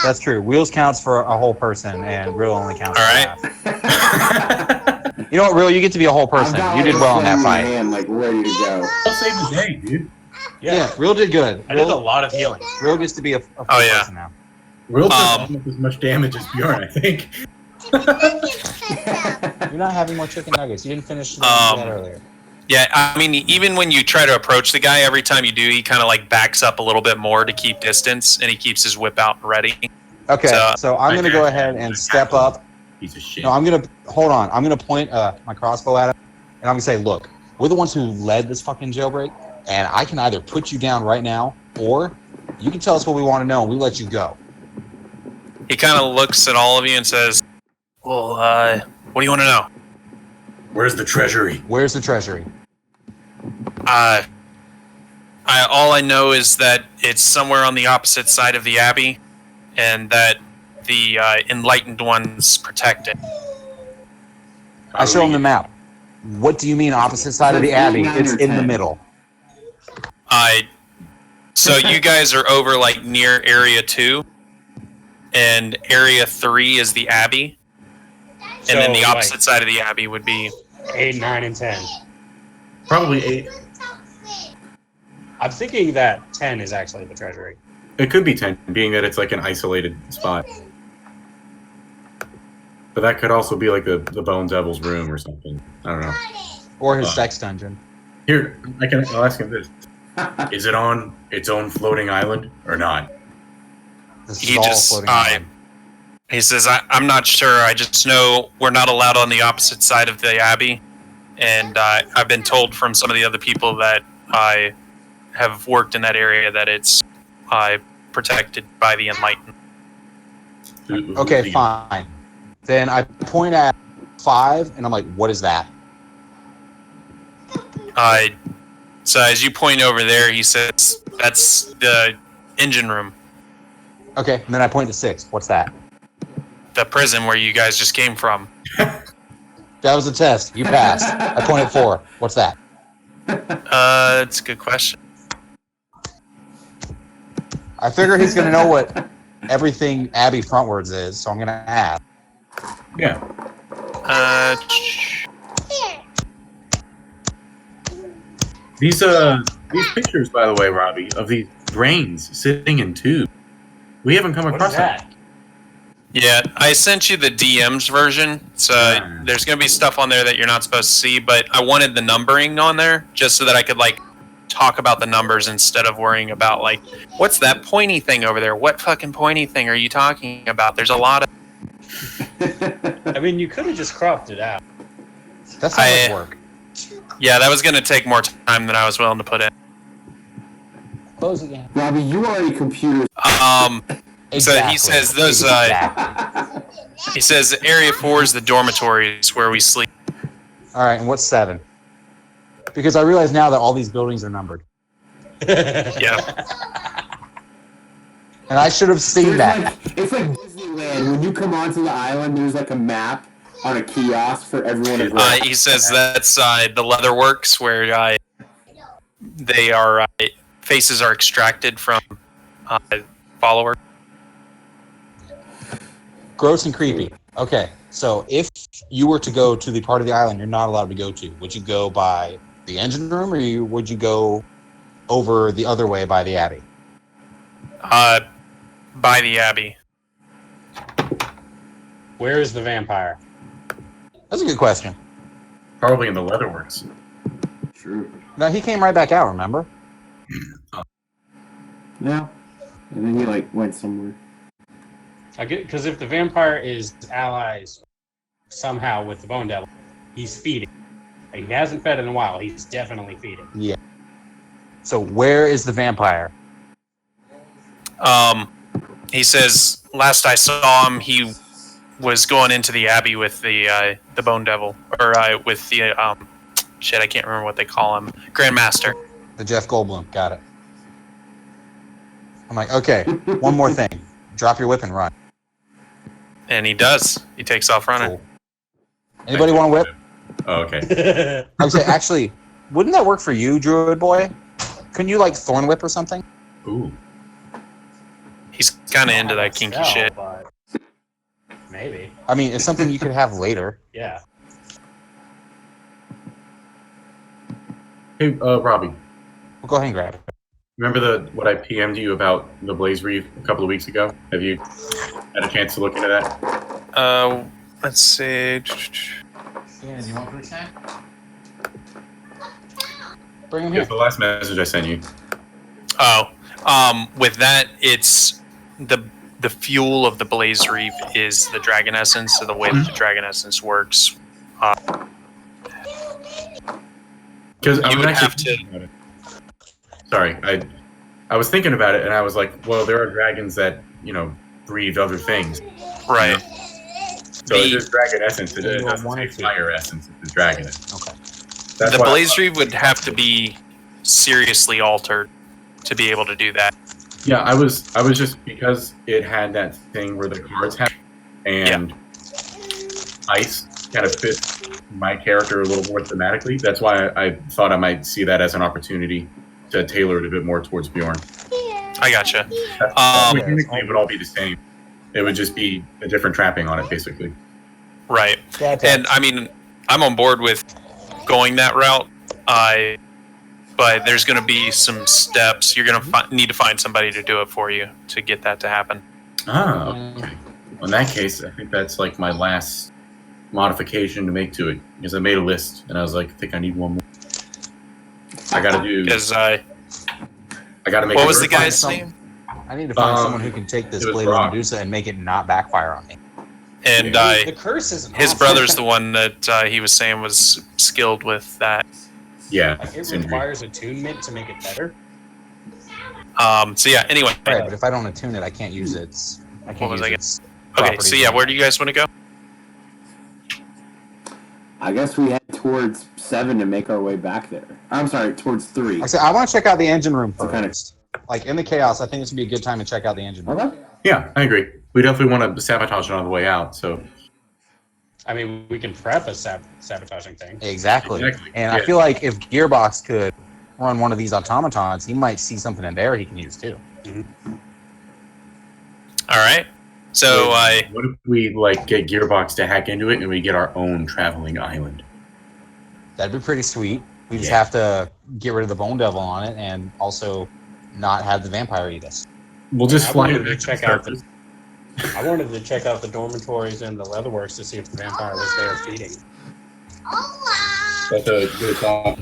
That's true. Wheels counts for a whole person, and Rill only counts All for right. half. You know what, Rill? You get to be a whole person. I've got You did like well in a that in my fight. hand, like ready to go. I'll save the day, dude. Yeah, Rill did good. I did a Rill, lot of healing. Rill gets to be a full Oh, yeah. person now. Real does almost as much damage as Bjorn, I think. You're not having more chicken nuggets. You didn't finish the one you had earlier. yeah, I mean, even when you try to approach the guy, every time you do, he kind of like backs up a little bit more to keep distance, and he keeps his whip out and ready. Okay, So- so I'm going to go ahead and step up. Piece of shit. No, I'm going to hold on. I'm going to point my crossbow at him, and I'm going to say, "Look, we're the ones who led this fucking jailbreak, and I can either put you down right now, or you can tell us what we want to know, and we let you go." He kind of looks at all of you and says, Well, what do you want to know? Where's the treasury? Where's the treasury? All I know is that it's somewhere on the opposite side of the Abbey, and that the Enlightened Ones protect it. I show him the map. What do you mean opposite side of the Abbey? It's in the middle. So you guys are over like near Area 2, and Area 3 is the Abbey, and then the opposite side of the Abbey would be 8, 9, and 10. Probably 8. I'm thinking that 10 is actually the treasury. It could be 10, being that it's like an isolated spot. But that could also be like the Bone Devil's room or something. I don't know. Or his sex dungeon. Here, I'll ask him this. Is it on its own floating island or not? This He is all just- floating around. He says, I'm not sure. I just know we're not allowed on the opposite side of the Abbey. And I've been told from some of the other people that I have worked in that area that it's protected by the Enlightened. Okay, fine. Then I point at 5, and I'm like, what is that? So as you point over there, he says, that's the engine room. Okay, and then I point to 6. What's that? The prison where you guys just came from. That was a test. You passed. I point at 4. What's that? It's a good question. I figure he's going to know what everything Abbey frontwards is, so I'm going to ask. Yeah. These pictures, by the way, Robbie, of these brains sitting in tubes. We haven't come What across is that? Yeah, I sent you the DM's version. So there's going to be stuff on there that you're not supposed to see, but I wanted the numbering on there just so that I could like talk about the numbers instead of worrying about like, what's that pointy thing over there? What fucking pointy thing are you talking about? There's a lot of... I mean, you could have just cropped it out. That's how much work. Yeah, that was going to take more time than I was willing to put in. Close again. Robbie, you are a computer. So he says those. He says Area 4 is the dormitories where we sleep. All right, and what's 7? Because I realize now that all these buildings are numbered. Yeah. And I should have seen that. It's like Disneyland. When you come onto the island, there's like a map on a kiosk for everyone to He says that's the Leatherworks where they are faces are extracted from followers. Gross and creepy. Okay, so if you were to go to the part of the island you're not allowed to go to, would you go by the engine room, or would you go over the other way by the Abbey? By the Abbey. Where is the vampire? That's a good question. Probably in the Leatherworks. True. No, he came right back out, remember? Yeah. And then he like went somewhere. I get because if the vampire is allies somehow with the Bone Devil, he's feeding. He hasn't fed in a while. He's definitely feeding. Yeah. So where is the vampire? He says last I saw him, he was going into the Abbey with the Bone Devil, or with the shit. I can't remember what they call him. Grandmaster. The Jeff Goldblum. Got it. I'm like, okay, one more thing. Drop your whip and run. And he does. He takes off running. Cool. Anybody want a whip? Oh, okay. I would say, actually, wouldn't that work for you, Druid Boy? Couldn't you, like, Thorn Whip or something? Ooh. He's kind of into that kinky shit. But maybe. I mean, it's something you could have later. Yeah. Hey, Robbie. Well, go ahead and grab it. Remember what I PM'd you about the Blaze Reef a couple of weeks ago? Have you had a chance to look into that? Let's see. Yeah, do you want a snack? Bring him It here. was the last message I sent you. With that, it's the fuel of the Blaze Reef is the Dragon Essence. So the way that the Dragon Essence works, Because you would have to. Sorry, I was thinking about it, and I was like, well, there are dragons that breathe other things. Right. So The- it is dragon essence. It You want doesn't one say or two? fire essence. It's dragon essence. Okay. That's the why I Blaze thought- Reeve would have to be seriously altered to be able to do that. Yeah, I was just because it had that thing where the cards have and ice kind of fits my character a little more thematically. That's why I thought I might see that as an opportunity to tailor it a bit more towards Bjorn. I gotcha. Mechanically, it would all be the same. It would just be a different trapping on it, basically. Right. Yeah, And I mean, I'm on board with going that route. But there's going to be some steps. You're going to need to find somebody to do it for you to get that to happen. Ah, okay. In that case, I think that's like my last modification to make to it because I made a list and I was like, I think I need one more. I gotta do. Because I gotta make. what it was the work. guy's some- name? I need to find someone who can take this it was Blade of Robb. Medusa and make it not backfire on me. And The curse isn't his awesome. brother's the one that he was saying was skilled with that. Yeah, Like, it's it in requires attunement to make it better. So yeah. Anyway. Right, but if I don't attune it, I can't use its. I What can't was use I its. Okay. properties So yeah, on it. where do you guys want to go? I guess we head towards 7 to make our way back there. I'm sorry, towards 3. I said I want to check out the engine room So kind of- first. Like in the chaos, I think this would be a good time to check out the engine room. Okay. Yeah, I agree. We definitely want to sabotage it on the way out. So I mean, we can prep a sabotaging thing. Exactly. Exactly, And I yeah. feel like if Gearbox could run one of these automatons, he might see something in there he can use too. All right. So what if we like get Gearbox to hack into it and we get our own traveling island? That'd be pretty sweet. We just Yeah. have to get rid of the Bone Devil on it and also not have the vampire eat us. We'll just I fly wanted to to the check out surface. I wanted to check out the dormitories and the leatherworks to see if the vampire was there feeding. That's a good thought.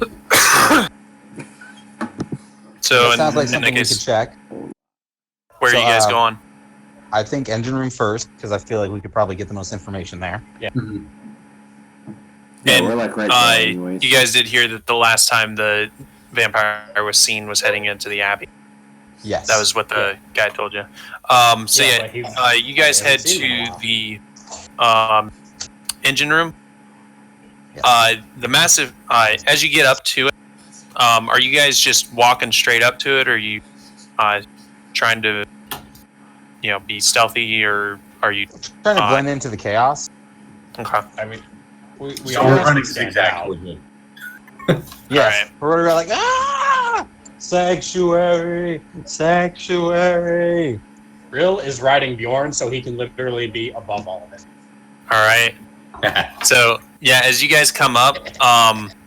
so That sounds like in something that we case, could check. where So, are you guys going? I think engine room first because I feel like we could probably get the most information there. Mhm. Yeah, And, we're like right there anyways. You guys did hear that the last time the vampire was seen was heading into the abbey. Yes. That was what the guy told you. So Yeah, yeah, but he- you guys I head haven't seen him in a to while. the engine room. Yes. The massive. As you get up to it, are you guys just walking straight up to it, or are you trying to, be stealthy, or are you? trying to blend into the chaos. Okay. I mean, we So all we're have running to stand zigzag out. towards it. Yes. Alright. We're like, sanctuary, sanctuary. Rill is riding Bjorn, so he can literally be above all of it. All right. So yeah, as you guys come up,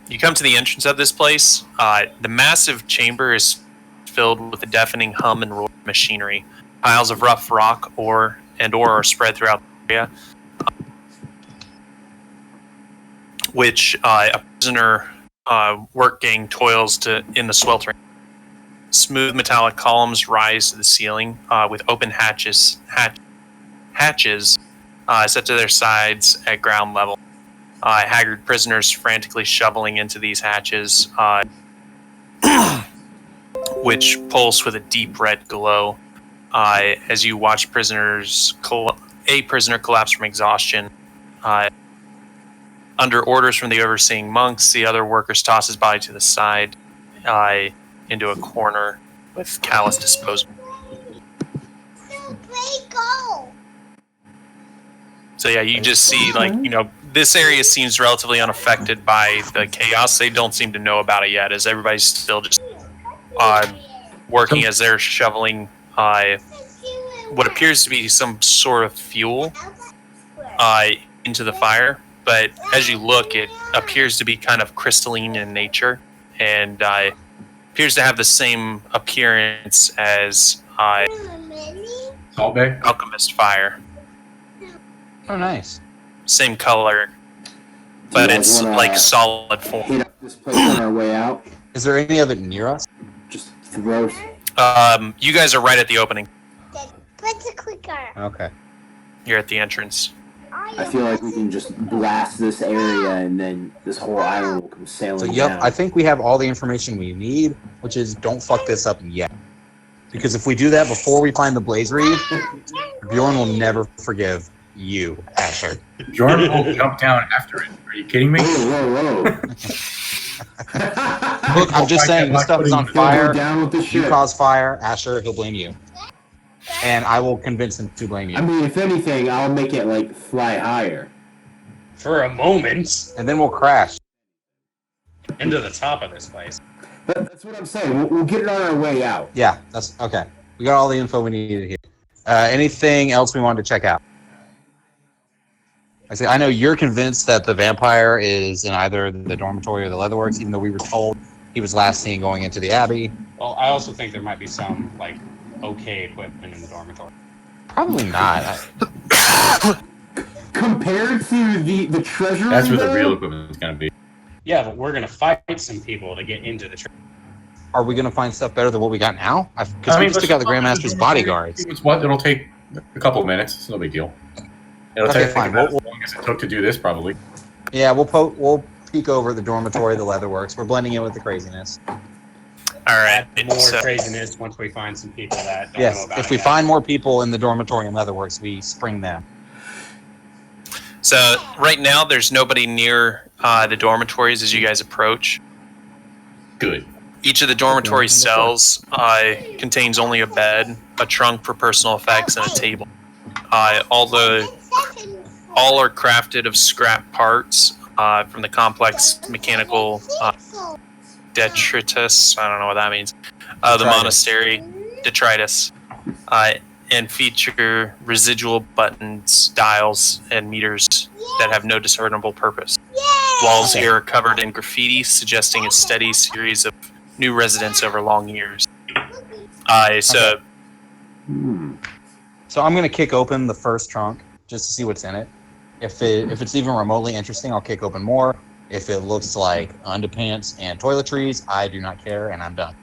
you come to the entrance of this place. The massive chamber is filled with a deafening hum and roar of machinery. Piles of rough rock ore are spread throughout the area, which a prisoner work gang toils in the sweltering. Smooth metallic columns rise to the ceiling with open hatches set to their sides at ground level. Haggard prisoners frantically shoveling into these hatches, which pulse with a deep red glow. As you watch a prisoner collapse from exhaustion. Under orders from the overseeing monks, the other workers toss his body to the side into a corner with callous disposal. So yeah, you just see this area seems relatively unaffected by the chaos. They don't seem to know about it yet, as everybody's still just working as they're shoveling what appears to be some sort of fuel into the fire. But as you look, it appears to be kind of crystalline in nature, and appears to have the same appearance as Salt Bay? alchemist fire. Oh, nice. Same color, but guys it's wanna like solid form. hit up this place on our way out. Is there any other near us? Just throw. You guys are right at the opening. What's a clicker? Okay. You're at the entrance. I feel like we can just blast this area and then this whole island will come So, sailing yep, down. I think we have all the information we need, which is don't fuck this up yet. Because if we do that before we find the Blaze Reed, Bjorn will never forgive you, Asher. Bjorn will jump down after it. Are you kidding me? Whoa. Look, I'm just saying, this stuff is on fire. Down with the You ship. cause fire, Asher, he'll blame you. And I will convince him to blame you. I mean, if anything, I'll make it like fly higher. For a moment, And then we'll crash. into the top of this place. That's what I'm saying. We'll get it on our way out. Yeah, that's okay. We got all the info we needed here. Anything else we wanted to check out? I know you're convinced that the vampire is in either the dormitory or the leatherworks, even though we were told he was last seen going into the abbey. Well, I also think there might be some like okay equipment in the dormitory. Probably not. Compared to the treasure, That's where the though, real equipment is going to be. Yeah, but we're gonna fight some people to get into the tree. Are we going to find stuff better than what we got now? Because we just took out the Grandmaster's bodyguards. It's what? It'll take a couple of minutes. It's no big deal. It'll Okay, take fine. about as long as it took to do this, probably. Yeah, we'll peek over the dormitory, the leatherworks. We're blending in with the craziness. All right. More So, craziness once we find some people that don't know Yes, about if it we yet. find more people in the dormitory and leatherworks, we spring them. so right now, there's nobody near the dormitories as you guys approach. Good. Each of the dormitory cells contains only a bed, a trunk for personal effects, and a table. All are crafted of scrap parts from the complex mechanical detritus. I don't know what that means. The Detritus. monastery detritus, and feature residual buttons, dials, and meters that have no discernible purpose. Walls here are covered in graffiti, suggesting a steady series of new residents over long years. So So I'm going to kick open the first trunk just to see what's in it. If it's even remotely interesting, I'll kick open more. If it looks like underpants and toiletries, I do not care, and I'm done.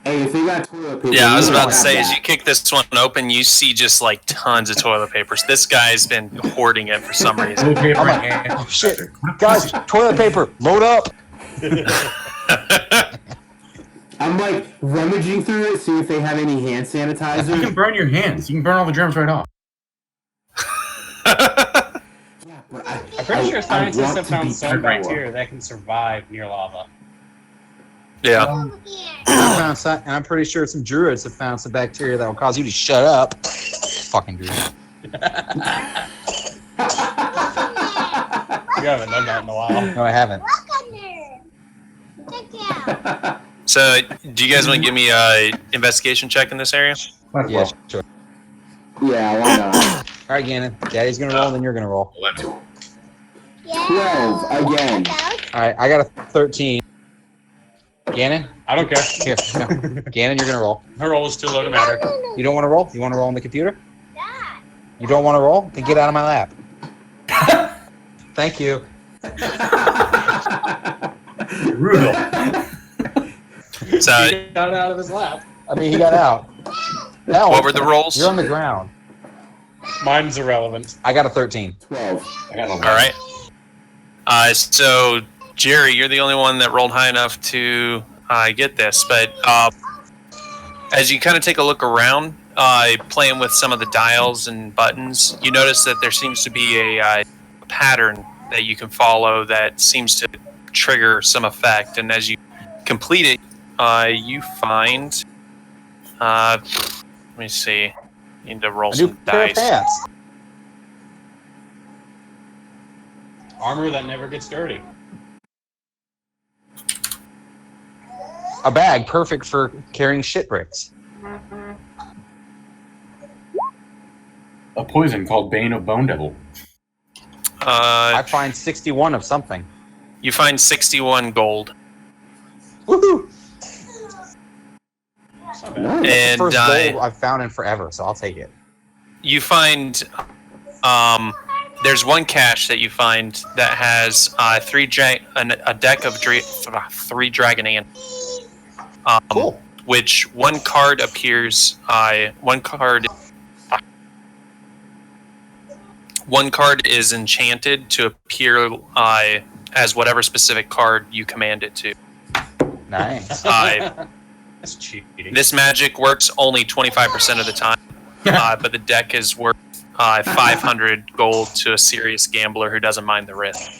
Hey, if they got toilet paper, yeah, I was we about don't to have say, as that. you kick this one open, you see just like tons of toilet papers. This guy's been hoarding it for some reason. Toilet paper I'm in like, hand. oh shit, guys, toilet paper, load up. I'm like rummaging through it, see if they have any hand You can sanitizer. burn your hands. You can burn all the germs right off. Yeah, but I'm pretty sure scientists want have to be found some pure. bacteria that can survive near lava. Yeah. And I'm pretty sure some druids have found some bacteria that will cause you to shut up. Fucking druid. You haven't done that in a while. No, I haven't. So, do you guys want to give me a investigation check in this area? Yeah, sure. Yeah, why not? All right, Gannon. Daddy's gonna roll, and then you're gonna roll. 11. 12 again. All right, I got a 13. Gannon, I don't care. here. No. Gannon, you're gonna roll. Her roll is too low to matter. You don't want to roll? You want to roll on the computer? You don't want to roll? Then get out of my lap. Thank you. Brutal. So, He got out of his lap. I mean, he got out. Now, what were the rolls? You're on the ground. Mine's irrelevant. I got a 13. 12. I got 11. All right. So, Jerry, you're the only one that rolled high enough to get this. But as you kind of take a look around, playing with some of the dials and buttons, you notice that there seems to be a pattern that you can follow that seems to trigger some effect. And as you complete it, you find... let me see. You need to roll A new some pair of dice. pants. Armor that never gets dirty. A bag perfect for carrying shit bricks. A poison called Bane of Bone Devil. I find 61 of something. You find 61 gold. Woohoo! And First gold I've found in forever, so I'll take it. you find there's one cache that you find that has a deck of three dragon ant. Cool. Which one card appears one card is enchanted to appear as whatever specific card you command it to. Nice. That's cheating. This magic works only 25% of the time, but the deck is worth 500 gold to a serious gambler who doesn't mind the risk.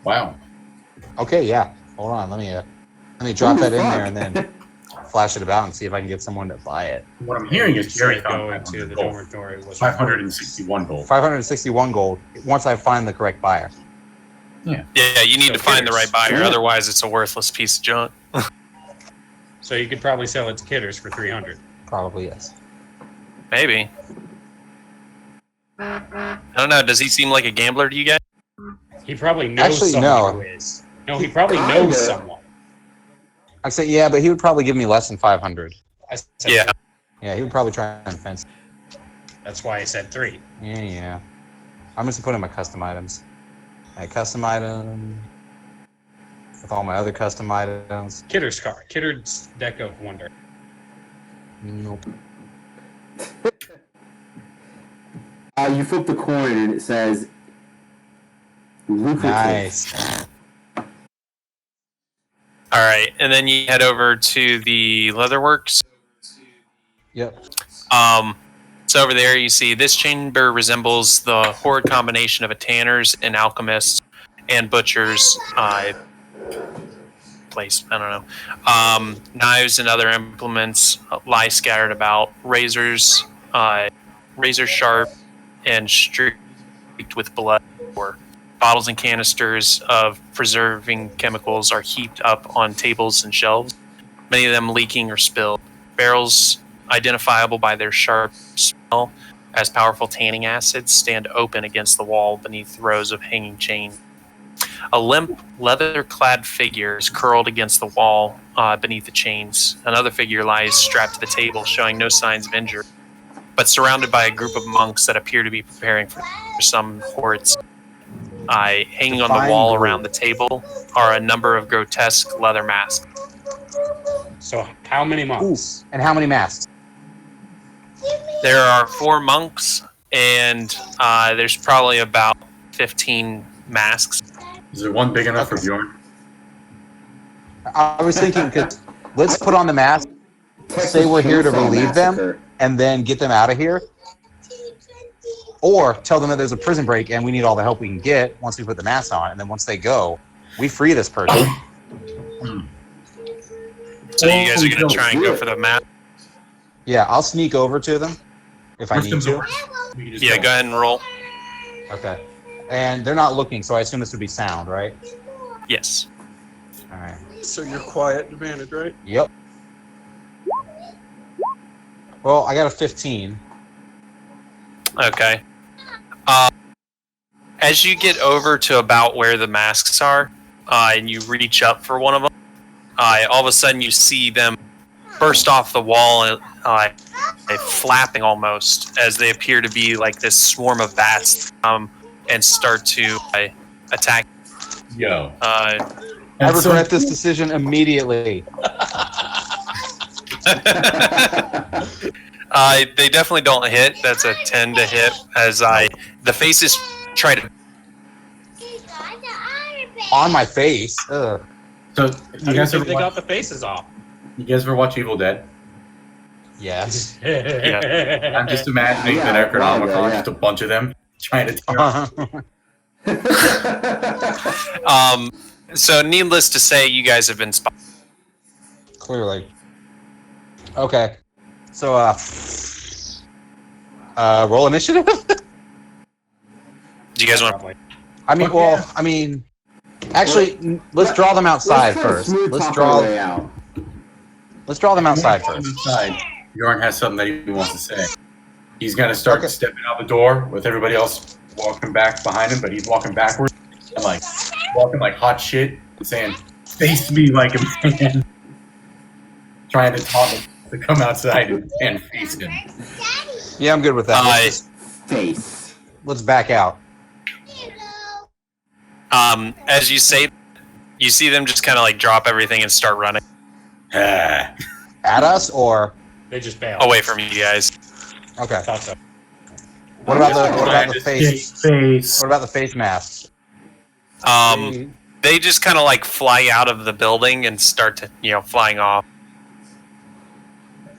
Wow. Okay, yeah. Hold on, let me drop Ooh, that in fuck. there and then flash it about and see if I can get someone to buy it. What I'm hearing is Jerry going found to the 500 gold. dormitory was 561 gold. 561 gold. Once I find the correct buyer. Yeah, you need So to find the Kitters. right buyer, Yeah. otherwise it's a worthless piece of junk. So you could probably sell it to Kitters for 300. Probably yes. Maybe. I don't know. Does he seem like a gambler to you guys? He probably knows Actually, someone no. who is. No, he probably Kinda. knows someone. I'd say yeah, but he would probably give me less than 500. I said Yeah. Yeah, he would probably try and fence. That's why I said 3. Yeah. I'm just gonna put in my custom items. My custom item with all my other custom items. Kitter's car. Kitter's deck of wonder. Nope. You flip the coin and it says lucrative. Nice. All right, and then you head over to the Leatherworks. Yep. So over there, you see this chamber resembles the horrid combination of a tanner's and alchemist's and butcher's place. I don't know. Knives and other implements lie scattered about. Razors, razor sharp and streaked with blood. Or bottles and canisters of preserving chemicals are heaped up on tables and shelves, many of them leaking or spilled. Barrels, identifiable by their sharp smell as powerful tanning acids, stand open against the wall beneath rows of hanging chains. A limp, leather-clad figure is curled against the wall beneath the chains. Another figure lies strapped to the table, showing no signs of injury, but surrounded by a group of monks that appear to be preparing for some horrid. Hanging on the Define wall group. around the table are a number of grotesque leather masks. So how many months? And how many masks? There are 4 monks, and there's probably about 15 masks. Is there one big enough for Bjorn? I was thinking, cause let's put on the mask, say we're here to relieve them, and then get them out of here. Or tell them that there's a prison break and we need all the help we can get once we put the mask on, and then once they go, we free this person. So you guys are going to try and go for the map? Yeah, I'll sneak over to them if I need to. Yeah, go ahead and roll. Okay. And they're not looking, so I assume this would be sound, right? Yes. All right. So you're quiet advantage, right? Yep. Well, I got a 15. Okay. As you get over to about where the masks are, and you reach up for one of them, all of a sudden you see them burst off the wall and flapping almost, as they appear to be like this swarm of bats and start to attack. Yo. I regret this decision immediately. They definitely don't hit. That's a 10 to hit. As the faces try to. On my face. Ugh. So How you do you guys think ever they watch, got the faces off? you guys ever watch Evil Dead? Yes. I'm just imagining Yeah, the Necronomicon, yeah. just a bunch of them trying to tear So, needless to say, you guys have been spotted. Clearly. Okay. So, roll initiative? Do you guys want? Probably. I mean, Fuck well, yeah. I mean, actually, let's draw them outside Let's try to first. smooth Let's talk draw. our way out. Let's draw them outside first. Inside, Bjorn has something that he wants to say. He's going to start Okay. stepping out the door with everybody else walking back behind him, but he's walking backwards and like walking like hot shit and saying, "Face me like a man," trying to talk him to come outside and face him. Yeah, I'm good with that. Face. Let's back out. As you say, you see them just kind of like drop everything and start running Ah. At us, or They just bailed. away from you guys. okay. Thought so. What about the Just face? face. What about the face mask? They just kind of like fly out of the building and start to, flying off.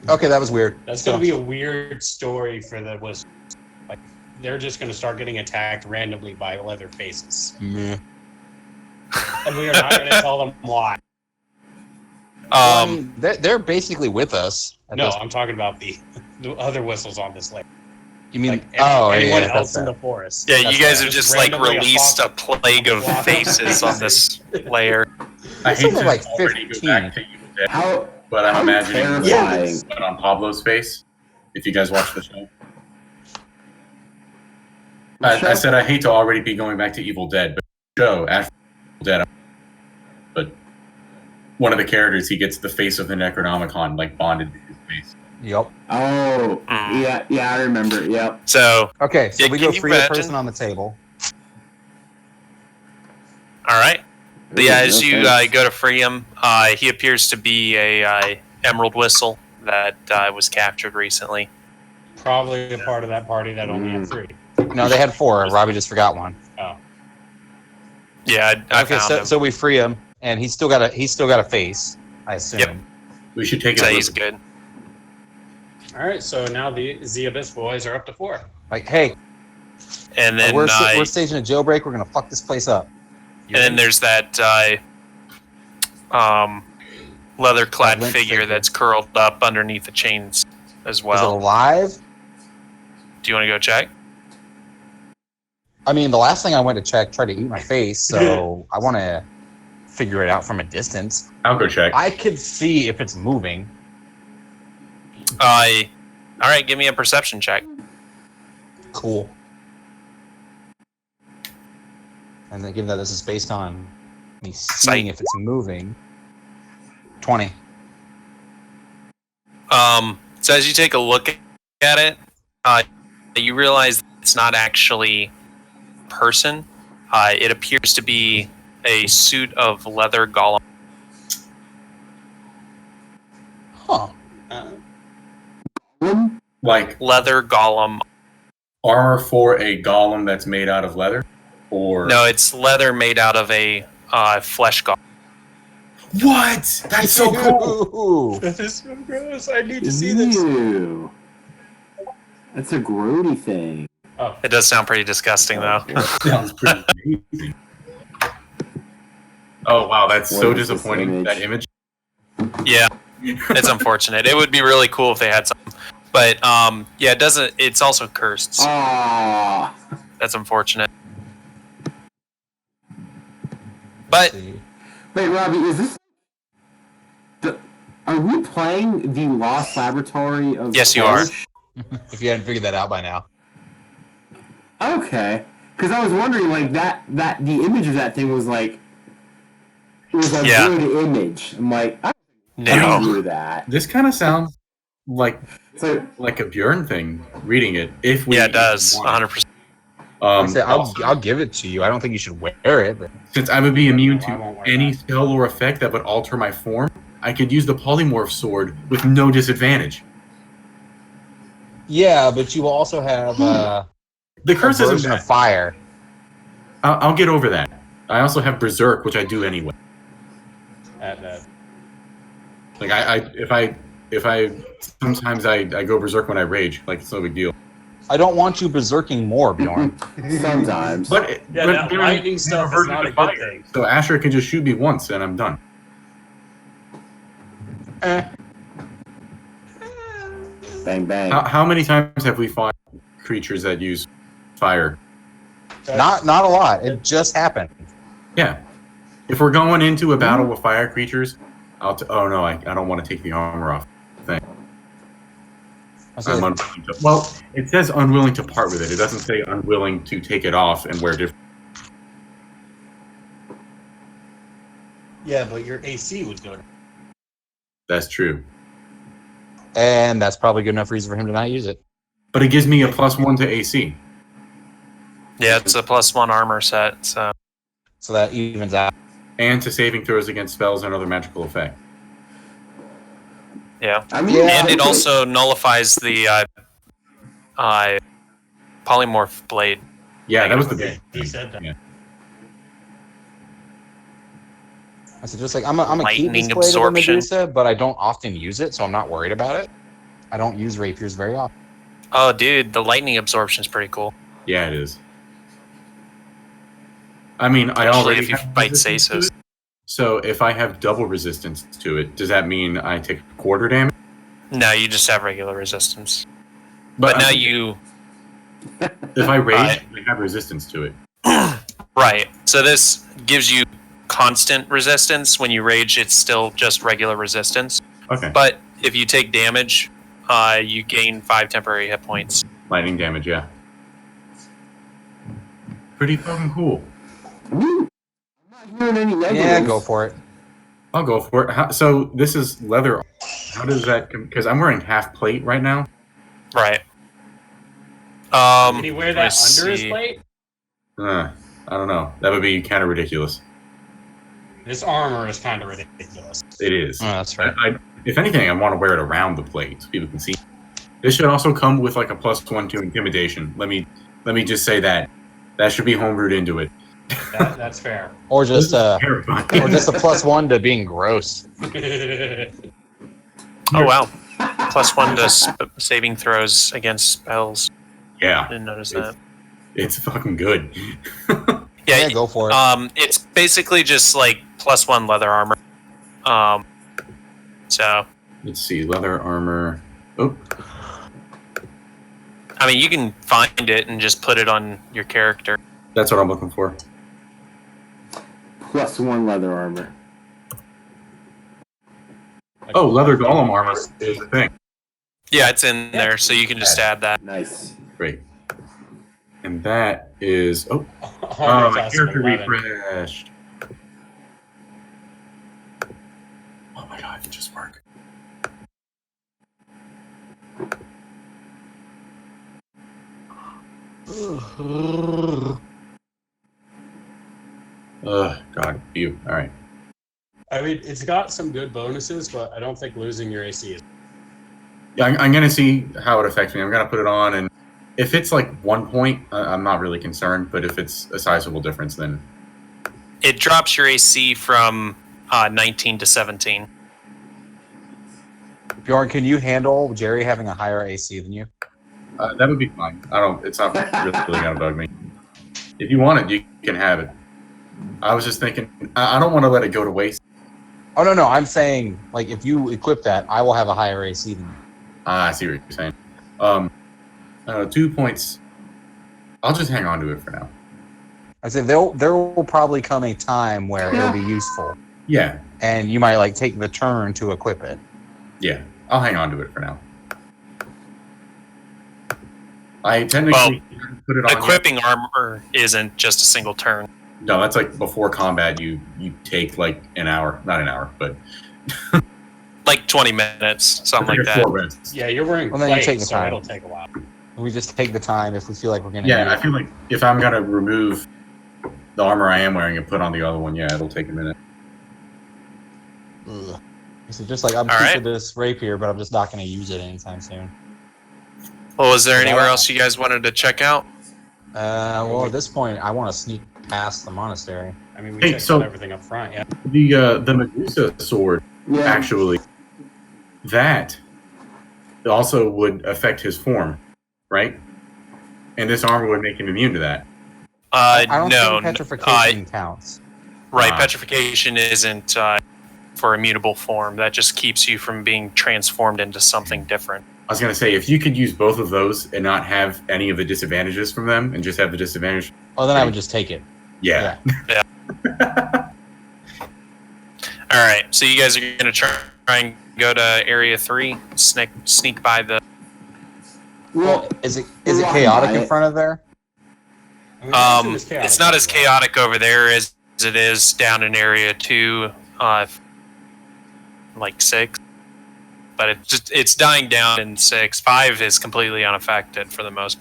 Okay, that was weird. That's gonna be a weird story for the Wizards. Like they're just going to start getting attacked randomly by leather faces. Meh. And we are not going to tell them why. Well, I mean, they're basically with us. at No, this- I'm talking about the other whistles on this lake. you mean? Like yeah, anyone else that's in the fair. forest. Yeah, That's you guys right. have just like Randomly a released a fox- plague of fox- faces on this layer. I It's hate only to like already go 15. back to Evil Dead, How but I'm how imagining terrifying. what on Pablo's face. If you guys watch the show, I said I hate to already be going back to Evil Dead, but the show after Evil Dead, but one of the characters, he gets the face of the Necronomicon like bonded to his face. Yep. Oh, Mm. yeah, I remember. Yep. So, Okay, so Yeah, we can go you free the imagine? person on the table. all right. But yeah, as you Okay. go to free him, he appears to be a emerald whistle that was captured recently. Probably a part of that party that only had 3. No, they had 4. Robbie just forgot one. Yeah, I Okay, found him. so we free him, and he's still got a face. I assume. Yep. We should take So it. he's good. All right, so now the Abyss boys are up to 4. Like, hey, And then we're staging a jailbreak. We're gonna fuck this place up. and then there's that leather-clad Lynch figure figure. that's curled up underneath the chains as Is it well. alive? Do you want to go check? I mean, the last thing I went to check tried to eat my face, so I want to figure it out from a distance. I'll go check. I could see if it's moving. All right, give me a perception check. Cool. And then, given that this is based on me seeing if it's moving, 20. So as you take a look at it, you realize it's not actually a person. It appears to be a suit of leather golem. Huh. Like Leather golem. armor for a golem that's made out of leather, or No, it's leather made out of a flesh golem. What? That's so cool. Ooh. That is so gross. I need Ew. That's a grody thing. It does sound pretty disgusting, though. Sounds pretty amazing. Oh wow, that's What so is this disappointing. image? That image. Yeah, it's unfortunate. It would be really cool if they had some, but yeah, it doesn't. It's also cursed. So Ah. that's unfortunate. But Wait, Robbie, is this? Are we playing the Lost Laboratory of? Yes, you are. Flesh? If you hadn't figured that out by now. Okay, because I was wondering, like that the image of that thing was like, it was a Yeah. good image. I'm like, I no. don't do that. This kind of sounds like So a Bjorn thing. Reading it, if we Yeah, it does. want. 100%. I said, Also, I'll give it to you. I don't think you should wear it. But since I would be immune I won't to wear any that. spell or effect that would alter my form, I could use the polymorph sword with no disadvantage. yeah, but you will also have The curse isn't version bad. of fire. I'll get over that. I also have berserk, which I do anyway. Like if I sometimes I go berserk when I rage. Like it's no big deal. I don't want you berserking more, Bjorn. sometimes. But Yeah, but that they're- lightning they're stuff is version not of a good fire. thing. So Asher can just shoot me once and I'm done. Bang bang. How many times have we fought creatures that use fire? Not a lot. It just happened. Yeah. If we're going into a battle with fire creatures, oh no, I don't want to take the armor off. I I'm said, unwilling to, well, it says unwilling to part with it. It doesn't say unwilling to take it off and wear different. Yeah, but your AC would go down. That's true. and that's probably good enough reason for him to not use it. But it gives me a +1 to AC. Yeah, it's a +1 armor set. So So that evens out. And to saving throws against spells and other magical effects. yeah, I mean, Yeah. and it also nullifies the polymorph blade. Yeah, that was the Yeah, big he thing. said that. Yeah. I said, just like I'm a keep Lightning this blade of a absorption. Medusa, but I don't often use it, so I'm not worried about it. I don't use rapiers very often. Oh, dude, the lightning absorption is pretty cool. Yeah, it is. I mean, I Usually already if you have fight resistance to Sasos. it. So if I have double resistance to it, does that mean I take quarter damage? No, you just have regular resistance. But now you... If I rage, I have resistance to it. Right. So this gives you constant resistance. When you rage, it's still just regular resistance. Okay. But if you take damage, you gain 5 temporary hit points. Lightning damage, yeah. Pretty fucking cool. Woo! I'm not hearing any negatives. Yeah, go for it. I'll go for it. So this is leather. How does that? Because I'm wearing half plate right now. Right. Can he wear let that me under his see. plate? I don't know. That would be kind of ridiculous. This armor is kind of ridiculous. It is. Oh, that's right. If anything, I want to wear it around the plate so people can see. This should also come with like a +1 to intimidation. Let me just say that. That should be homebrewed into it. That's fair. Or just Terrifying. or just a +1 to being gross. Oh, wow. +1 to saving throws against spells. Yeah. Didn't notice that. It's fucking good. Yeah, go for it. It's basically just like +1 leather armor. So Let's see. Leather armor. Oh. I mean, you can find it and just put it on your character. That's what I'm looking for. +1 leather armor. Oh, leather golem armor is the thing. Yeah, it's in there, so you can just add that. Nice. Great. And that is... Oh, Armor my class of character 11. refreshed. Oh my god, it just worked. God, you. All right. I mean, it's got some good bonuses, but I don't think losing your AC is. Yeah, I'm going to see how it affects me. I'm going to put it on, and if it's like 1 point, I'm not really concerned, but if it's a sizable difference, then... It drops your AC from 19 to 17. Bjorn, can you handle Jerry having a higher AC than you? That would be fine. It's not really going to bug me. If you want it, you can have it. I was just thinking, I don't want to let it go to waste. Oh, no. I'm saying, like, if you equip that, I will have a higher AC than you. I see what you're saying. 2 points. I'll just hang on to it for now. I said there will probably come a time where it'll be useful, Yeah, and you might like take the turn to equip it. yeah. I'll hang on to it for now. I technically put it on. Equipping armor isn't just a single turn. No, that's like before combat. You take like an hour, not an hour, but Like 20 minutes, something like that. 4 rests. Yeah, you're wearing Well, then you plate, take the so time. it'll take a while. We just take the time if we feel like we're gonna. Yeah, need I it. feel like if I'm gonna remove the armor I am wearing and put on the other one, yeah, it'll take a minute. Ugh. So just like I'm All keeping right. this rapier, but I'm just not gonna use it anytime soon. Well, is there Yeah. anywhere else you guys wanted to check out? Well, at this point, I want to sneak past the monastery. I mean, we Hey, checked so- out everything up front, yeah. The Medusa sword Yeah. actually, that also would affect his form, right? And this armor would make him immune to that. I don't No. think petrification counts. Right, Ah. petrification isn't for immutable form. That just keeps you from being transformed into something different. I was gonna say, if you could use both of those and not have any of the disadvantages from them, and just have the disadvantage, Oh, then I would just take it. yeah. All right, so you guys are going to try and go to Area 3, sneak by the... Well, Is it we're chaotic walking by in it. front of there? I mean, most of it's chaotic It's not as as well. chaotic over there as it is down in Area 2, like 6. But it's dying down in 6. 5 is completely unaffected for the most.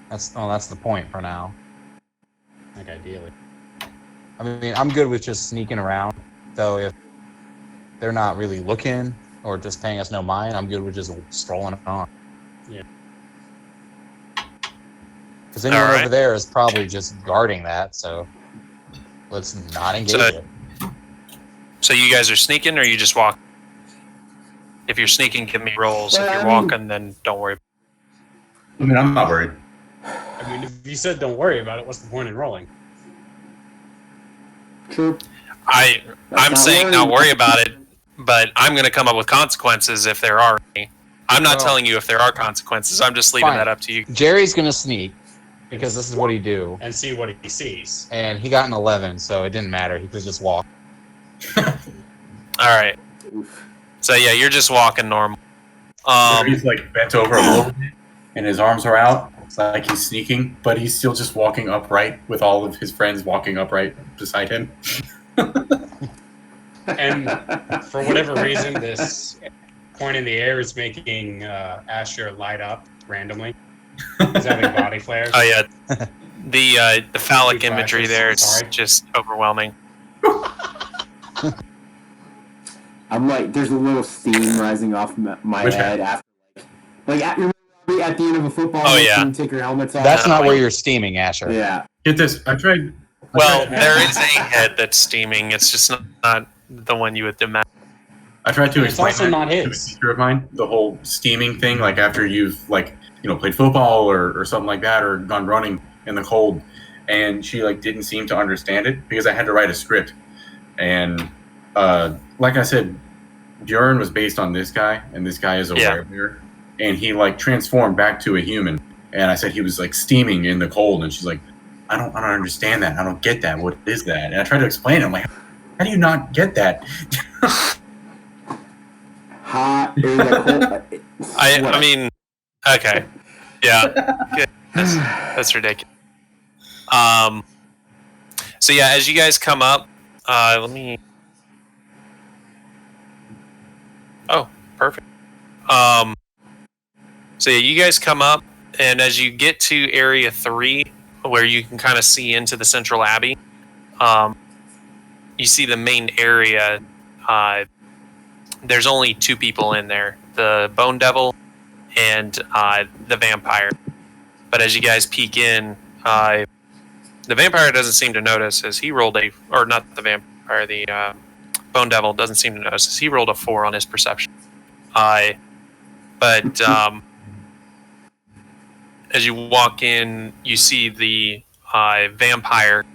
That's the point for now. Like, ideally. I mean, I'm good with just sneaking around. Though if they're not really looking or just paying us no mind, I'm good with just strolling on. Yeah. Because anyone All right. over there is probably just guarding that, so let's not engage So- it. So you guys are sneaking, or you just walk? If you're sneaking, give me rolls. If you're walking, then don't worry. I mean, I'm not worried. I I mean, if you said don't worry about it, what's the point in rolling? True. I'm not saying worrying. not worry about it, but I'm going to come up with consequences if there are any. I'm not Well- telling you if there are consequences. I'm just leaving Fine. that up to you. Jerry's gonna sneak because this is what he do, And see what he sees. and he got an 11, so it didn't matter. He could just walk. All right. So yeah, you're just walking normal. He's like bent over a little bit, and his arms are out. It's like he's sneaking, but he's still just walking upright with all of his friends walking upright beside him. And for whatever reason, this point in the air is making Asher light up randomly. He's having body flares. Oh yeah, the phallic Big imagery flashes, there is sorry. just overwhelming. I'm like, there's a little steam rising off my Which head after, like at the end of a football. Oh, game, yeah. you take your helmets off. That's not where you're steaming, Asher. Yeah. Get this. I tried. Well, there is a head that's steaming. It's just not the one you would imagine. I tried to It's explain also that not to a his. teacher of mine, the whole steaming thing, like after you've played football or something like that, or gone running in the cold, and she didn't seem to understand it because I had to write a script, and like I said, Bjorn was based on this guy, and this guy is a werewolf, and he transformed back to a human, and I said he was steaming in the cold, and she's like, I don't understand that, I don't get that, what is that? And I tried to explain it. I'm like, how do you not get that? Hot. It was like cold. I mean, okay, yeah, good. That's ridiculous. So yeah, as you guys come up, let me. Oh, perfect. So yeah, you guys come up, and as you get to Area 3, where you can kind of see into the Central Abbey, you see the main area. There's only 2 people in there: the Bone Devil and the Vampire. But as you guys peek in, the Vampire doesn't seem to notice as he rolled or not the Vampire, the Bone Devil doesn't seem to notice as he rolled a 4 on his perception. But as you walk in, you see the Vampire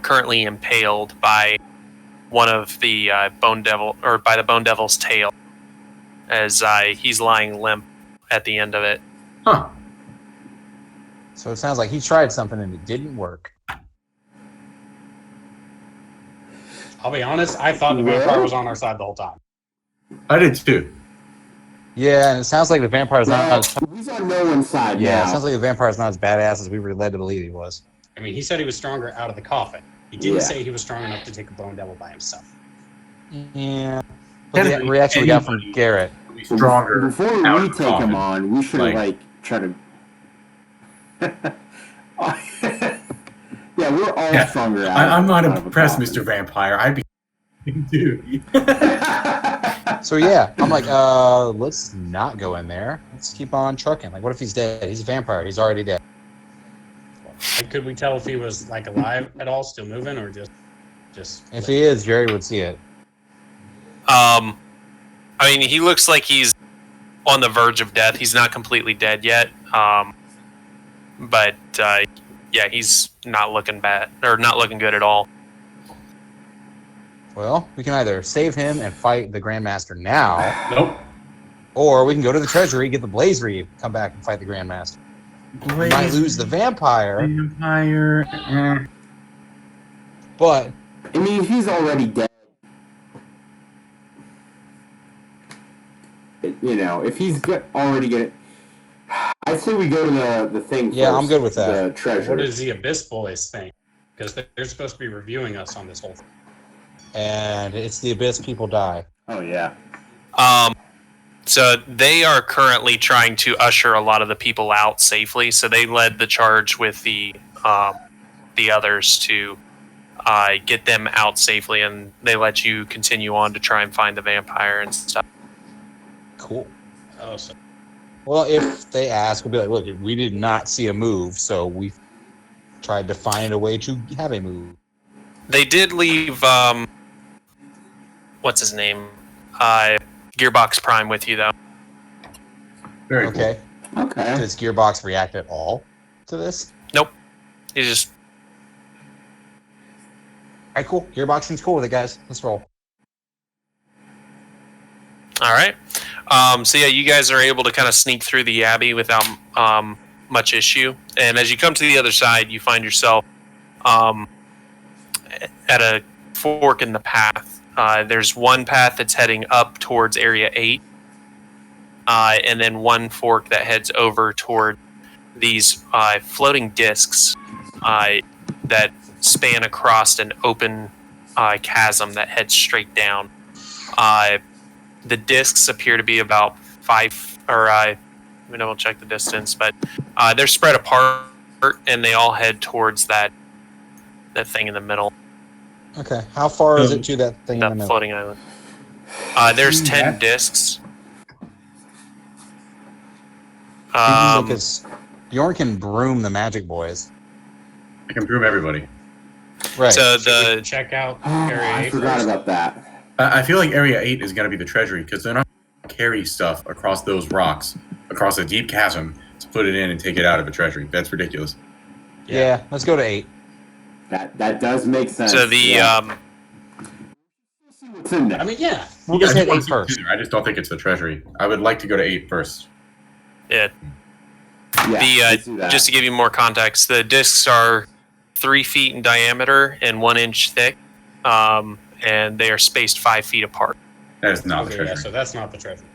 currently impaled by one of the Bone Devil, or by the Bone Devil's tail, as he's lying limp at the end of it. Huh. So it sounds like he tried something and it didn't work. I'll be honest, I thought the vampire was on our side the whole time. I did too. Yeah, and it sounds like the vampire's not Well, as he's on no one's side yeah, it now. sounds like the vampire's not as badass as we were led to believe he was. I mean, he said he was stronger out of the coffin. He didn't Yeah. say he was strong enough to take a Bone Devil by himself. Yeah. But the reaction we got from Garrett. Be stronger. Before out we of take coffin. him on, we should have try to. Yeah, we're all Yeah. stronger. I'm not out of a impressed, coffin. Mr. Vampire. I'd be too. So yeah, I'm like, let's not go in there. Let's keep on trucking. Like, what if he's dead? He's a vampire. He's already dead. Like, could we tell if he was alive at all, still moving, or just? If he is, Jerry would see it. I mean, he looks like he's on the verge of death. He's not completely dead yet. But yeah, he's not looking bad, or not looking good at all. Well, we can either save him and fight the Grandmaster now, Nope. or we can go to the treasury, get the Blaze Reeve, come back and fight the Grandmaster. We might lose the vampire, Vampire. but I mean, if he's already dead, if he's already gonna, I'd say we go to the thing. Yeah, first, I'm good with that. The treasure. What does the Abyss Boys think? Because they're supposed to be reviewing us on this whole thing. and it's the Abyss, people die. Oh yeah. So they are currently trying to usher a lot of the people out safely. So they led the charge with the others to get them out safely, and they let you continue on to try and find the vampire and stuff. Cool. Oh, so Well, if they ask, we'll be like, look, we did not see a move, so we tried to find a way to have a move. They did leave what's his name? Gearbox Prime with you though. Very Okay. Okay. Does Gearbox react at all? to this? You just All right, cool. Gearboxing's cool with it, guys. Let's roll. all right. So yeah, you guys are able to kind of sneak through the abbey without much issue. And as you come to the other side, you find yourself at a fork in the path. There's one path that's heading up towards Area 8, and then one fork that heads over toward these floating discs that span across an open chasm that heads straight down. The discs appear to be about 5, or let me double check the distance, but they're spread apart, and they all head towards that thing in the middle. Okay. How far is it to that thing in the That middle? floating island. There's 10 discs. Because Bjorn can broom the magic boys. I can prove everybody. Right. So Should we the check out Oh, Area I 8 forgot first? about that. I feel like Area 8 is going to be the treasury because they're not going to carry stuff across those rocks, across a deep chasm, to put it in and take it out of a treasury. That's ridiculous. Yeah. Let's go to 8. That does make sense. so the yeah. What's in there? I mean, yeah. We'll I just hit want 8 to see first. what's in there. I just don't think it's the treasury. I would like to go to 8 first. yeah, Yeah, let's do that. just to give you more context, the discs are 3 feet in diameter and 1 inch thick, and they are spaced 5 feet apart. That is not the Okay, yeah, treasury. so that's not the treasure.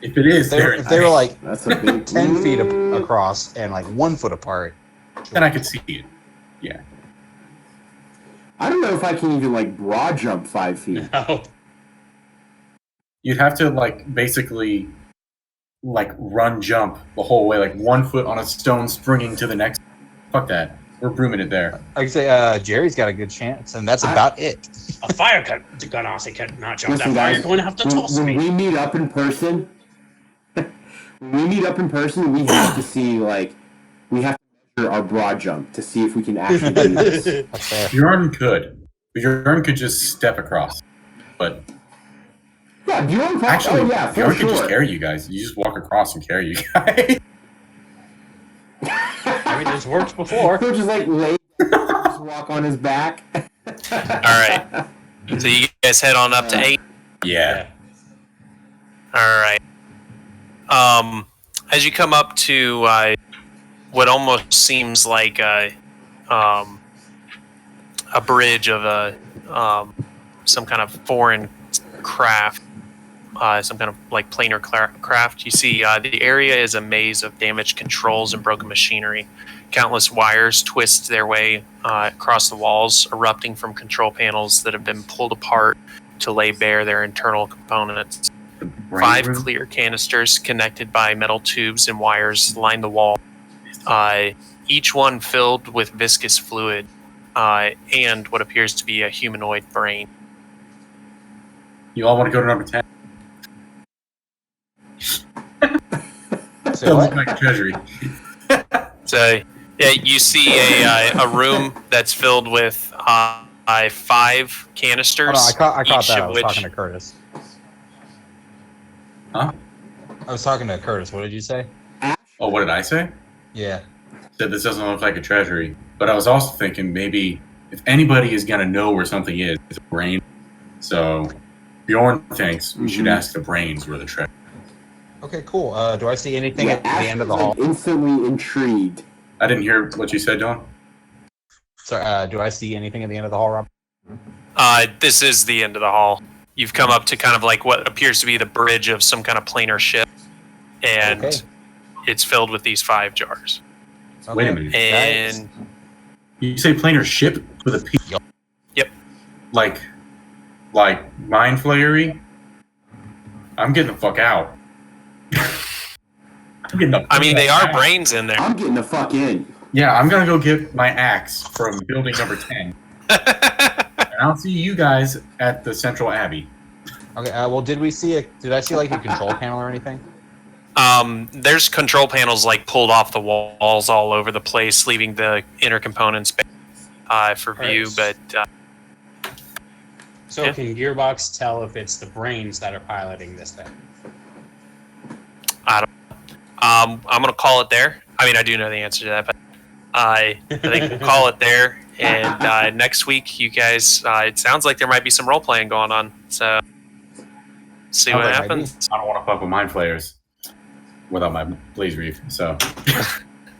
If it is, If they were like That's a big 10 feet across and like 1 foot apart. then I could see it. Yeah. I don't know if I can even like broad jump 5 feet. No. You'd have to basically run jump the whole way, 1 foot on a stone springing to the next. Fuck that. We're brooming it there. I could say Jerry's got a good chance, and that's about it. A fire Genasi cannot jump Listen, that far. guys, You're going to have to toss when me. we meet up in person, we have to see we have to measure our broad jump to see if we can actually do this. That's fair. Bjorn could. Bjorn could just step across. But Yeah, Bjorn. actually, Oh yeah, for Bjorn could sure. just carry you guys. You just walk across and carry you guys. I mean, it's worked before. He'll just lay down, just walk on his back. All right. So you guys head on up to 8. Yeah. All right. As you come up to what almost seems like a bridge of some kind of foreign craft, some kind of planar craft, you see the area is a maze of damaged controls and broken machinery. Countless wires twist their way across the walls, erupting from control panels that have been pulled apart to lay bare their internal components. 5 clear canisters connected by metal tubes and wires line the wall, each one filled with viscous fluid and what appears to be a humanoid brain. You all want to go to number 10? So That what? looks like a treasury. So, yeah, you see a room that's filled with 5 canisters. Oh, no, I caught each that. of I was which- talking to Curtis. Huh? I was talking to Curtis. What did you say? Oh, what did I say? Yeah. Said this doesn't look like a treasury. But I was also thinking maybe if anybody is going to know where something is, it's a brain. So Bjorn thinks we should ask the brains where the treasure. Okay, cool. Do I see anything Yeah, at the Ash end of the is, hall? instantly intrigued. I didn't hear what you said, Don. Sorry, do I see anything at the end of the hall, Rob? This is the end of the hall. You've come up to kind of what appears to be the bridge of some kind of planar ship, and Okay. it's filled with these 5 jars. Wait a Okay. minute. And You say planar ship with a P? Yep. Like mind flayery? I'm getting the fuck out. I'm getting the I mean, they are out. brains in there. I'm getting the fuck in. Yeah, I'm gonna go get my axe from building number 10. And I'll see you guys at the Central Abbey. Okay. Well, did I see a control panel or anything? There's control panels pulled off the walls all over the place, leaving the inner components for view. Right. But So Yeah. can Gearbox tell if it's the brains that are piloting this thing? I'm gonna call it there. I mean, I do know the answer to that, but I think we'll call it there. And next week, you guys, it sounds like there might be some role playing going on. So see what happens. I don't want to fuck with mind flayers without my Blaze Reef. So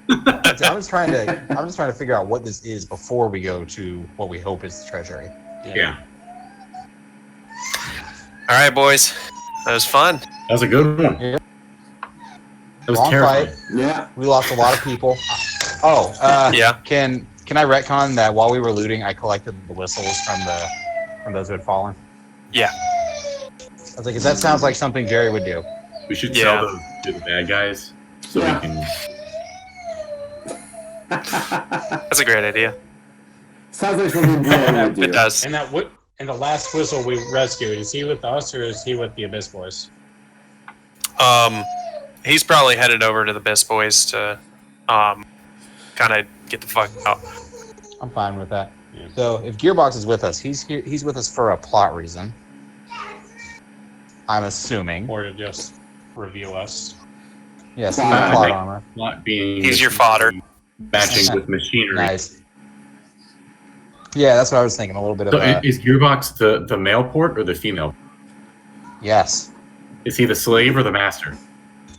I'm just trying to figure out what this is before we go to what we hope is the treasury. yeah, All right, boys, that was fun. that was a good one. Yeah. That was Long terrifying. fight. Yeah. We lost a lot of people. Oh, Yeah. Can I retcon that while we were looting, I collected the whistles from those who had fallen? Yeah. I was like, 'cause that sounds like something Jerry would do. We should Yeah. sell those to the bad guys so Yeah. we can. That's a great idea. Sounds like something Bjorn would do. It does. And and the last whistle we rescued, is he with us or is he with the Abyss Boys? He's probably headed over to the Best Boys to kind of get the fuck out. I'm fine with that. Yeah. So if Gearbox is with us, he's here. He's with us for a plot reason. I'm assuming. Or to just review us? Yes, Plot he's got plot armor. armor. Not being He's your fodder. matching with machinery. Nice. Yeah, that's what I was thinking. A little bit of So that. is Gearbox the male port or the female? Yes. Is he the slave or the master?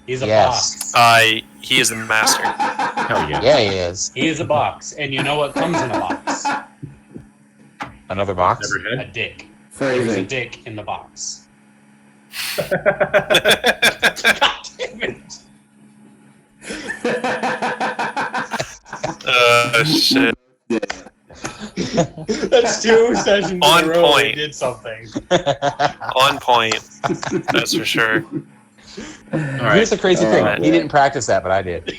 He's a Yes. box. He is the master. Hell yeah. Yeah, he is. He is a box. And you know what comes in a box? Another box. Never A had. dick. There's a Phrasing. dick in the box. God damn it. Shit. That's 2 sessions On in a row we point. did something. On point. That's for sure. All Here's right. the crazy thing. Oh, He didn't practice that, but I did.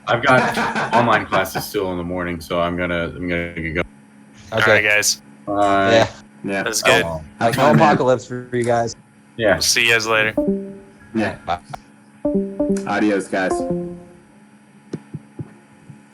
I've got online classes still in the morning, so I'm gonna go. Okay. All right, guys. Bye. Yeah. Yeah. That's good. Oh, Like Have fun, man. apocalypse for you guys. yeah. See you guys later. Yeah. Bye. Adios, guys.